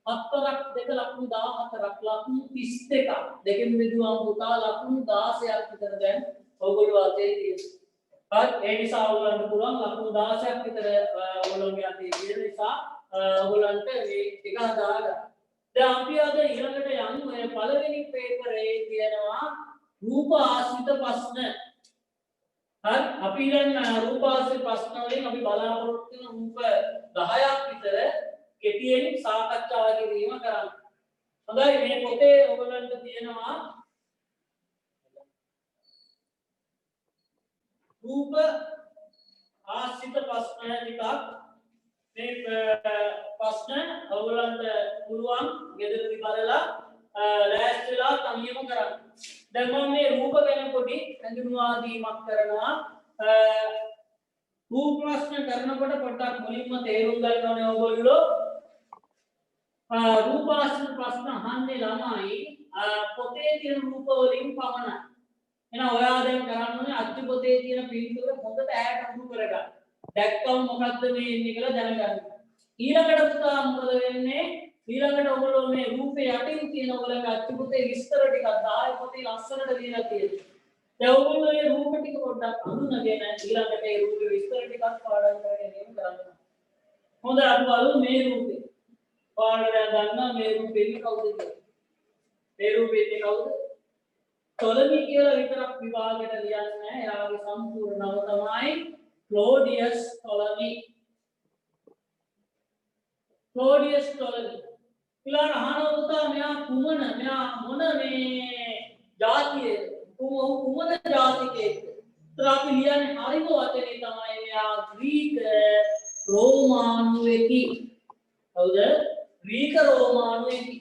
Speaker 1: 7ක් දෙක ලකුණු 14ක් ලකුණු 32ක්. දෙකෙන් බෙදුවාම පුතා ලකුණු 16ක් විතර දැන් ඔයගොල්ලෝ අතේ තියෙනවා. හරි ඒ නිසා ඔයගොල්ලන්ට පුළුවන් ලකුණු 16ක් විතර ඔයගොල්ලෝගේ අතේ තියෙන නිසා ඔයගොල්ලන්ට මේ ටික හදාගන්න. දැන් අපි අද ඊළඟට යමු මේ පළවෙනි පේපරේ තියෙනවා රූප ආශ්‍රිත ප්‍රශ්න. හරි අපි ඊළඟ රූප ආශ්‍රිත ප්‍රශ්න වලින් අපි බලාපොරොත්තු වෙන රූප 10ක් විතර කෙටි කෙටියෙන් සාකච්ඡා කිරීම කරන්න. හොඳයි මේ පොතේ ඔයගලන්ට තියෙනවා රූප ආශ්‍රිත ප්‍රශ්න ටිකක් මේ ප්‍රශ්න ඔයගලන්ට පුළුවන් ගෙදරදී බලලා ලෑස්තිලා තනියම කරන්න. දැන් මම මේ රූප ගැන පොඩි හඳුන්වාදීමක් කරනවා. රූප ප්‍රශ්න කරනකොට පොඩ්ඩක් මුලින්ම තේරුම් ගන්න ඕනේ ඔයගොල්ලෝ රූප ආශ්‍රිත ප්‍රශ්න අහන්නේ ළමයි පොතේ තියෙන රූප වලින් පමණයි. එහෙනම් ඔයා දැන් කරන්න ඕනේ අච්චු පොතේ තියෙන පිළිතුර හොඳට ඈට අඳු කරගන්න. දැක්කම මොකද්ද මේ ඉන්නේ කියලා දැනගන්න. ඊළඟට පුතා මොකද වෙන්නේ? ඊළඟට ඔයගොල්ලෝ මේ රූපේ යටින් තියෙන ඔයගොල්ලන්ගේ අච්චු පොතේ විස්තර ටිකක් 10 පොතේ ලස්සනට දීලා තියෙනවා. දැන් ඔයගොල්ලෝ මේ රූප ටික පොඩ්ඩක් අඳුනගෙන ඊළඟට ඒ රූපේ විස්තර ටිකක් පාඩම් කරගෙන කරන්න. හොඳ අපි බලමු මේ රූපේ. පාඩම් ගන්න මේ රූපේ කවුද කියලා. මේ රූපේ කවුද? ටොලමි කියලා විතරක් විභාගයට ලියන්නේ නැහැ. එයාගේ සම්පූර්ණ නම තමයි ක්ලෝඩියස් ටොලමි. ක්ලෝඩියස් ටොලමි. ඊළඟ අහනවා පුතා මෙයා මොන මේ ජාතියේ කුමන ජාතිකයෙක්ද? ඒතර අපි ලියන්නේ හරිම වචනේ තමයි මෙයා ග්‍රීක රෝමානුවෙකි. හවුද? ග්‍රීක රෝමානුවෙකි.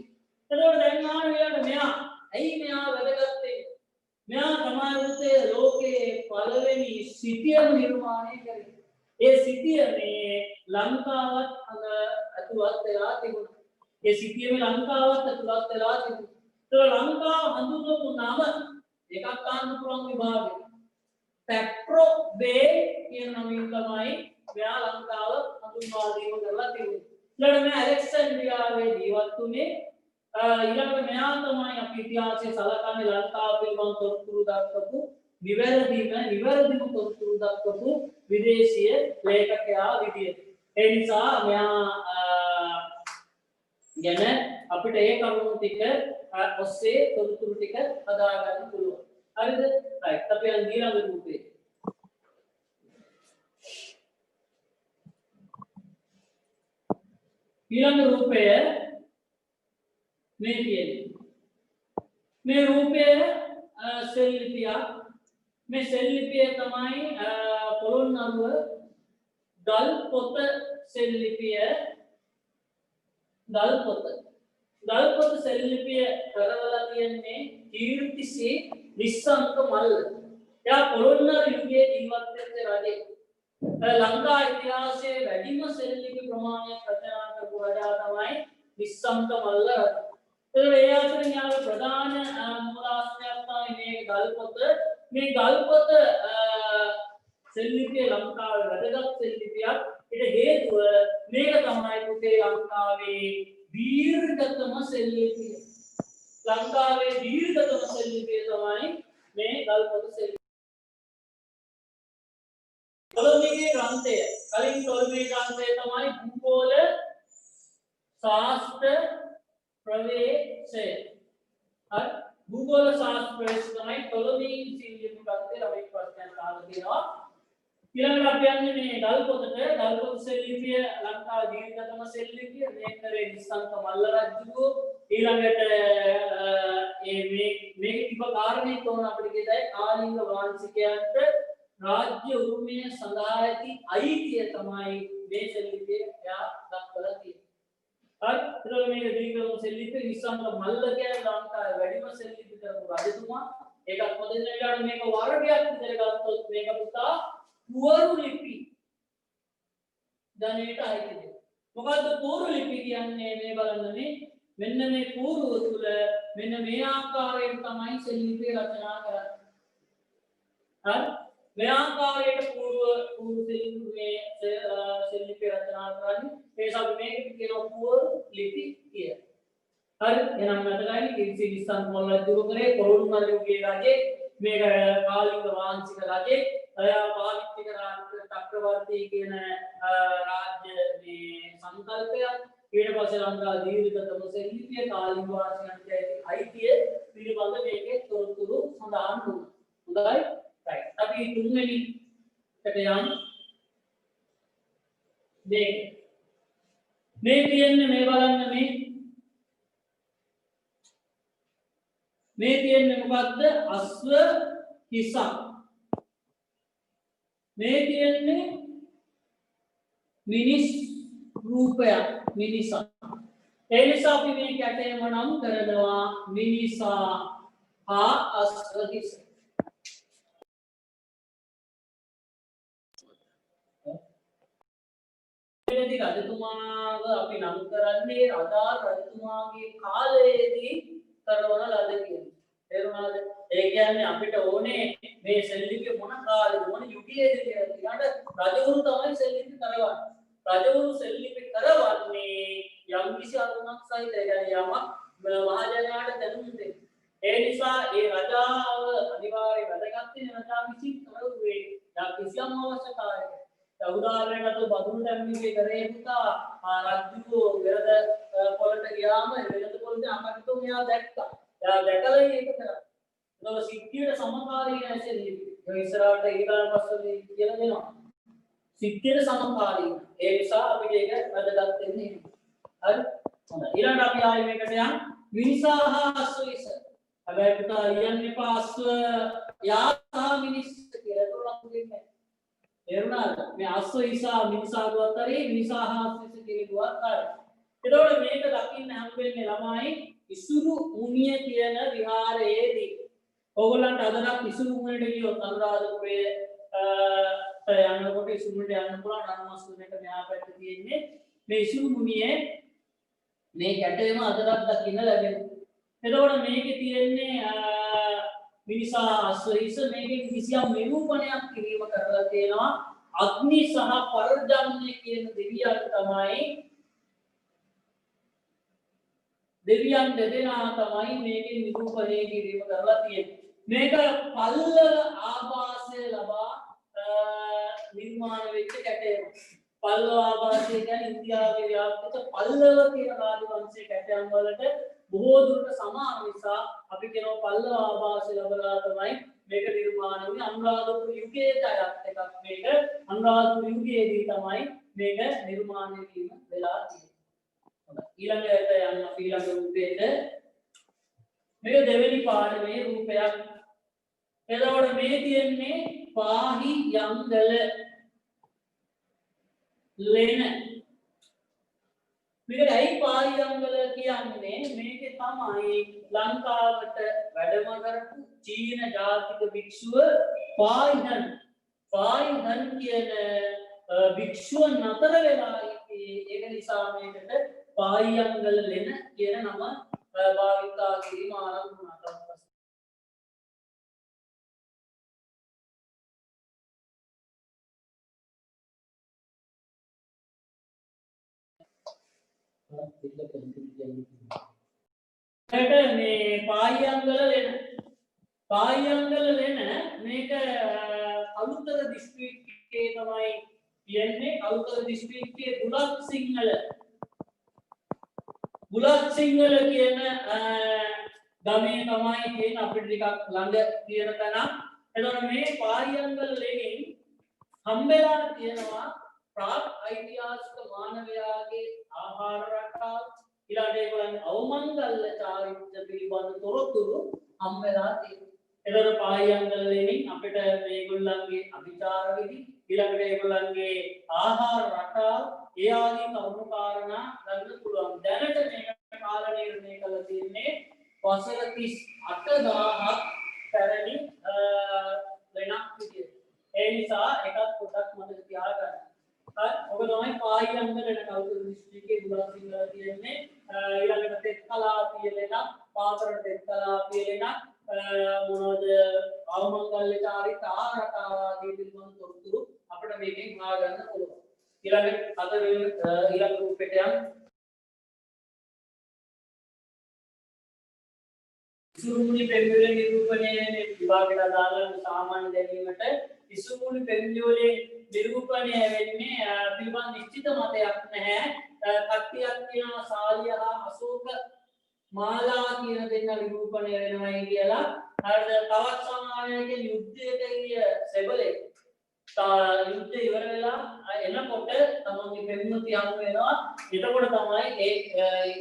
Speaker 1: එතකොට දැන් ආන්නේ මෙයා ඇයි මෙයා වැදගත් වෙන්නේ? මෙයා තමයි උත්තේ ලෝකයේ පළවෙනි සිටියම නිර්මාණය කරේ. ඒ සිටිය මේ ලංකාවත් ඇතුළත් වෙලා තිබුණා. ඒ සිටියේ ලංකාවත් ඇතුළත් වෙලා තිබුණා. ඒතර ලංකාව හඳුන්වපු නම එකක් ගන්න පුළුවන් විභාගෙ. පැප්‍රෝ බේ කියන නමින් තමයි මෙයා ලංකාව හඳුන්වා දීම කරලා තිබුණේ. ඊළඟට මෙයා ඇලෙක්සැන්ඩ්‍රියාවේ ජීවත් වුණේ. ඊළඟට මෙයා තමයි අපි ඉතිහාසයේ සලකන්නේ ලංකාව පිළිබඳ තොරතුරු දක්වපු නිවැරදිම තොරතුරු දක්වපු විදේශීය ලේඛකයා විදියට. ඒ නිසා මෙයා ගැන අපිට ඒ කරුණු ටික ඔස්සේ තොරතුරු ටික හදා ගන්න පුළුවන්. හරිද? රයිට්. අපි යන් ඊළඟ රූපේ. ඊළඟ රූපය මේ තියෙන්නේ. මේ රූපය සෙල් ලිපියක්. මේ සෙල් ලිපිය තමයි පොළොන්නරුව ගල්පොත සෙල් ලිපිය. ගල්පොත සෙල් ලිපිය කරවලා තියෙන්නේ කීර්තිසී නිස්සංක මල්ල. එයා පොළොන්නරු යුගයේ ජීවත් වෙච්ච රජෙක්. ලංකා ඉතිහාසයේ වැඩිම සෙල් ලිපි ප්‍රමාණයක් රචනා කරපු රජා තමයි නිස්සංක මල්ල රජු. ඒ අතරින් යාගේ ප්‍රධාන මූලාශ්‍රයක් තමයි මේ ගල්පොත. මේ ගල්පොත සෙල් ලිපිය ලංකාවේ වැදගත් සෙල් ලිපියක්. ඊට හේතුව මේක තමයි පුතේ ලංකාවේ දීර්ඝතම සෙල් ලිපිය. ලංකාවේ දීර්ඝතම සෙල් ලිපිය තමයි මේ ගල්පොත සෙල් ලිපිය. ටොලමීගේ ග්‍රන්ථය. කලින් ටොලමී ග්‍රන්ථය තමයි භූගෝල ශාස්ත්‍ර ප්‍රවේශය. හරි භූගෝල ශාස්ත්‍ර ප්‍රවේශය තමයි ටොලමී සිල්ලිපි ග්‍රන්ථය. අපි ප්‍රශ්නයක් අහලා තියෙනවා. ඊළඟට අපි යන්නේ මේ ගල්පොතට. ගල්පොත සෙල් ලිපිය ලංකාවේ දීර්ඝතම සෙල් ලිපිය. මේකේ නිස්සංක මල්ල රජුගේ ඊළඟට මේ තිබ කාරණේ තෝරන අපිට කියතයි කාලිංග වංශිකයන්ට රාජ්‍ය උරුමය සඳහා ඇති අයිතිය තමයි මේ සෙල් ලිපිය එයා දක්වලා තියෙන්නේ. හරි මේක දීර්ඝතම සෙල් ලිපිය නිස්සංක මල්ල කියන ලංකාවේ වැඩිම සෙල් ලිපි කරපු රජතුමා. ඒකත් මොදෙන්න විලාට මේක වර්ගයක් විතර ගත්තොත් මේක පුතා පුවරු ලිපි ධනයට අයිති දෙයක්. මොකද්ද පුවරු ලිපි කියන්නේ? මේ බලන්න මෙන්න මේ පුවරුව තුල මෙන්න මේ ආකාරයෙන් තමයි සෙල් ලිපිය රචනා කරන්නේ. හරි මේ ආකාරයට පුවරු සෙල් ලිපිය රචනා කරන්නේ. ඒ නිසා මේකට කියනවා පුවරු ලිපි කියලා. හරි එහෙනම් මතකයි කිසි නිස්සංක මල්ල රජු කරේ පොළොන්නරු යුගයේ රජේ මේක කාලිංග වංශික රජේ අයා පාවිච්චි කරා චක්‍රවර්ති කියන රාජ්‍ය මේ සංකල්පය. ඊට පස්සේ ලංකාව දීර්ඝතම සෙල් ලිපිය කාලිංග වංශිකයන්ට අයිතිය පිළිබඳ මේකේ තොරතුරු සඳහන් වුණා. හොඳයි. right. අපි තුන්වෙනි එකට යමු. මේක මේ තියෙන්නේ මේ බලන්න මේ තියෙන්නේ මොකද්ද? අස්ව හිසක්. මේ තියෙන්නේ මිනිස් රූපයක් මිනිසා. ඒ නිසා අපි මේ කැටයම නම් කරනවා මිනිසා හා අස්ව හිස. එදිරි රජතුමාව අපි නම් කරන්නේ අදාළ රජතුමාගේ කාලයේදී කරවන ලද කියන. තේරුණාද? ඒ කියන්නේ අපිට ඕනේ මේ සෙල්ලිපි මොන කාලෙද මොන යුගයේද කියලා. ඊට රජවරු තමයි සෙල්ලිපි කරවන්නේ. රජවරු සෙල්ලිපි කරවන්නේ යම් කිසි අරුමක් සහිත යමක් මහජනයාට දැනුම් දෙන්න. ඒ නිසා ඒ රජාව අනිවාර්ය වැදගත් වෙන රජා විසින් කරුවේ යම් කිසියම් අවශ්‍යතාවයක. උදාහරණයකට බදුන් දැම්මේ කරේ පුතා රජුගේ වෙරද පොළට ගියාම වෙරද පොළේ අමතකව මෙයා දැක්කා. එයා දැකලා ඒක කරා. ඒක සිද්ධියට සමකාලීන ඇසෙන්නේ. ඒ ඉස්සරහට ඊගාන පස්සේ කියලා දෙනවා. සිද්ධියට සමකාලීන. ඒ නිසා අපිට ඒක වැදගත් වෙන්නේ. හරි? හොඳයි. ඊළඟට අපි ආයෙ මේකට යන් මිනිසා හා අස්ව ඉස. හැබැයි පුතා ලියන්න එපා අස්ව යා සහ මිනිස් කියලා. ඒක ලකුණු දෙන්නේ. තේරුණාද? මේ අස්ව ඉසා මිනිසා දුවත් හරි මිනිසා හා අස්ව ඉස කියන දුවත් හරි. එතකොට මේක දකින්න හැම වෙන්නේ ළමයි ඉසුරු මුනිය කියන විහාරයේදී. ඕගොල්ලන්ට අදටත් ඉසුරු මුනියට ගියොත් අනුරාධපුරේ යනකොට ඉසුරු මුනියට යන්න පුළුවන්. රණමස්තුනේට මෙහා පැත්තේ තියෙන්නේ මේ ඉසුරු මුනියේ මේ කැටයම අදටත් දකින්න ලැබෙනවා. එතකොට මේකේ තියෙන්නේ මිනිසා අස්ව ඉස මේකේ කිසියම් නිරූපණයක් කිරීම කරලා තියෙනවා. අග්නි සහ පරජන්‍ය කියන දෙවියන් තමයි දෙවියන් දෙදෙනා තමයි මේකේ නිරූපණය කිරීම කරලා තියෙන්නේ. මේක පල්ලව ආభాසය ලබා නිර්මාණ වෙච්ච කැටයම. පල්ලව ආభాසය කියන්නේ ඉන්දියාවේ ව්‍යාපෘත පල්ලව කියන රාජවංශයේ කැටයම් වලට බොහෝ දුරට සමාන නිසා අපි කියනවා පල්ලව ආభాසය ලබලා තමයි මේක නිර්මාණය වුනේ. අනුරාධපුර යුගයේට අයත් එකක් මේක. අනුරාධපුර යුගයේදී තමයි මේක නිර්මාණය වීම වෙලා තියෙන්නේ. ඊළඟට යන්න අපි ඊළඟ රූපේට මේක දෙවෙනි පාඩමේ රූපයක්. එතකොට මේ තියෙන්නේ පාහි යංගල ලෙන. මේකට ඇයි පාහි යංගල කියන්නේ? මේකේ තමයි ලංකාවට වැඩම කරපු චීන ජාතික භික්ෂුව පාහිහන් කියන භික්ෂුව නතර වෙලා ඉන්නේ. ඒක නිසා මේකට පාහියංගල ලෙන කියන නම භාවිතා කිරීම ආරම්භ වුණා. මේ පාහියංගල ලෙන මේක අලුතර දිස්ත්‍රික්කයේ තමයි කියන්නේ. අලුතර දිස්ත්‍රික්කයේ බුලත් සිංහල කියන ගමේ තමයි තියෙන අපිට ටිකක් ළඟ තියෙන තැන. එතකොට මේ පාහියංගල ලෙනින් හම්බෙලා තියෙනවා ප්‍රාග් ඓතිහාසික මානවයාගේ ආහාර රටාව ඊළඟට ඒගොල්ලන් අවමංගල්‍ය චාරිත්‍ර පිළිබඳ තොරතුරු හම්බෙලා තියෙනවා. එතකොට පාහියංගල ලෙනින් අපිට මේගොල්ලන්ගේ අභිචාර විදි ඊළඟට ඒගොල්ලන්ගේ ආහාර රටාව ඒ ආදී කරුණු කාරණා ගන්න පුළුවන්. දැනට මේක කාල නිර්ණය කරලා තියෙන්නේ වසර 38000ක් පැරණි වෙනක් විදියට. ඒ නිසා එකක් පොඩ්ඩක් මතක තියාගන්න. හරි. ඔබ තමයි පාහියංගල වෙන කවුරු දිස්ත්‍රික්කයේ බුලත් සිංහල තියෙන්නේ. ඊළඟට තෙත්කලාපිය ලෙනක්, පාතර තෙත්කලාපිය ලෙනක් මොනවද අවමංගල්‍ය චාරිත්‍ර ආරටාව ආදී පිළිබඳ තොරතුරු අපිට මේකෙන් හොයාගන්න පුළුවන්. ඊළඟ රූපෙට යන්න. ඉසුරුමුනි පෙරමුණේ නිරූපණයේ විභාගයට අදාළ සාමාන්‍ය දැනීමට ඉසුරුමුනි පෙරමුණේ නිරූපණය වෙන්නේ පිළිබඳ නිශ්චිත මතයක් නැහැ. කට්ටියක් කියනවා සාලිය හා අශෝක මාලා කියන දෙන්න නිරූපණය වෙනවයි කියලා. හරිද? තවත් සමානයක යුද්ධයක ගිය සෙබලෙක් යුද්ධ ඉවර වෙලා එනකොට තමන්ගේ පෙම්වතිය හමු වෙනවා. එතකොට තමයි ඒ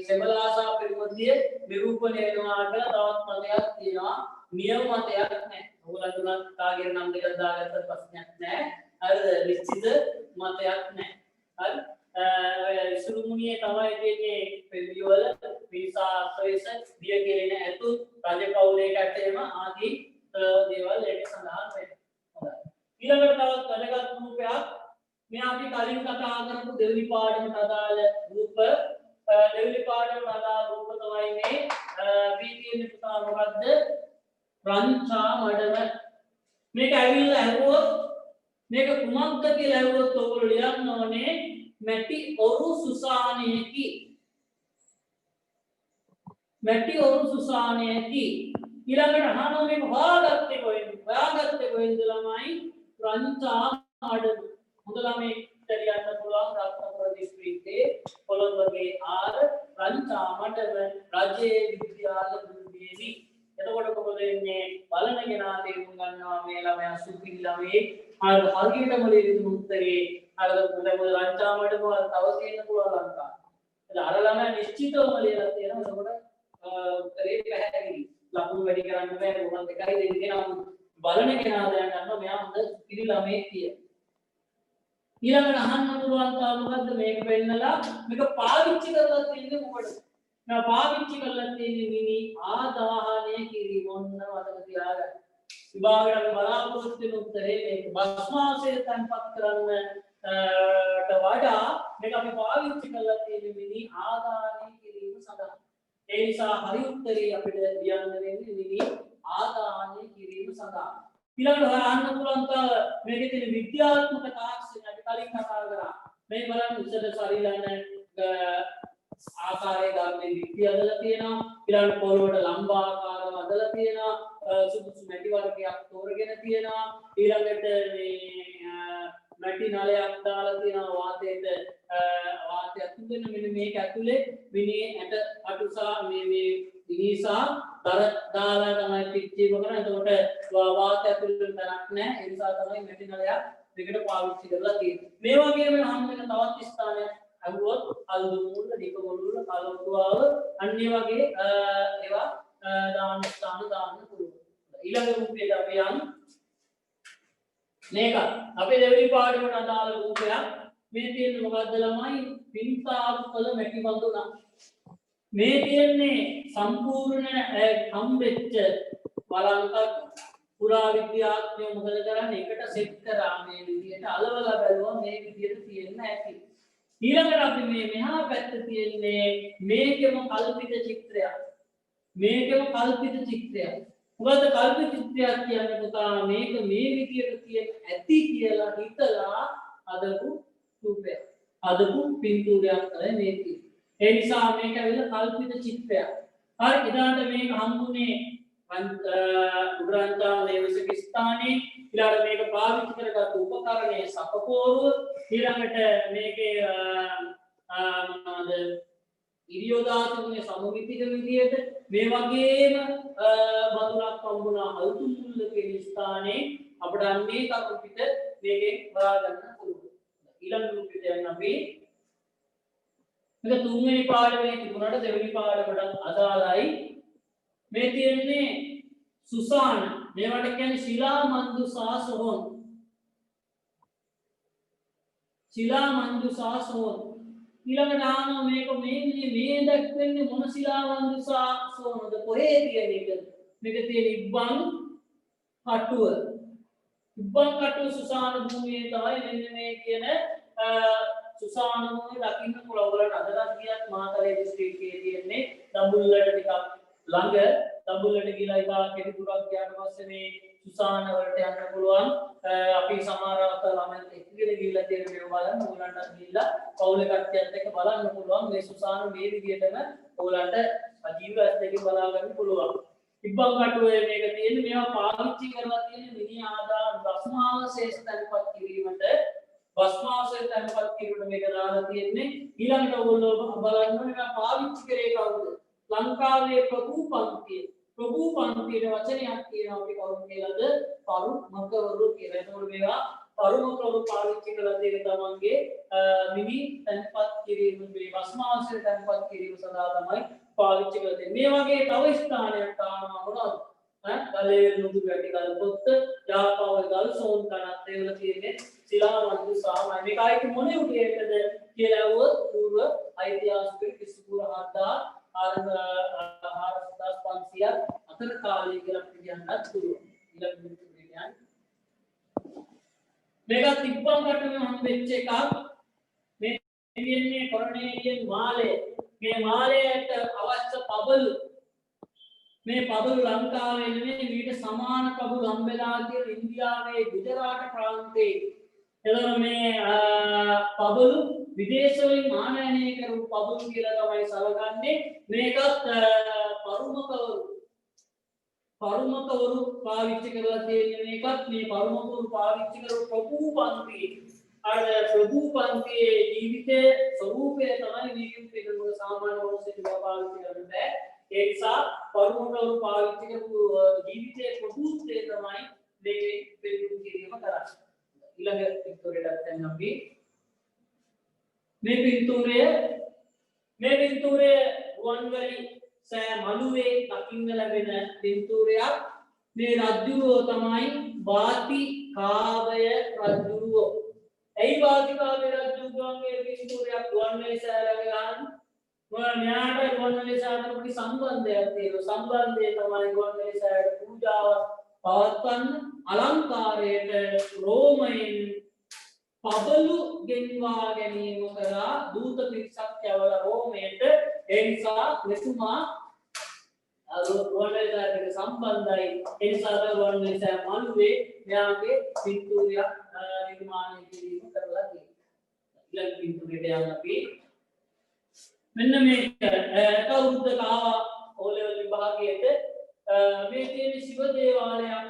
Speaker 1: සෙමලාසා පෙම්වතිය නිරූපණය වෙනවා කියලා තවත් මතයක් තියෙනවා. නියම මතයක් නැහැ. ඕගොල්ලන්ට කාගේ නම් දෙකක් දාගත්ත ප්‍රශ්නයක් නැහැ. හරිද? නිශ්චිත මතයක් නැහැ. හරි. සුළුමුණියේ තමයි තියෙන්නේ පෙළිවල විසා ආශ්‍රයස දිය කෙරෙන ඇතු රජ පවුලේකට එම ආදී දේවල් ඒක සඳහන් වෙනවා. ඊළඟට තවත් වැදගත් රූපයක් මේ අපි කලින් කතා කරපු දෙවිලි පාඩමට අදාළ රූප දෙවිලි පාඩමට අදාළ රූප තමයි මේ වීතියේ පුතා මොකද්ද රංචා මඩම මේක ඇවිල්ලා ඇහුවොත් මේක කුමක්ද කියලා ඇහුවොත් ඔයගොල්ලෝ ලියන්න ඕනේ මැටි ඔරු සුසානයේකි මැටි ඔරු සුසානයේකි ඊළඟට අහනවා මේක හොයාගත්තේ කොහෙන්ද ළමයි රංචා මඩම මුදලා මේ ඉතිරියන්න පුළුවන් රත්නපුර දිස්ත්‍රික්කයේ කොළඹගේ ආර රංචා මඩම රජයේ විද්‍යාල දුන්නේදී එතකොට කොහොමද වෙන්නේ බලන කෙනා තේරුම් ගන්නවා මේ ළමයා සුපිරි ළමයි අර හරියටම ලියන උත්තරේ අර මුදලා රංචා මඩම තව තියෙන්න පුළුවන් ලංකාව. එතන අර ළමයා නිශ්චිතවම ලියලා තියෙනවා. එතකොට උත්තරේ පැහැදිලි. ලකුණු වැඩි කරන්න බෑ මොකක්ද දෙකයි දෙන්නේ නම් බලන කෙනා දැනගන්න ගන්නවා මෙයා හොඳ සුපිරි ළමයෙක් කියලා. ඊළඟට අහන්න පුළුවන් තව මොකද්ද මේක වෙන්නලා මේක පාවිච්චි කරලා තියෙන්නේ මොකටද? මම පාවිච්චි කරලා තියෙන්නේ මිනි ආදාහනය කිරීම ඔන්න මතක තියාගන්න. විභාගයට බලාපොරොත්තු වෙන උත්තරේ මේක භස්මාශය තන්පත් කරන්න වඩා මේක අපි පාවිච්චි කරලා තියෙන්නේ මිනි ආදාහනය කිරීම සඳහා. ඒ නිසා හරි උත්තරේ අපිට ලියන්න වෙන්නේ මිනි ආදාහනය කිරීම සඳහා. ඊළඟට හොයන්න පුළුවන් තව මේකේ තියෙන විද්‍යාත්මක තාක්ෂණය අපි කලින් කතා කරා. මේ බලන්න උසද ශරීරයන් ආකාරයේ ගාමේ විත්‍ය අදලා තියෙනවා. ඊළඟට පොළොවට ලම්බාකාරව අදලා තියෙනවා. සුදුසු මැටි වර්ගයක් තෝරගෙන තියෙනවා. ඊළඟට මේ මැටි නලයක් දාලා තියෙනවා වාතයට වාතය තුදෙන මෙන්න මේක ඇතුලේ විනේ ඇට අටුසා මේ දිනිසා දර දාලා තමයි පිච්චීම කරන. එතකොට වාතය ඇතුලේ තරක් නැහැ. ඒ නිසා තමයි මැටි නලයක් දෙකට පාවිච්චි කරලා තියෙන්නේ. මේ වගේම හම් වෙන තවත් ස්ථානයක් අහුවොත් අල්දුමුල නිකමුල කලොක්කුවාව අන්නේ වගේ ඒවා දාන ස්ථාන දාන්න පුළුවන්. ඊළඟ රූපයට අපි යන් මේක අපේ දෙවෙනි පාඩමට අදාළ රූපයක් මේ තියෙන්නේ මොකද්ද ළමයි පින්තාරු කළ මැටි බඳුනක්. මේ තියෙන්නේ සම්පූර්ණ හම්බෙච්ච බලංකක් පුරා විද්‍යාඥයෝ මොකද කරන්නේ එකට සෙට් කරා මේ විදියට අලවලා බැලුවා මේ විදියට තියෙන්න ඇති. ඊළඟට අපි මේ මෙහා පැත්ත තියෙන්නේ මේකෙම කල්පිත චිත්‍රයක්. මොකද කල්පිත චිත්‍රයක් කියන්නේ පුතා මේක මේ විදියට තියෙන ඇති කියලා හිතලා අදපු රූපයක්. අදපු පින්තූරයක් තමයි මේ තියෙන්නේ. ඒ නිසා මේක ඇවිල්ලා කල්පිත චිත්‍රයක්. හරි ඉදාට මේක හම්බුනේ උග්‍රාන්තා නේවසික ස්ථානයේ ඊළඟට මේක පාවිච්චි කරගත්තු උපකරණයේ සපපෝරුව ඊළඟට මේකේ මොනවාද ඉරියෝදාතුනේ සමමිතික විදියට මේ වගේම බඳුනක් හම්බුණා අල්තුමුල්ල කියන ස්ථානයේ අපිට අන්නේ කපුපිට මේකෙන් හොයා ගන්න පුළුවන්. ඊළඟ රූපෙට යන්න අපි මේක තුන්වෙනි පාඩමේ තිබුණාට දෙවෙනි පාඩමට අදාළයි. මේ තියෙන්නේ සුසාන මේවට කියන්නේ ශිලා මන්දුසා සොහොන්. ශිලා මන්දුසා සොහොන් ඊළඟට ආනෝ මේක මේ දැක්වෙන්නේ මොන ශිලා මන්දුසා සොහොනද කොහේ තියෙන එකද මේක තියෙන ඉබ්බන් කටුව සුසාන භූමියේ තමයි මෙන්න මේ කියන සුසාන භූමිය දකින්න පුළුවන්. ඔයගොල්ලන්ට අදටත් ගියත් මාතලේ දිස්ත්‍රික්කයේ තියෙන්නේ දඹුල්ලට ටිකක් ළඟ දඹුල්ලට ගිහලා ඉතා කෙටි දුරක් ගියාට පස්සේ මේ සුසාන වලට යන්න පුළුවන්. අපි සමහර අවස්ථා ළමයින්ට එක්කගෙන ගිහලා තියෙන මේවා බලන්න ඕගලන්ටත් ගිහලා පවුලේ කට්ටියත් එක්ක බලන්න පුළුවන්. මේ සුසාන මේ විදිහටම ඕගලන්ට අජීව ඇස් දෙකෙන් බලා ගන්න පුළුවන්. ඉබ්බන් කටුවේ මේක තියෙන්නේ මේවා පාවිච්චි කරලා තියෙන මිනි ආදාන භස්මාවශේෂ තැන්පත් කිරීමට මේක දාලා තියෙන්නේ. ඊළඟට ඕගොල්ලෝ බලන්න මේවා පාවිච්චි කරේ කවුද? ලංකාවේ ප්‍රභූ පන්තියේ වචනයක් කියනවා අපි කවුරුද කියලාද? පරුමකවරු කියලා. ඒතකොට මේවා පරුමකවරු පාවිච්චි කළ දේ තමන්ගේ මිනි තැන්පත් කිරීම මේ වස්මාංශය තැන්පත් කිරීම සඳහා තමයි පාවිච්චි කරන්නේ. මේ වගේ තව ස්ථානයක් තානවා මොනවද? ගලේ නුදු වැටි ගල් පොත්ත යාපාවල් ගල් සෝන් කනත් ඒවල තියෙන්නේ ශිලා මන්දු සාමයි. මේක අයිති මොන යුගයකද කියලා ඇහුවොත් පූර්ව ඓතිහාසික ක්‍රිස්තුපුර 4500 අතර කාලය කියලා කියන්නත් පුළුවන්. ඊළඟ කියන්නේ මේක තිබ්බම් කටුවේ හම්බෙච්ච එකක්. මේ තියෙන්නේ කොරනේලියන් මාලය. මේ මාලයට අවශ්‍ය පබළු මේ පබළු ලංකාවේ නෙමෙයි ඊට සමාන පබළු හම්බෙලා තියෙන ඉන්දියාවේ ගුජරාට ප්‍රාන්තයේ. එතකොට මේ පබළු විදේශ වලින් ආනයනය කරපු පබළු කියලා තමයි සලකන්නේ. මේකත් පරුමකවරු පාවිච්චි කරලා තියෙන එකත් මේ පරුමකවරු පාවිච්චි කරපු ප්‍රභූ පන්තියේ අර ප්‍රභූ පන්තියේ ජීවිතයේ ස්වરૂපය තමයි මේකෙන් පිළිගන්න සාමාන්‍ය වංශයට පාවිච්චි කරන්න බෑ. ඒ නිසා පරුමකවරු පාවිච්චි කරපු ජීවිතයේ ප්‍රභූත්වය තමයි මේකෙන් පිළිගන්න කිරීම කරන්නේ. ඊළඟ පිටුරේට දැන් අපි මේ පින්තූරය රුවන්වැලි සෑ මළුවේ දකින්න ලැබෙන පින්තූරයක්. මේ රජුරෝ තමයි වාතිකාවය රජුරෝ. ඇයි වාතිකාවය රජුරුවන්ගේ පින්තූරයක් රුවන්වැලි සෑ ළඟ ගන්න? න්යාට රුවන්වැලි සෑට පොඩි සම්බන්ධයක් තියෙනවා. සම්බන්ධය තමයි රුවන්වැලි සෑට පූජාව පවත්වන්න අලංකාරයට රෝමයෙන් පබළු ගෙන්වා ගැනීම කරා දූත පිරිසක් යවලා රෝමයට. ඒ නිසා මෙතුමා රුවන්වැලි සෑයට සම්බන්ධයි. ඒ නිසා රුවන්වැලි සෑ මළුවේ මෙයාගේ පින්තූරයක් නිර්මාණය කිරීම කරලා තියෙනවා. ඊළඟ පින්තූරයට යන්න අපි මෙන්න මේක කවුරුද කාවා ඕලෙවල් විභාගයේට මේ තියෙන ශිව දේවාලයක්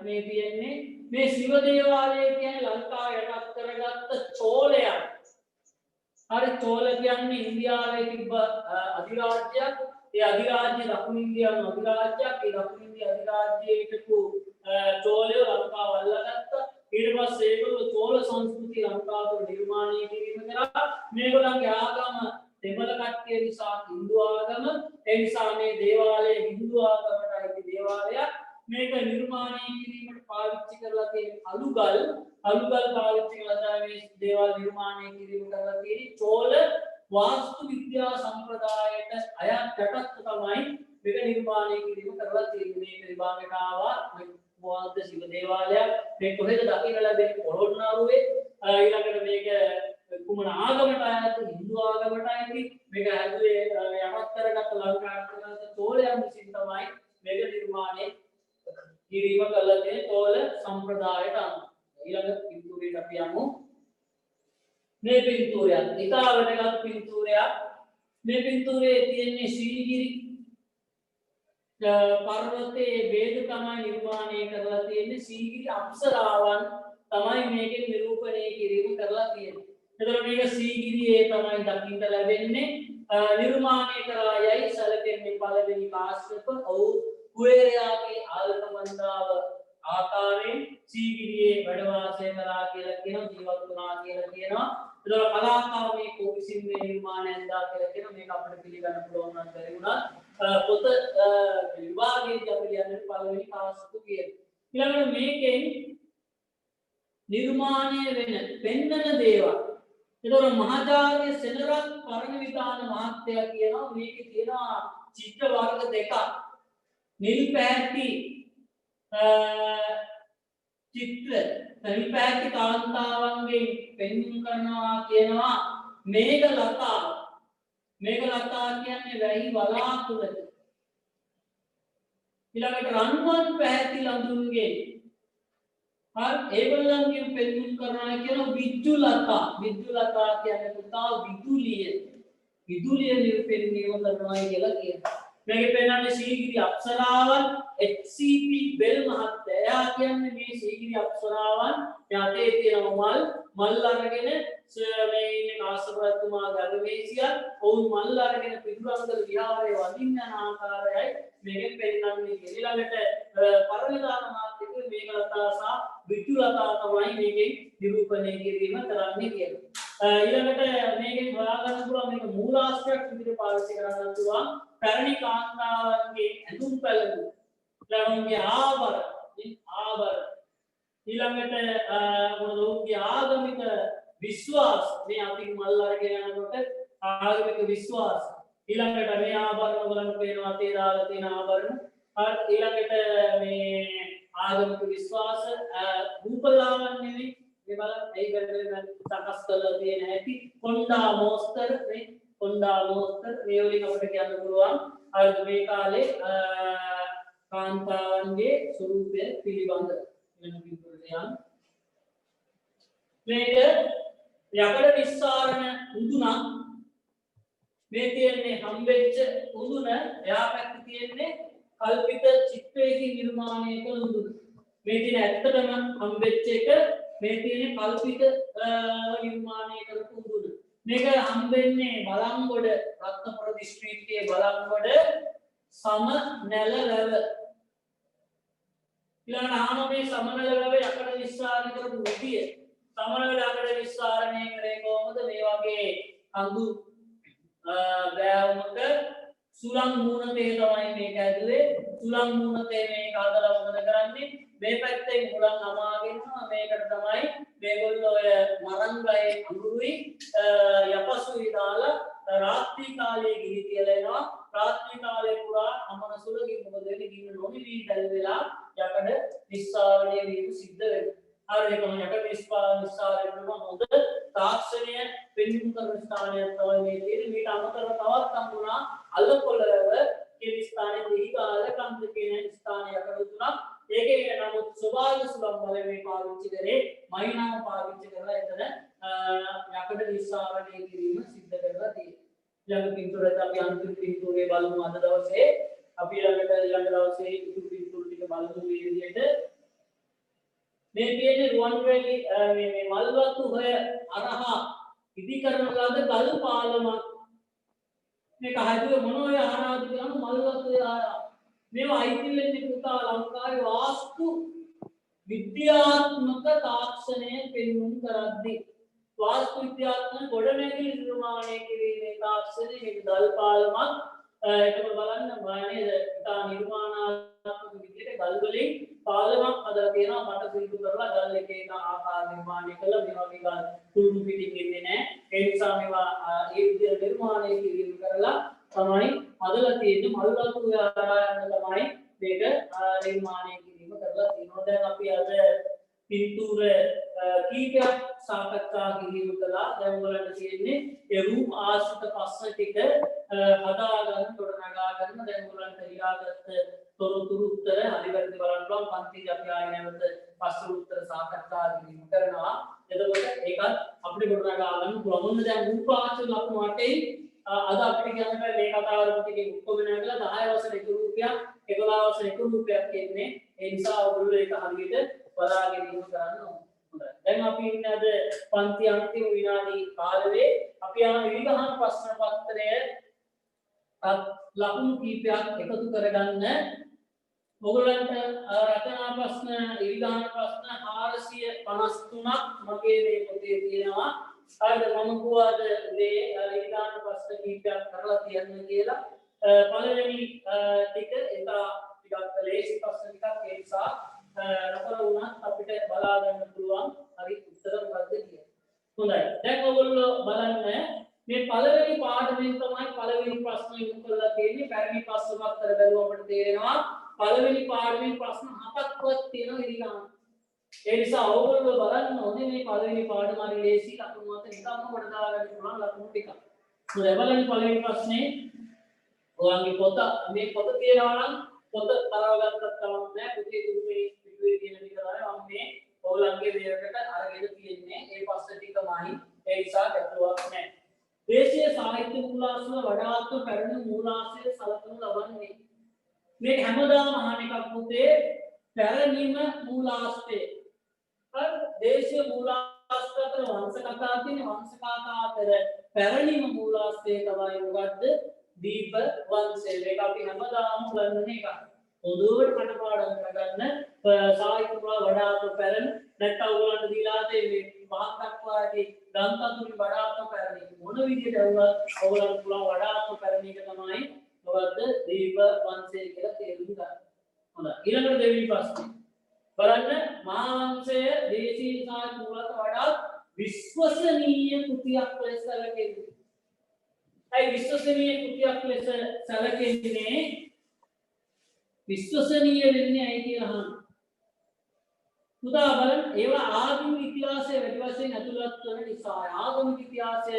Speaker 1: මේ තියෙන්නේ. මේ ශිව දේවාලය කියන්නේ ලංකාව යටත් කරගත්ත චෝලයක්. හරි චෝල කියන්නේ ඉන්දියාවේ තිබ්බ අධිරාජ්‍යයක්. ඒ අධිරාජ්‍ය දකුණු ඉන්දියානු අධිරාජ්‍යයක්. ඒ දකුණු ඉන්දියා අධිරාජ්‍යයේ හිටපු චෝලයෝ ලංකාව අල්ලගත්තා. ඊට පස්සේ ඒගොල්ලෝ චෝල සංස්කෘතිය ලංකාව තුළ නිර්මාණය කිරීම කරා. මේගොල්ලන්ගේ ආගම දෙමළ කට්ටිය නිසා හින්දු ආගම. ඒ නිසා මේ දේවාලය හින්දු ආගමට අයිති දේවාලයක්. මේක නිර්මාණය කිරීමට පාවිච්චි කරලා තියෙන අලුගල් පාවිච්චි කරලා තමයි මේ දේවාල නිර්මාණය කිරීම කරලා තියෙන්නේ. චෝල වාස්තු විද්‍යා සම්ප්‍රදායට අයත් යටත් තමයි මේක නිර්මාණය කිරීම කරලා තියෙන්නේ. මේක විභාගයට ආවා මොකද්ද ශිව දේවාලයක්. මේ කොහෙද දකින්න ලැබෙන්නේ? පොළොන්නරුවේ. ඊළඟට මේක කුමන ආගමට අයත්? හින්දු ආගමට අයත්. මේක හැදුවේ යමක් කරගත්ත ලංකාවට කරගත්ත චෝලයන් විසින් තමයි මේක නිර්මාණය කිරීම කළා තියෙන චෝල සම්ප්‍රදායට අනුව. ඊළඟ පින්තූරයට අපි යමු. මේ පින්තූරයක් ඉතාලවටගත් පින්තූරයක්. මේ පින්තූරයේ තියෙන්නේ සීගිරි පර්වතයේ වේද තමයි නිර්මාණය කරලා තියෙන්නේ. සීගිරි අප්සරාවන් තමයි මේකෙන් නිරූපණය කිරීම කරලා තියෙන්නේ. එතකොට මේක සීගිරියේ තමයි දකින්න ලැබෙන්නේ. නිර්මාණය කරලා යයි සැලකෙන්නේ පළවෙනි කාශ්‍යප කුවේරයාගේ ආල්කමන්දාව ආකාරයෙන් සීගිරියේ වැඩ වාසය කරා කියලා කියනවා. ජීවත් වුණා කියලා කියනවා. ඒතර කලාකාරී කොවිසින් මේ නිර්මාණයෙන් දා කියලා කියනවා. මේක අපිට පිළිගන්න පුළුවන් නම් බැරි වුණා. පොත විභාගයේදී අපි කියන්නේ පළවෙනි කාශ්‍යප කියන. ඊළඟට මේකෙන් නිර්මාණය වෙන පෙන්නන දේවල්. ඒතර මහාචාර්ය සෙනරත් පරණවිතාන මහත්තයා කියනවා මේකේ තියෙනවා චිත්‍ර වර්ග දෙකක්. නිල් පැහැති චිත්‍ර නිල් පැහැති කාන්තාවන්ගෙන් පෙන්වීම කරනවා කියනවා. මේඝලතා කියන්නේ වැහි වලාකුළක. ඊළඟට රන්වන් පැහැති ලඳුන්ගෙන් හරි ඒගොල්ලන්ගෙන් පෙන්වීම කරනවා කියන විදුලතා කියන්නේ පුතා විදුලිය නිර්පෙන්වීම කරනවා කියලා කියනවා. මේකේ පෙන්නන්නේ සීගිරි අප්සරාවන් HCP බෙල් මහත්තයා කියන්නේ මේ සීගිරි අප්සරාවන් යටේ තියෙන මල් අරගෙන මේ ඉන්නේ කාශ්‍යප රජතුමාගේ අගමේසියන් ඔවුන් මල් අරගෙන පිටුරංගල විහාරයේ වඳින්න යන ආකාරයයි මේකෙන් පෙන්නන්නේ. ඊළඟට පරණදාන මාත්‍ය කිව්වේ මේඝලතා සහ විචුලතා තමයි මේකෙන් නිරූපණය කිරීම කරන්නේ කියලා. ඊළඟට මේකෙන් හොයාගන්න පුළුවන් මේක මූලාශ්‍රයක් විදිහට පාවිච්චි කරන්න පුළුවන්. පැරණි කාන්තාවන්ගේ ඇඳුම් පැළඳුම් ළමගේ ආභරණ ඊළඟට මොනදෝගේ ආගමික විශ්වාස මේ අපි මල් අරගෙන යනකොට ආගමික විශ්වාස ඊළඟට මේ ආභරණ වලට පේනවා තේ දාලා තියෙන ආභරණ ඊළඟට මේ ආගමික විශ්වාස රූපලාවන්‍ය මේ බලන්න ඒ වෙලෙම සකස් කරලා තියෙන හැටි කොණ්ඩා මෝස්තර මේ වලින් අපිට කියන්න පුළුවන් අර මේ කාලේ කාන්තාවන්ගේ ස්වරූපය පිළිබඳ වෙන විදිහට මේක යකඩ නිස්සාරණ උඳුනක් මේ තියෙන්නේ හම්බෙච්ච උඳුන එහා පැත්තේ තියෙන්නේ කල්පිත චිත්‍රයකින් නිර්මාණය කළ උඳුන මේ තියෙන ඇත්තටම හම්බෙච්ච එක මේ තියෙන්නේ කල්පිත නිර්මාණය කරපු උඳුන මේක හම්බෙන්නේ බලංගොඩ රත්නපුර දිස්ත්‍රික්කයේ බලංගොඩ සම නැලලව ඊළඟ ආනෝමේ සමනලව යකඩ නිස්සාරණය කරපු විදිය සමනල යකඩ නිස්සාරණය කරේ කොහොමද මේ වගේ අඳු බෑවුමක සුලං මූණතේ තමයි මේක ඇදුවේ සුලං මූණතේ මේක හදලා මොකද කරන්නේ මේ පැත්තේ මුලන් නමාගෙන මේකට තමයි මේගොල්ලෝ ඔය මරංගලේ අඟුරුයි යපසුයි දාලා රාත්‍රී කාලයේ ගිහි කියලා එනවා රාත්‍රී කාලේ පුරා අමනසුල ගිහින් මොකද වෙන්නේ ගින්න නොනිවි දැල් වෙලා යකඩ නිස්සාරණය වීම සිද්ධ වෙනවා අර ඒකම යකඩ නිස්සාරණය කරන හොඳ තාක්ෂණය පෙන්වීම කරන ස්ථානයක් තමයි මේ තියෙන්නේ මේට අමතරව තවත් හම්බුණා අල්ලකොළව කියන ස්ථානයේ දීගාල කන්ද කියන ස්ථානයකට උතුණා ඒකේ නමුත් ස්වභාවික සුලම් බලවේ පාවිච්චි කරේ මයිනාව පාවිච්චි කරලා එතන යකඩ නිස්සාරණය කිරීම සිද්ධ කරලා තියෙනවා ඊළඟ පින්තූරයට අපි අන්තිම පින්තූරේ බලමු අද දවසේ අපි ඊළඟ දවසේ ඉතුරු පින්තූර ටික බලමු මේ විදිහට මේ තියෙන්නේ රුවන්වැලි මේ මල්වතු හොය අරහා ඉදි කරන ලද ගල් පාලමක් මේක හදුවේ මොනෝය ආරාධ කියන මල්වතු ආරා මේවා අයිති වෙන්නේ පුතා ලංකාවේ වාස්තු විද්‍යාත්මක තාක්ෂණය පෙන්වුම් කරද්දී වාස්තු විද්‍යාත්මක ගොඩනැගිලි නිර්මාණය කිරීමේ තාක්ෂණය මේක ගල් පාලමක් ඒකම බලන්න නේද ඉතා නිර්මාණාත්මක විදිහට ගල් වලින් පාලමක් හදලා තියෙනවා මට සිදු කරලා ගල් එක එක ආකාර නිර්මාණය කළා මේ වගේ ගල් කුළුණු පිටින් එන්නේ නැහැ ඒ නිසා මේවා ඒ විදිහට නිර්මාණය කිරීම කරලා තමයි හදලා තියෙන්නේ මල්වතු ආරායන තමයි මේක නිර්මාණය කිරීම කරලා තියෙනවා දැන් අපි අද පින්තූර කීපයක් සාකච්ඡා කිරීම කළා දැන් වලට තියෙන්නේ ඒ රූප ආශ්‍රිත ප්‍රශ්න ටික හදාගන්න තොරනගා ගන්න දැන් වලට ලියාගත්ත තොරතුරු උත්තර හරියට බලන්න බලන්න පන්තිදී අපි ආයෙ නැවත ප්‍රශ්න උත්තර සාකච්ඡා කිරීම කරනවා එතකොට ඒකත් අපිට තොරනගා ගන්න පුළුවන් දැන් රූප ආශ්‍රිත ලක්ෂණ වටේ අද අපිට කියන්න බෑ මේ කතාවල ටිකේ ඔක්කොම නගලා 10 වසර එක රූපයක් 11 වසර එක රූපයක් කියන්නේ ඒ නිසා ඔයගොල්ලෝ ඒක හරියට බලාගෙන ඉන්න කරන්න ඕනේ. හොඳයි. දැන් අපි ඉන්නේ අද පන්ති අන්තිම විනාඩි කාලේ අපි යන විවිධහන් ප්‍රශ්න පත්‍රය ලකුණු කීපයක් එකතු කරගන්න ඔයගොල්ලන්ට රචනා ප්‍රශ්න විවිධහන් ප්‍රශ්න 453ක් මගේ මේ පොතේ තියෙනවා. හරිද මම කිව්වාද මේ විවිධහන් ප්‍රශ්න කීපයක් කරලා තියන්න කියලා. පළවෙනි ටික එක ටිකක් ලේසි ප්‍රශ්න ටිකක් ඒ නිසා නතර වුණත් අපිට බලා ගන්න පුළුවන් හරි උත්තර මොකක්ද කියලා. හොඳයි. දැන් ඔයගොල්ලෝ බලන්න මේ පළවෙනි පාඩමෙන් තමයි පළවෙනි ප්‍රශ්න යොමු කරලා තියෙන්නේ. පැරණි ප්‍රශ්න පත්‍ර බැලුවම අපිට තේරෙනවා පළවෙනි පාඩමෙන් ප්‍රශ්න 7ක්වත් තියෙනවා ඉරිගාන. ඒ නිසා ඔයගොල්ලෝ බලන්න ඕනේ මේ පළවෙනි පාඩම හරි ලේසි ලකුණු මත නිකම්ම කොට දාගන්න පුළුවන් ලකුණු ටික. හොඳයි බලන්න පළවෙනි ප්‍රශ්නේ ඔයන්ගේ පොත මේ පොත තියනවා නම් පොත තරව ගත්තත් කමක් නැහැ. පුතේ දුන්නේ පිටුවේ තියෙන ටික තමයි මම මේ ඔයගොල්ලන්ගේ මේකට අරගෙන තියෙන්නේ. ඒ පස්ස ටිකමයි. ඒ නිසා ගැටලුවක් නැහැ. දේශීය සාහිත්‍ය මූලාශ්‍ර වඩාත්ම පැරණි මූලාශ්‍රය සලකනු ලබන්නේ. මේ හැමදාම අහන එකක් පුතේ පැරණිම මූලාශ්‍රය. හරි දේශීය මූලාශ්‍ර අතර වංශ කතා තියෙන වංශ කතා අතර පැරණිම මූලාශ්‍රය තමයි මොකද්ද? දීප වංශය. මේක අපි හැමදාම බලන එකක්. හොඳට කටපාඩම් කරගන්න සාහිත්‍ය පුරා වඩාත් පැරණ නැත්නම් ඔයගොල්ලන්ට දීලා තියෙන්නේ පහක් දක්වා ඇති ග්‍රන්ථ අතුරින් වඩාත් පැරණි මොන විදිහට ඇහුවත් ඔයගොල්ලන්ට පුළුවන් වඩාත් පැරණි එක තමයි මොකද්ද දීප වංශය කියලා තේරුම් ගන්න. හොඳයි ඊළඟට දෙවෙනි ප්‍රශ්නේ බලන්න මහාවංශය දේශීය සාහිත්‍ය මූලක වඩාත් විශ්වසනීය කෘතියක් ලෙස සැලකෙන්නේ. ඒ විශ්වසනීය කෘතියක් ලෙස සැලකෙන්නේ විශ්වසනීය වෙන්නේ ඇයි කියලා අහන්න. උදාහරණ ඒවා ආගමික ඉතිහාසයේ වැඩි වශයෙන් ඇතුළත් වන නිසා ආගමික ඉතිහාසය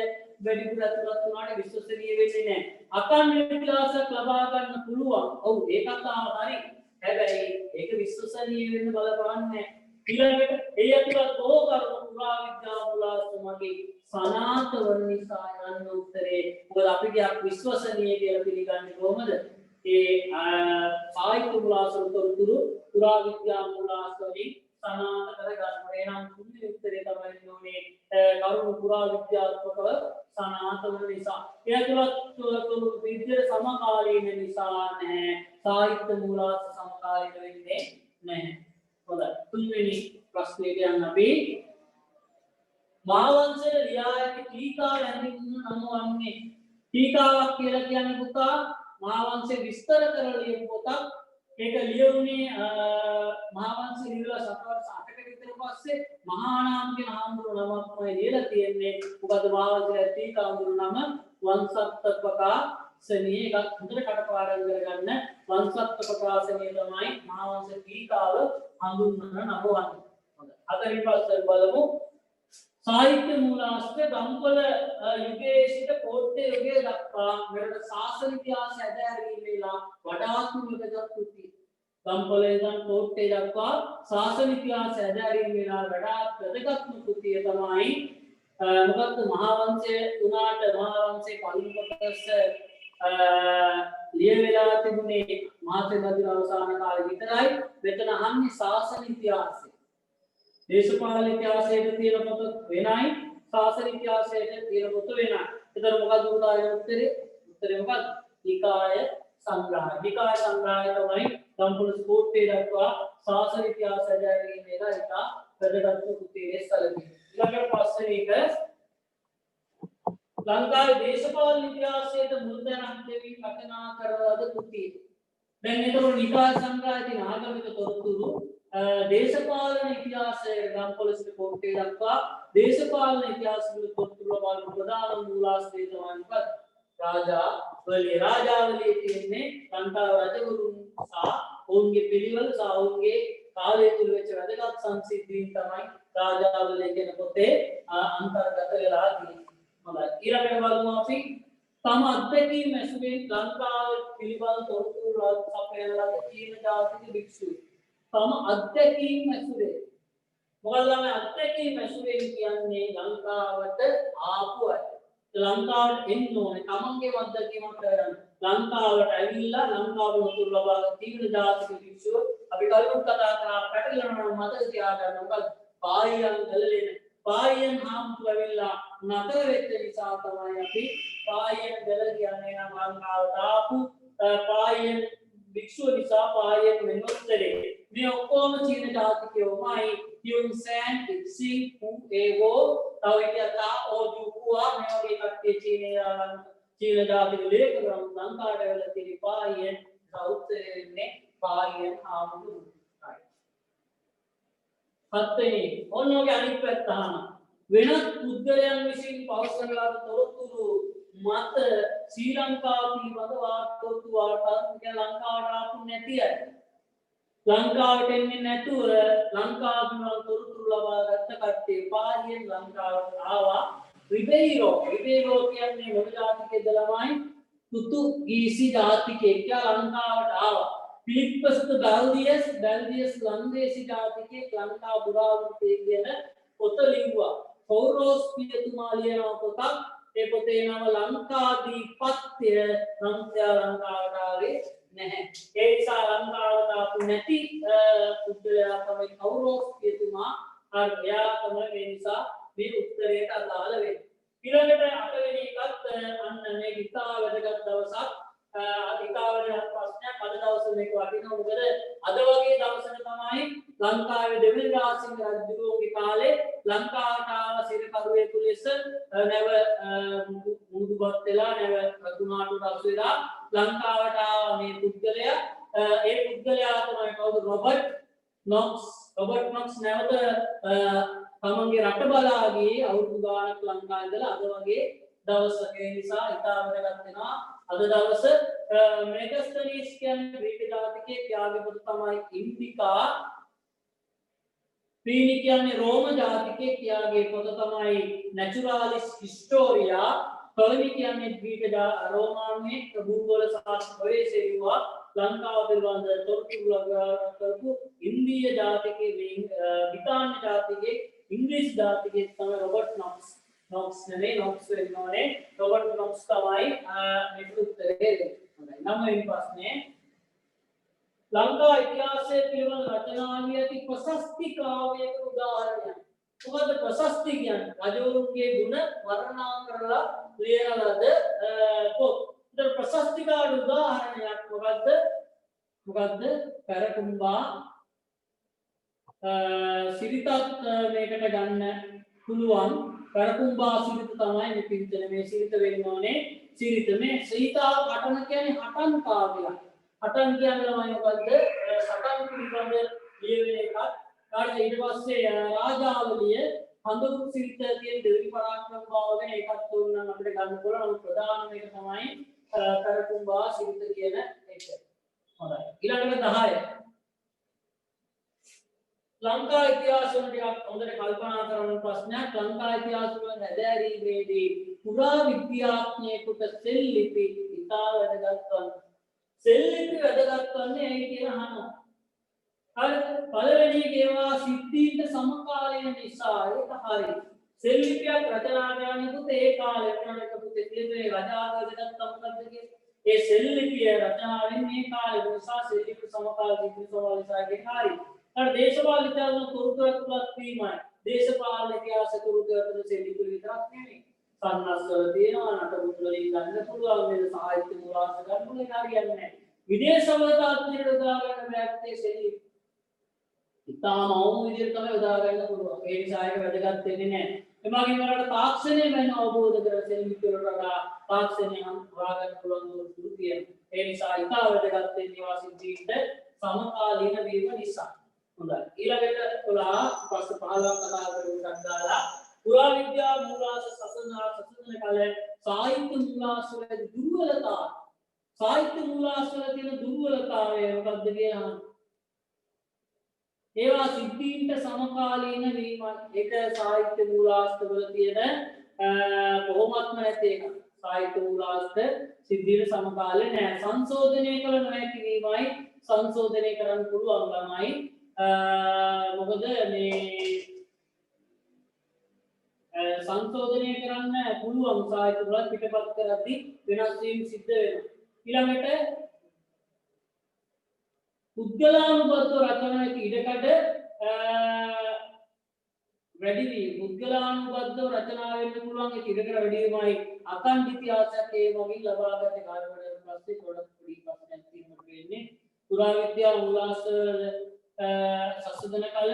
Speaker 1: වැඩිපුර ඇතුළත් වුණාට විශ්වසනීය වෙන්නේ නැහැ. අකණ්ඩ ඉතිහාසයක් ලබා ගන්න පුළුවන්. ඔව් ඒකත් හරි. හැබැයි ඒක විශ්වසනීය වෙන්න බලපාන්නේ ඊළඟට ඒ ඇතුළත් බොහෝ කරුණු පුරා විද්‍යා මුලාස්තුමගේ සනාත වන නිසා යන්න උත්තරේ මොකද අපි කියක් විශ්වසනීය කියලා පිළිගන්නේ කොහොමද? ඒ සාහිත්‍ය මුලාස්තුරු තොරතුරු පුරා විද්‍යා මුලාස්තුවලින් සනාත කරගන්න. එනම් තුන්වෙනි උත්තරේ තමයි ඕනේ කරුණු පුරා විද්‍යාත්මකව සනාත වන නිසා. ඒ ඇතුළත් තොරතුරු විද්‍යාවේ සමකාලීන නිසා නැහැ. සාහිත්‍ය මූලාශ්‍ර සමකාලීන වෙන්නේ නැහැ. හොඳයි. තුන්වෙනි ප්‍රශ්නෙට යන්න අපි මහාවංශයේ ලියා ඇති ටීකා වැඳින්න නම් වන්නේ ටීකාවක් කියලා කියන්නේ පුතා මහාවංශය විස්තර කරලා ලියපු පොතක්. ඒක ලියුනේ මහාවංශය ලියලා සතවර්ෂ 8ක විතර පස්සේ මහානාම කියන ආඳුර නමක් තමයි ලියලා තියෙන්නේ. මොකද මහාවංශයේ ටීකා ආඳුර නම වංශත්පකාසනීය එකක් හොඳට කටපාඩම් කරගන්න. වංශත්පකාසනීය තමයි මහාවංශ ටීකාව හඳුන්වන නම වන්නේ. හොඳයි. හතරින් පස්සේ බලමු साहित्य मूलाश्र गंपल युगे सिट कोट्टे युगे दक्वा मेरට ශාසන ඉතිහාස ඇදහැරීමේලා වඩාත්මක දක්වති. ගම්පල ඉඳන් කොට්ටේ දක්වා ශාසන ඉතිහාස ඇදහැරීමේලා වඩාත් වැදගත්ම කෘතිය තමයි මොකක්ද මහාවංශයේ උනාට මහාවංශයේ පළමු කොටස ලියවිලා තිබුණේ මාසේ මැදින් අවසාන කාලේ විතරයි. මෙතන අහන්නේ ශාසන ඉතිහාසය. දේශපාලන ඉතිහාසයේ තියෙන පොත වෙනයි ශාසන ඉතිහාසයේ තියෙන පොත වෙනයි. ඒතර මොකක්ද උදාහරණ උත්තරේ? උත්තරේ මොකක්ද? නිකාය සංග්‍රහය. නිකාය සංග්‍රහය තමයි ගම්පොළ ස්කෝට්ටේ දක්වා ශාසන ඉතිහාසය ඇදහිීමේ එක වැදගත් කෘතියේ සැලකෙනවා. ඊළඟට පස්වෙනි එක ලංකාවේ දේශපාලන ඉතිහාසයේ මුල්තැනක් දෙමින් රචනා කරන ලද කෘතිය. දැන් ඒතර නිකාය සංග්‍රහයේ තියෙන ආගමික තොරතුරු දේශපාලන ඉතිහාසයේ ගම්පොළ සිට කොට්ටේ දක්වා දේශපාලන ඉතිහාසවල තොරතුරු ලබන ප්‍රධාන මූලාශ්‍රය තමයි මොකක්ද? රාජාවලියේ තියෙන්නේ ලංකාව රජවරුන් සහ ඔවුන්ගේ පිළිවෙල සහ ඔවුන්ගේ කාලය තුල වෙච්ච වැදගත් සංසිද්ධීන් තමයි රාජාවලිය කියන පොතේ අන්තර්ගත වෙලා තියෙන්නේ. හොඳයි. ඊළඟට බලමු අපි තම අත්දැකීම් ඇසුරෙන් ලංකාව පිළිබඳ තොරතුරු සපයන ලද චීන ජාතික භික්ෂුව තම අත්දැකීම් ඇසුරේ මොකද ළම අත්දැකීම් ඇසුරෙන් කියන්නේ ලංකාවට ආපු අය. ලංකාවට එන්න ඕනේ තමන්ගේ අත්දැකීමක් කරගන්න. ලංකාවට ඇවිල්ලා ලංකාව උතුරු ලබා චීන ජාතික භික්ෂුව අපි කලින් කතා කරා පැටලෙනවා මතක තියාගන්න. මොකද පායියන් ගලලෙන පායියන් හාමුදුරුවෝ ඇවිල්ලා නතර වෙච්ච නිසා තමයි අපි පායියන් ගල කියන්නේ නම් ලංකාවට ආපු පායියන් භික්ෂුව නිසා පායියන් වෙනොත්තරේ මේ ඔක්කොම චීන ජාතිකයෝමයි යුන් සෑන් ඉක්සින් හු ඒවෝ තව ඉතියා ඕජුකුවා මේ වගේ කට්ටිය චීන ජාතික ලේඛකයන් ලංකාවට ඇවිල්ලා තියෙන පායියන් සෞත්‍රයේ පායියන් ආමුදුයි. හත්වෙනි ඔන්නෝගේ අනිත් පැත්ත අහන වෙනත් පුද්ගලයන් විසින් පවසන ලද තොරතුරු මත ශ්‍රී ලංකාව පිළිබඳ වාර්තාතු වාර්තා කියන ලංකාවට ආපු නැති අය ලංකාවට එන්නේ නැතුව ලංකාව පිළිබඳ තොරතුරු ලබා ගත්ත කට්ටිය පාහියෙන් ලංකාවට ආවා. රිබේරෝ කියන්නේ මොන ජාතිකයේද ළමයි? තුතුගීසි ජාතිකයෙක් ලංකාවට ආවා. පිලිප්පස් බැල්දියස් ලන්දේසි ජාතිකයෙක් ලංකාව පුරාවෘත්තයේ කියන පොත ලිව්වා. පෞරෝස් පියතුමා ලියන පොතක්. ඒ පොතේ නම ලංකාදීපත්‍ය. ලංකාවට ආවේ නැහැ. ඒ නිසා ලංකාවට ආපු නැති පුද්ගලයා තමයි පෞරෝස් පියතුමා. එයා තමයි මේ නිසා මේ උත්තරයට අදාළ වෙන්නේ. ඊළඟට අටවෙනි එකත් අන්න මේ ගිතා වැදගත් දවසක් අධිකාරණ ප්‍රශ්නයක් අද දවසේ මේක වටිනවා මොකද අද වගේ දවසක තමයි ලංකාවේ දෙවිල් රාජසිංහ රජුගේ කාලේ ලංකාවට ආව සිරකරුවෙකු ලෙස නැව මුදුපත් වෙලා නැව රතුනාටු රස වෙලා ලංකාවට ආව මේ පුද්ගලයා ඒ පුද්ගලයා තමයි කවුද රොබර්ට් නොක්ස් නැවත තමන්ගේ රට බලා ගියේ අවුරුදු ගානක් ලංකාවේ ඉඳලා අද වගේ දවසක ඒ නිසා ඉතා වැදගත් වෙනවා අද දවස මෙගස්තනීස් කියන්නේ ග්‍රීක ජාතිකයේ ත්‍යාගපොත තමයි ඉන්දිකා පීනි කියන්නේ රෝම ජාතිකයේ ත්‍යාගයේ පොත තමයි නැචුරාලිස් හිස්ටෝරියා පළවෙනි කියන්නේ ග්‍රීක රෝමාන්‍ය භූගෝල ශාස්ත්‍ර ප්‍රවේශයුවා ලංකාව පිළිබඳ තොරතුරු ලබා කරපු ඉන්දීය ජාතිකයේ බ්‍රිතාන්‍ය ජාතිකයේ ඉංග්‍රීසි ජාතිකයේ තමයි රොබර්ට් නොක්ස් නෙමෙයි නොක්ස් වෙනෝනේ රොබර්ට් නොක්ස් තමයි මේකට උත්තරේ දෙන්නේ. හොඳයි. නවවෙනි ප්‍රශ්නේ ලංකා ඉතිහාසයේ පිළිබඳ රචනාවේ ඇති ප්‍රශස්ති කාව්‍යයක උදාහරණයක්. මොකද ප්‍රශස්ති කියන්නේ රජවරුන්ගේ ගුණ වර්ණනා කරලා ලියන ලද පොත්. ඒතර ප්‍රශස්ති කාඩ උදාහරණයක් මොකද්ද? පැරකුම්බා සිරිතත් මේකට ගන්න පුළුවන්. පැරකුම්බා සිරිත තමයි මේ පිළිතන මේ සිරිත වෙන්න ඕනේ. සිරිත මේ සීතා හටන කියන්නේ හටන් කාව්‍යයක්. හටන් කියන්නේ මොකද්ද? සටන් පිළිබඳ ලියවෙන එකක්. ඊට පස්සේ රාජාවලිය හඳුරු සිරිත කියන දෙවි පරාක්‍රම භාව ගැන එකක් තෝරන්න අපිට ගන්න පුළුවන්. ප්‍රධානම එක තමයි පැරකුම්බා සිරිත කියන එක. හොඳයි. ඊළඟට 10. ලංකා ඉතිහාසය ටිකක් හොඳට කල්පනා කරන ප්‍රශ්නයක්. ලංකා ඉතිහාසය වල හැදෑරීමේදී පුරා විද්‍යාඥයෙකුට සෙල් ලිපි ඉතා වැදගත් වන්නේ. සෙල් ලිපි වැදගත් වන්නේ ඇයි කියලා අහනවා. හරි. පළවෙනි ඒවා සිද්ධීන්ට සමකාලීන නිසා ඒක හරි. සෙල් ලිපියක් රචනා කරන්නකුත් ඒ කාලේ වෙනකපු තෙතියේ රජාග වැදගත් මොකද්ද කියන්නේ? ඒ සෙල් ලිපිය රචනා වෙන්නේ මේ කාලේ නිසා සෙල් ලිපි සමකාලීන නිසා හරි. අර දේශපාලන ඉතිහාසන තොරතුරක් වීමයි. දේශපාලන ඉතිහාස තොරතුරු සෙලිපි විතරක් නෙමෙයි. සන්නස්වල තියෙනවා නටබුත් වලින් ගන්න පුළුවන් මේ සාහිත්‍ය මූලාශ්‍ර ගන්න පුළුවන් හරියන්නේ නැහැ. විදේශවල තාත්වික උදා ගන්න බෑත්තේ සෙලිපි. ඉතාලම අවුල් විදිහට තමයි උදා ගන්න පුළුවන්. ඒ නිසා ඒක වැදගත් වෙන්නේ නැහැ. එමාගින් වලට තාක්ෂණය ගැන අවබෝධ කර සෙලිපි වලට වඩා තාක්ෂණය හොයා ගන්න පුළුවන් දුරු තියෙනවා. ඒ නිසා ඉතා වැදගත් වෙන්නේ වාසින්දීන්ට සමකාලීන වීම නිසා. හොඳයි. ඊළඟට ඔලා ප්‍රශ්න 15ක් කතා කරමු ගන්නවා. පුරා විද්‍යා මූලාශ්‍ර සසඳන කල සාහිත්‍ය මූලාශ්‍රයේ දුර්වලතා. සාහිත්‍ය මූලාශ්‍රයේ තියෙන දුර්වලතාවය මොකක්ද කියලා. ඒවා සිද්ධීන්ට සමකාලීන වීම. ඒක සාහිත්‍ය මූලාශ්‍රවල තියෙන කොහොමත්ම නැති එක. සාහිත්‍ය මූලාශ්‍ර සිද්ධීන්ට සමකාලීන නැහැ. සංශෝධනය කළ නොහැකි වීමයි සංශෝධනය කරන්න පුළුවන් ළමයි. මොකද මේ සංශෝධනය කරන්න පුළුවන් සාහිත්‍ය වල පිටපත් කරද්දී වෙනස් වීම සිද්ධ වෙනවා. ඊළඟට පුද්ගලානුබද්ධ රචනාවේ ඉඩකඩ වැඩි වීම. පුද්ගලානුබද්ධ රචනා වෙන්න පුළුවන් ඒ ඉඩකඩ වැඩි වීමයි අකණ්ඩ ඉතිහාසයක් ඒ වගේ ලබාගත කාර්යවල පස්සේ පොඩි ප්‍රශ්නයක් තියෙනවා වෙන්නේ. පුරාවිද්‍යා මූලාශ්‍ර සසඳන කල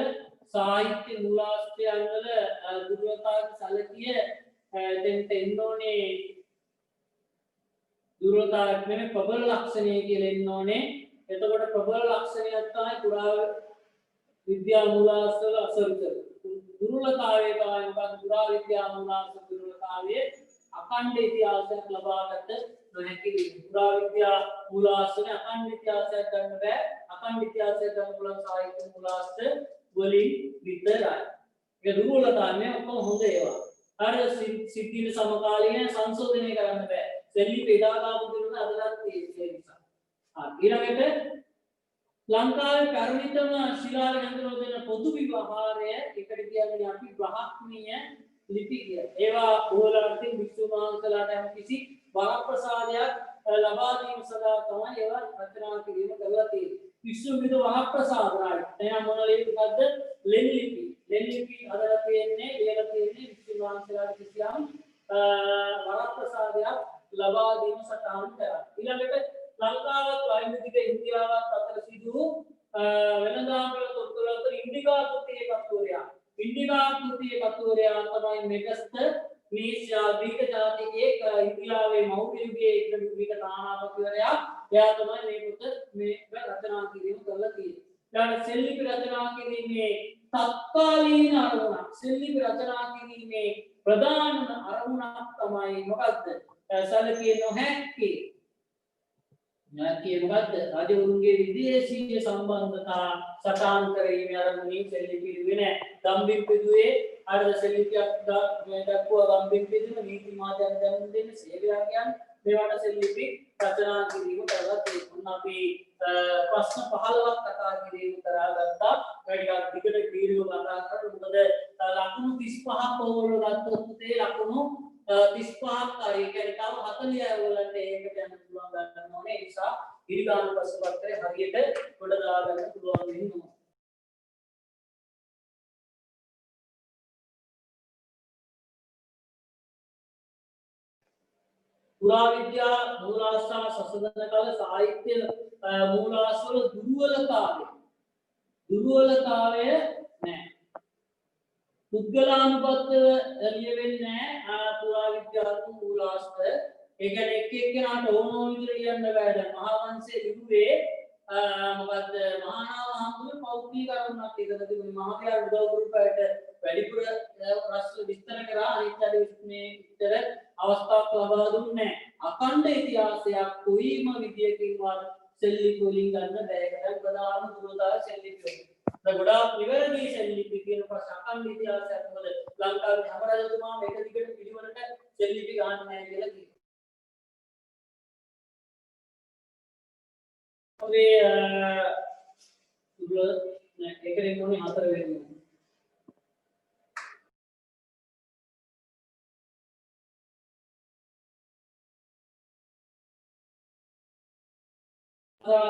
Speaker 1: සාහිත්‍ය මූලාශ්‍රයන් වල දුර්වලතාවක සැලකිය දෙන්න එන්නෝනේ දුර්වලතාවක් නෙමෙයි ප්‍රබල ලක්ෂණය කියලා එන්නෝනේ. එතකොට ප්‍රබල ලක්ෂණයක් තමයි පුරා විද්‍යා මූලාශ්‍ර වල අසරිත දුර්වලතාවය තමයි මොකක්ද? පුරා විද්‍යා මූලාශ්‍ර දුර්වලතාවයේ අඛණ්ඩ ඉතිහාසයක් ලබාගත නොහැකි වීම. පුරා විද්‍යා මූලාශ්‍රයේ අඛණ්ඩ ඉතිහාසයක් ගන්න බෑ. අඛණ්ඩ ඉතිහාසයක් ගන්න පුළුවන් සාහිත්‍ය මූලාශ්‍ර වලින් විතරයි. ඒක දුර්වලතාවය ඔක්කොම හොඳ ඒවා. හරිද? සිද්ධීන සමකාලීන සංශෝධනය කරන්න බෑ. සෙල්ලි පෙදාගාපු දිනුන අදලත් ඒ නිසා. ඊළඟට ලංකාවේ පැරණිතම ශිලාල හඳුන්වන දෙන පොදු විවහාරය එකට කියන්නේ අපි බ්‍රහ්මීය ලිපි කියලා. ඒවා බෝලන්තින් විසුණු වහන්සේලාට යම් කිසි වරප්‍රසාදයක් ලබා දීම සඳහා තමයි ඒවා රචනා කිරීම කරලා තියෙන්නේ. විසුණු වරප්‍රසාද රාජ. එහෙනම් මොන ලිපිකක්ද? ලෙන් ලිපි. ලෙන් ලිපි හදලා තියෙන්නේ ලියලා තියෙන්නේ විසුණු වහන්සේලාට කිසියම් වරප්‍රසාදයක් ලබා දීම සටහන් කරා. ඊළඟට ලංකාවත් වයින්දික ඉන්දියාවත් අතර සිදු වෙනදාම් වල තොරතුරු අතර ඉන්දිකා කෘතියේ කතුවරයා තමයි මෙගස්ත නීෂා දීක ජාතිකයේ ඉන්දියාවේ මෞර්ය යුගයේ ඉදිරිපිට තානාපතිවරයා එයා තමයි මේ පොත මේ රචනා කිරීම කරලා තියෙන්නේ. ඊළඟ සෙල්ලිපි රචනා කිරීමේ තත්කාලීන අරමුණක් සෙල්ලිපි රචනා කිරීමේ ප්‍රධාන අරමුණක් තමයි මොකක්ද? සැලකිය නොහැකි මොකක්ද? රජවරුන්ගේ විදේශීය සම්බන්ධතා සටහන් කිරීමේ අරමුණින් සෙල්ලිපි වෙන්නේ ගම්බිම්පිදුවේ අර සෙල්ලිපියක් දක්වා ගම්බිම්පිදුව නීති මාධ්‍යයන් දැනුම් දෙන සේවයක් කියන්නේ මේවට සෙල්ලිපි රචනා කිරීම කරලා තියෙනවා. අපි ප්‍රශ්න 15ක් කතා කිරීම කරගත්තා. වැඩිකක් දිගට දීර්ඝව කතා කරලා මොකද ලකුණු 35ක් ඕගොල්ලෝ ගත්තොත් ඒ ලකුණු 35ක් හරි කියන්නේ තව 40 වලට ඒකට යන්න පුළුවන් ගන්න ඕනේ. ඒ නිසා ඉරිගාන පසුපත්‍රය හරියට කොට දාගන්න පුළුවන් වෙනවා. පුරාවිද්‍යා මූලාශ්‍ර සසඳන කල සාහිත්‍ය මූලාශ්‍ර දුර්වලතාවය නැහැ. පුද්ගලානුපතව ලියවෙන්නේ නැහැ පුරාවිද්‍යාත්මක මූලාශ්‍ර. ඒ කියන්නේ එක් එක්කෙනාට ඕනෝ විදිහට ලියන්න බෑ. දැන් මහාවංශයේ ලිව්වේ මොකද්ද මහානාම හම්බුනේ පෞද්ගලිකරුණක් එකද මේ මහාවිහාර උදව් ගෲපයට වැඩිපුර ප්‍රශ්න විස්තර කරා අනිත් අය මේ විතර අවස්ථාවක් ලබා දුන්නේ නැහැ. අඛණ්ඩ ඉතිහාසයක් කොයිම විදියකින්වත් සෙල්ලිපි වලින් ගන්න බෑ. ඒක ප්‍රධාන දුරදාර සෙල්ලිපි. දැන් ගොඩාක් නිවැරදි සෙල්ලිපි කියන ප්‍රශ්න අඛණ්ඩ ඉතිහාසයක් මොකද ලංකාවේ හැම රජතුමා මේක දිගට පිළිවෙලට සෙල්ලිපි ගන්න නැහැ කියලා කිව්වා. ඔබේ ඒකෙන් මොනේ හතර වෙන්නේ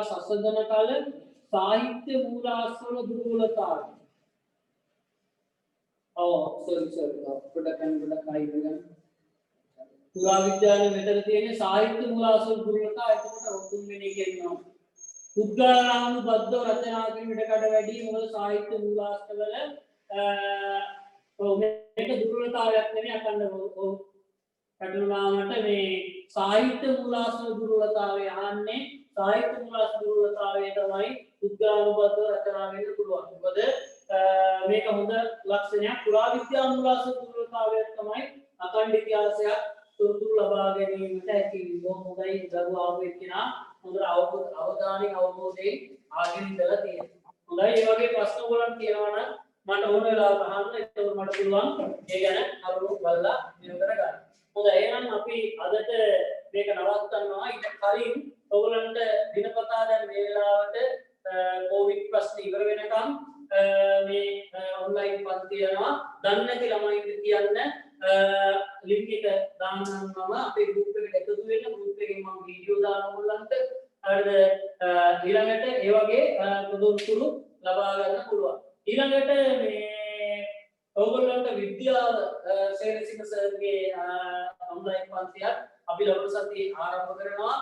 Speaker 1: සසඳන කල සාහිත්‍ය මූලාශ්‍ර දුර්වලතාවය. සෝරි පොඩ්ඩක් හයි වෙනවා. පුරාවිද්‍යාලයේ මෙතන තියෙන සාහිත්‍ය මූලාශ්‍ර දුර්වලතාවය එතකොට තුන්වෙනි එකේ ඉන්නවා. පුද්ගලානුබද්ධ රචනා කිරීමට කඩ වැඩි මොකද සාහිත්‍ය මූලාශ්‍රවල මේක දුර්වලතාවයක් නෙමෙයි අකණ්ඩ කඩුනාමට මේ සාහිත්‍ය මූලාශ්‍ර දුර්වලතාවය ආන්නේ සාහිත්‍ය මූලාශ්‍ර දුර්වලතාවය තමයි පුද්ගලානුබද්ධ රචනා වෙන්න පුළුවන්. මොකද මේක හොඳ ලක්ෂණයක්. පුරාවිද්‍යා මූලාශ්‍ර දුර්වලතාවය තමයි අකණ්ඩ ඉතිහාසයක් තොරතුරු ලබා ගැනීමට හැකි හොඳයි දරුව ආපු එක්කෙනා හොඳට අවධානයෙන් අවබෝධයෙන් ආගෙන ඉඳලා තියෙනවා. හොඳයි මේ වගේ ප්‍රශ්න ඔයගොල්ලන් තියෙනවා නම් මට ඕන වෙලාවක අහන්න. ඒකවල මට පුළුවන් ඒ ගැන අරුණු බලලා මෙහෙම කරගන්න. හොඳයි එහෙනම් අපි අදට මේක නවත්තනවා. ඊට කලින් ඔයගොල්ලන්ට දිනපතා දැන් මේ වෙලාවට කොවිඩ් ප්‍රශ්න ඉවර වෙනකම් මේ ඔන්ලයින් පන්ති යනවා. දන්නේ නැති ළමයින්ට කියන්න ලින්ක් එක දාන්නම් මම අපේ group එකට එකතු වෙන්න. group එකෙන් මම වීඩියෝ දානවා ඔයගොල්ලන්ට. ඊළඟට ඒ වගේ පොදුතුරු ලබා ගන්න පුළුවන්. ඊළඟට මේ ඔයගොල්ලන්ට විද්‍යාව සේනසිංහ සර්ගේ ඔන්ලයින් පන්තියක් අපි ලබන සතියේ ආරම්භ කරනවා.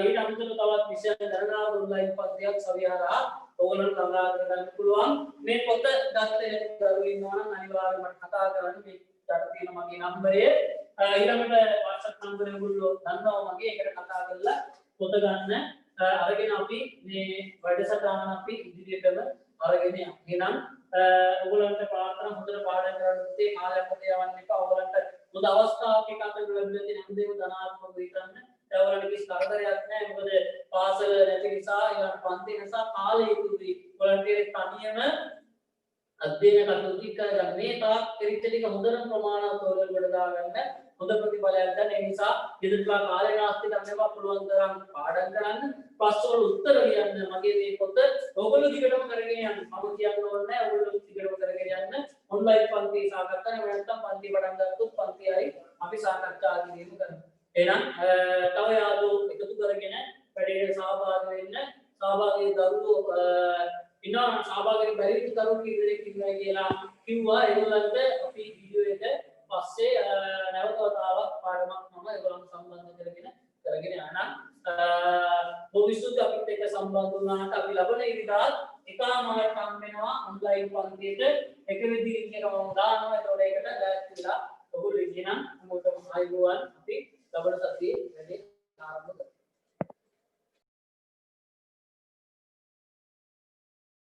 Speaker 1: ඊට අමතරව තවත් විෂය දරනවා ඔන්ලයින් පන්තියක් සවිහාරා ඔයගොල්ලන්ට ළඟා කරගන්න පුළුවන්. මේ පොත ගත්තේ දරුවෝ ඉන්නවා නම් අනිවාර්යයෙන්ම කතා කරන්න. මේ යට තියෙන මගේ නම්බරය ඊළඟට WhatsApp නම්බරය ඔයගොල්ලෝ දන්නවා මගේ. ඒකට කතා කරලා පොත ගන්න අරගෙන අපි මේ වැඩසටහන අපි ඉදිරියටම අරගෙන යමු. එහෙනම් ඔයගොල්ලන්ට ප්‍රාර්ථනා හොඳට පාඩම් කරන්න උත්තේ කාලයක් හොත යවන්න එපා. ඔයගොල්ලන්ට හොඳ අවස්ථාවක් එකක් ලැබෙලා තියෙන හැමදේම ධනාත්මකව හිතන්න. ඔයගොල්ලන්ට කිසි කරදරයක් නැහැ. මොකද පාසල නැති නිසා ඊළඟ පන්ති නිසා කාලය ඉතුරුයි. ඔයගොල්ලන්ට තනියම අධ්‍යයන කටයුතු කරගන්න. මේ තාක් පරීක්ෂා ටික හොඳට ප්‍රමාණවත් ඔයගොල්ලෝ දාගන්න. හොඳ ප්‍රතිඵලයක් ගන්න. ඒ නිසා ඉදිරියටලා කාලය නාස්ති කරන්න එපා. පුළුවන් තරම් පාඩම් කරන්න. ප්‍රශ්න වල උත්තර ලියන්න. මගේ මේ පොත ඔයගොල්ලෝ දිගටම කරගෙන යන්න. මම කියන්න ඕනේ නැහැ. ඔයගොල්ලෝ දිගටම කරගෙන යන්න. ඔන්ලයින් පන්ති සාකච්ඡා කරන නැත්නම් පන්ති පටන් ගත්තොත් පන්ති හරි අපි සාකච්ඡා කිරීම කරමු. එහෙනම් තව යාළුවෝ එකතු කරගෙන වැඩේට සහභාගී වෙන්න. සහභාගී දරුවෝ ඉන්නවා සහභාගී බැරි දරුවෝ කීදෙනෙක් ඉන්නවා කියලා කිව්වා. ඒගොල්ලන්ට අපි වීඩියෝ එක පස්සේ නැවත වතාවක් පාඩමක් මම ඒගොල්ලන් සම්බන්ධ කරගෙන යනවා භවිෂ්‍යත් අපිට එක සම්බන්ධ වුණාට අපි ලබන ඉරිදා එකමාරට හම් වෙනවා ඔන්ලයින් පන්තියට එක විදිහකින් කරනවා දානවා ඒතකොට ඒකට ලෑස්තිලා ඔහු ලියන මොකටද ආයුවන් අපි ලබන සතියේ වැඩි ආරම්භ කරමු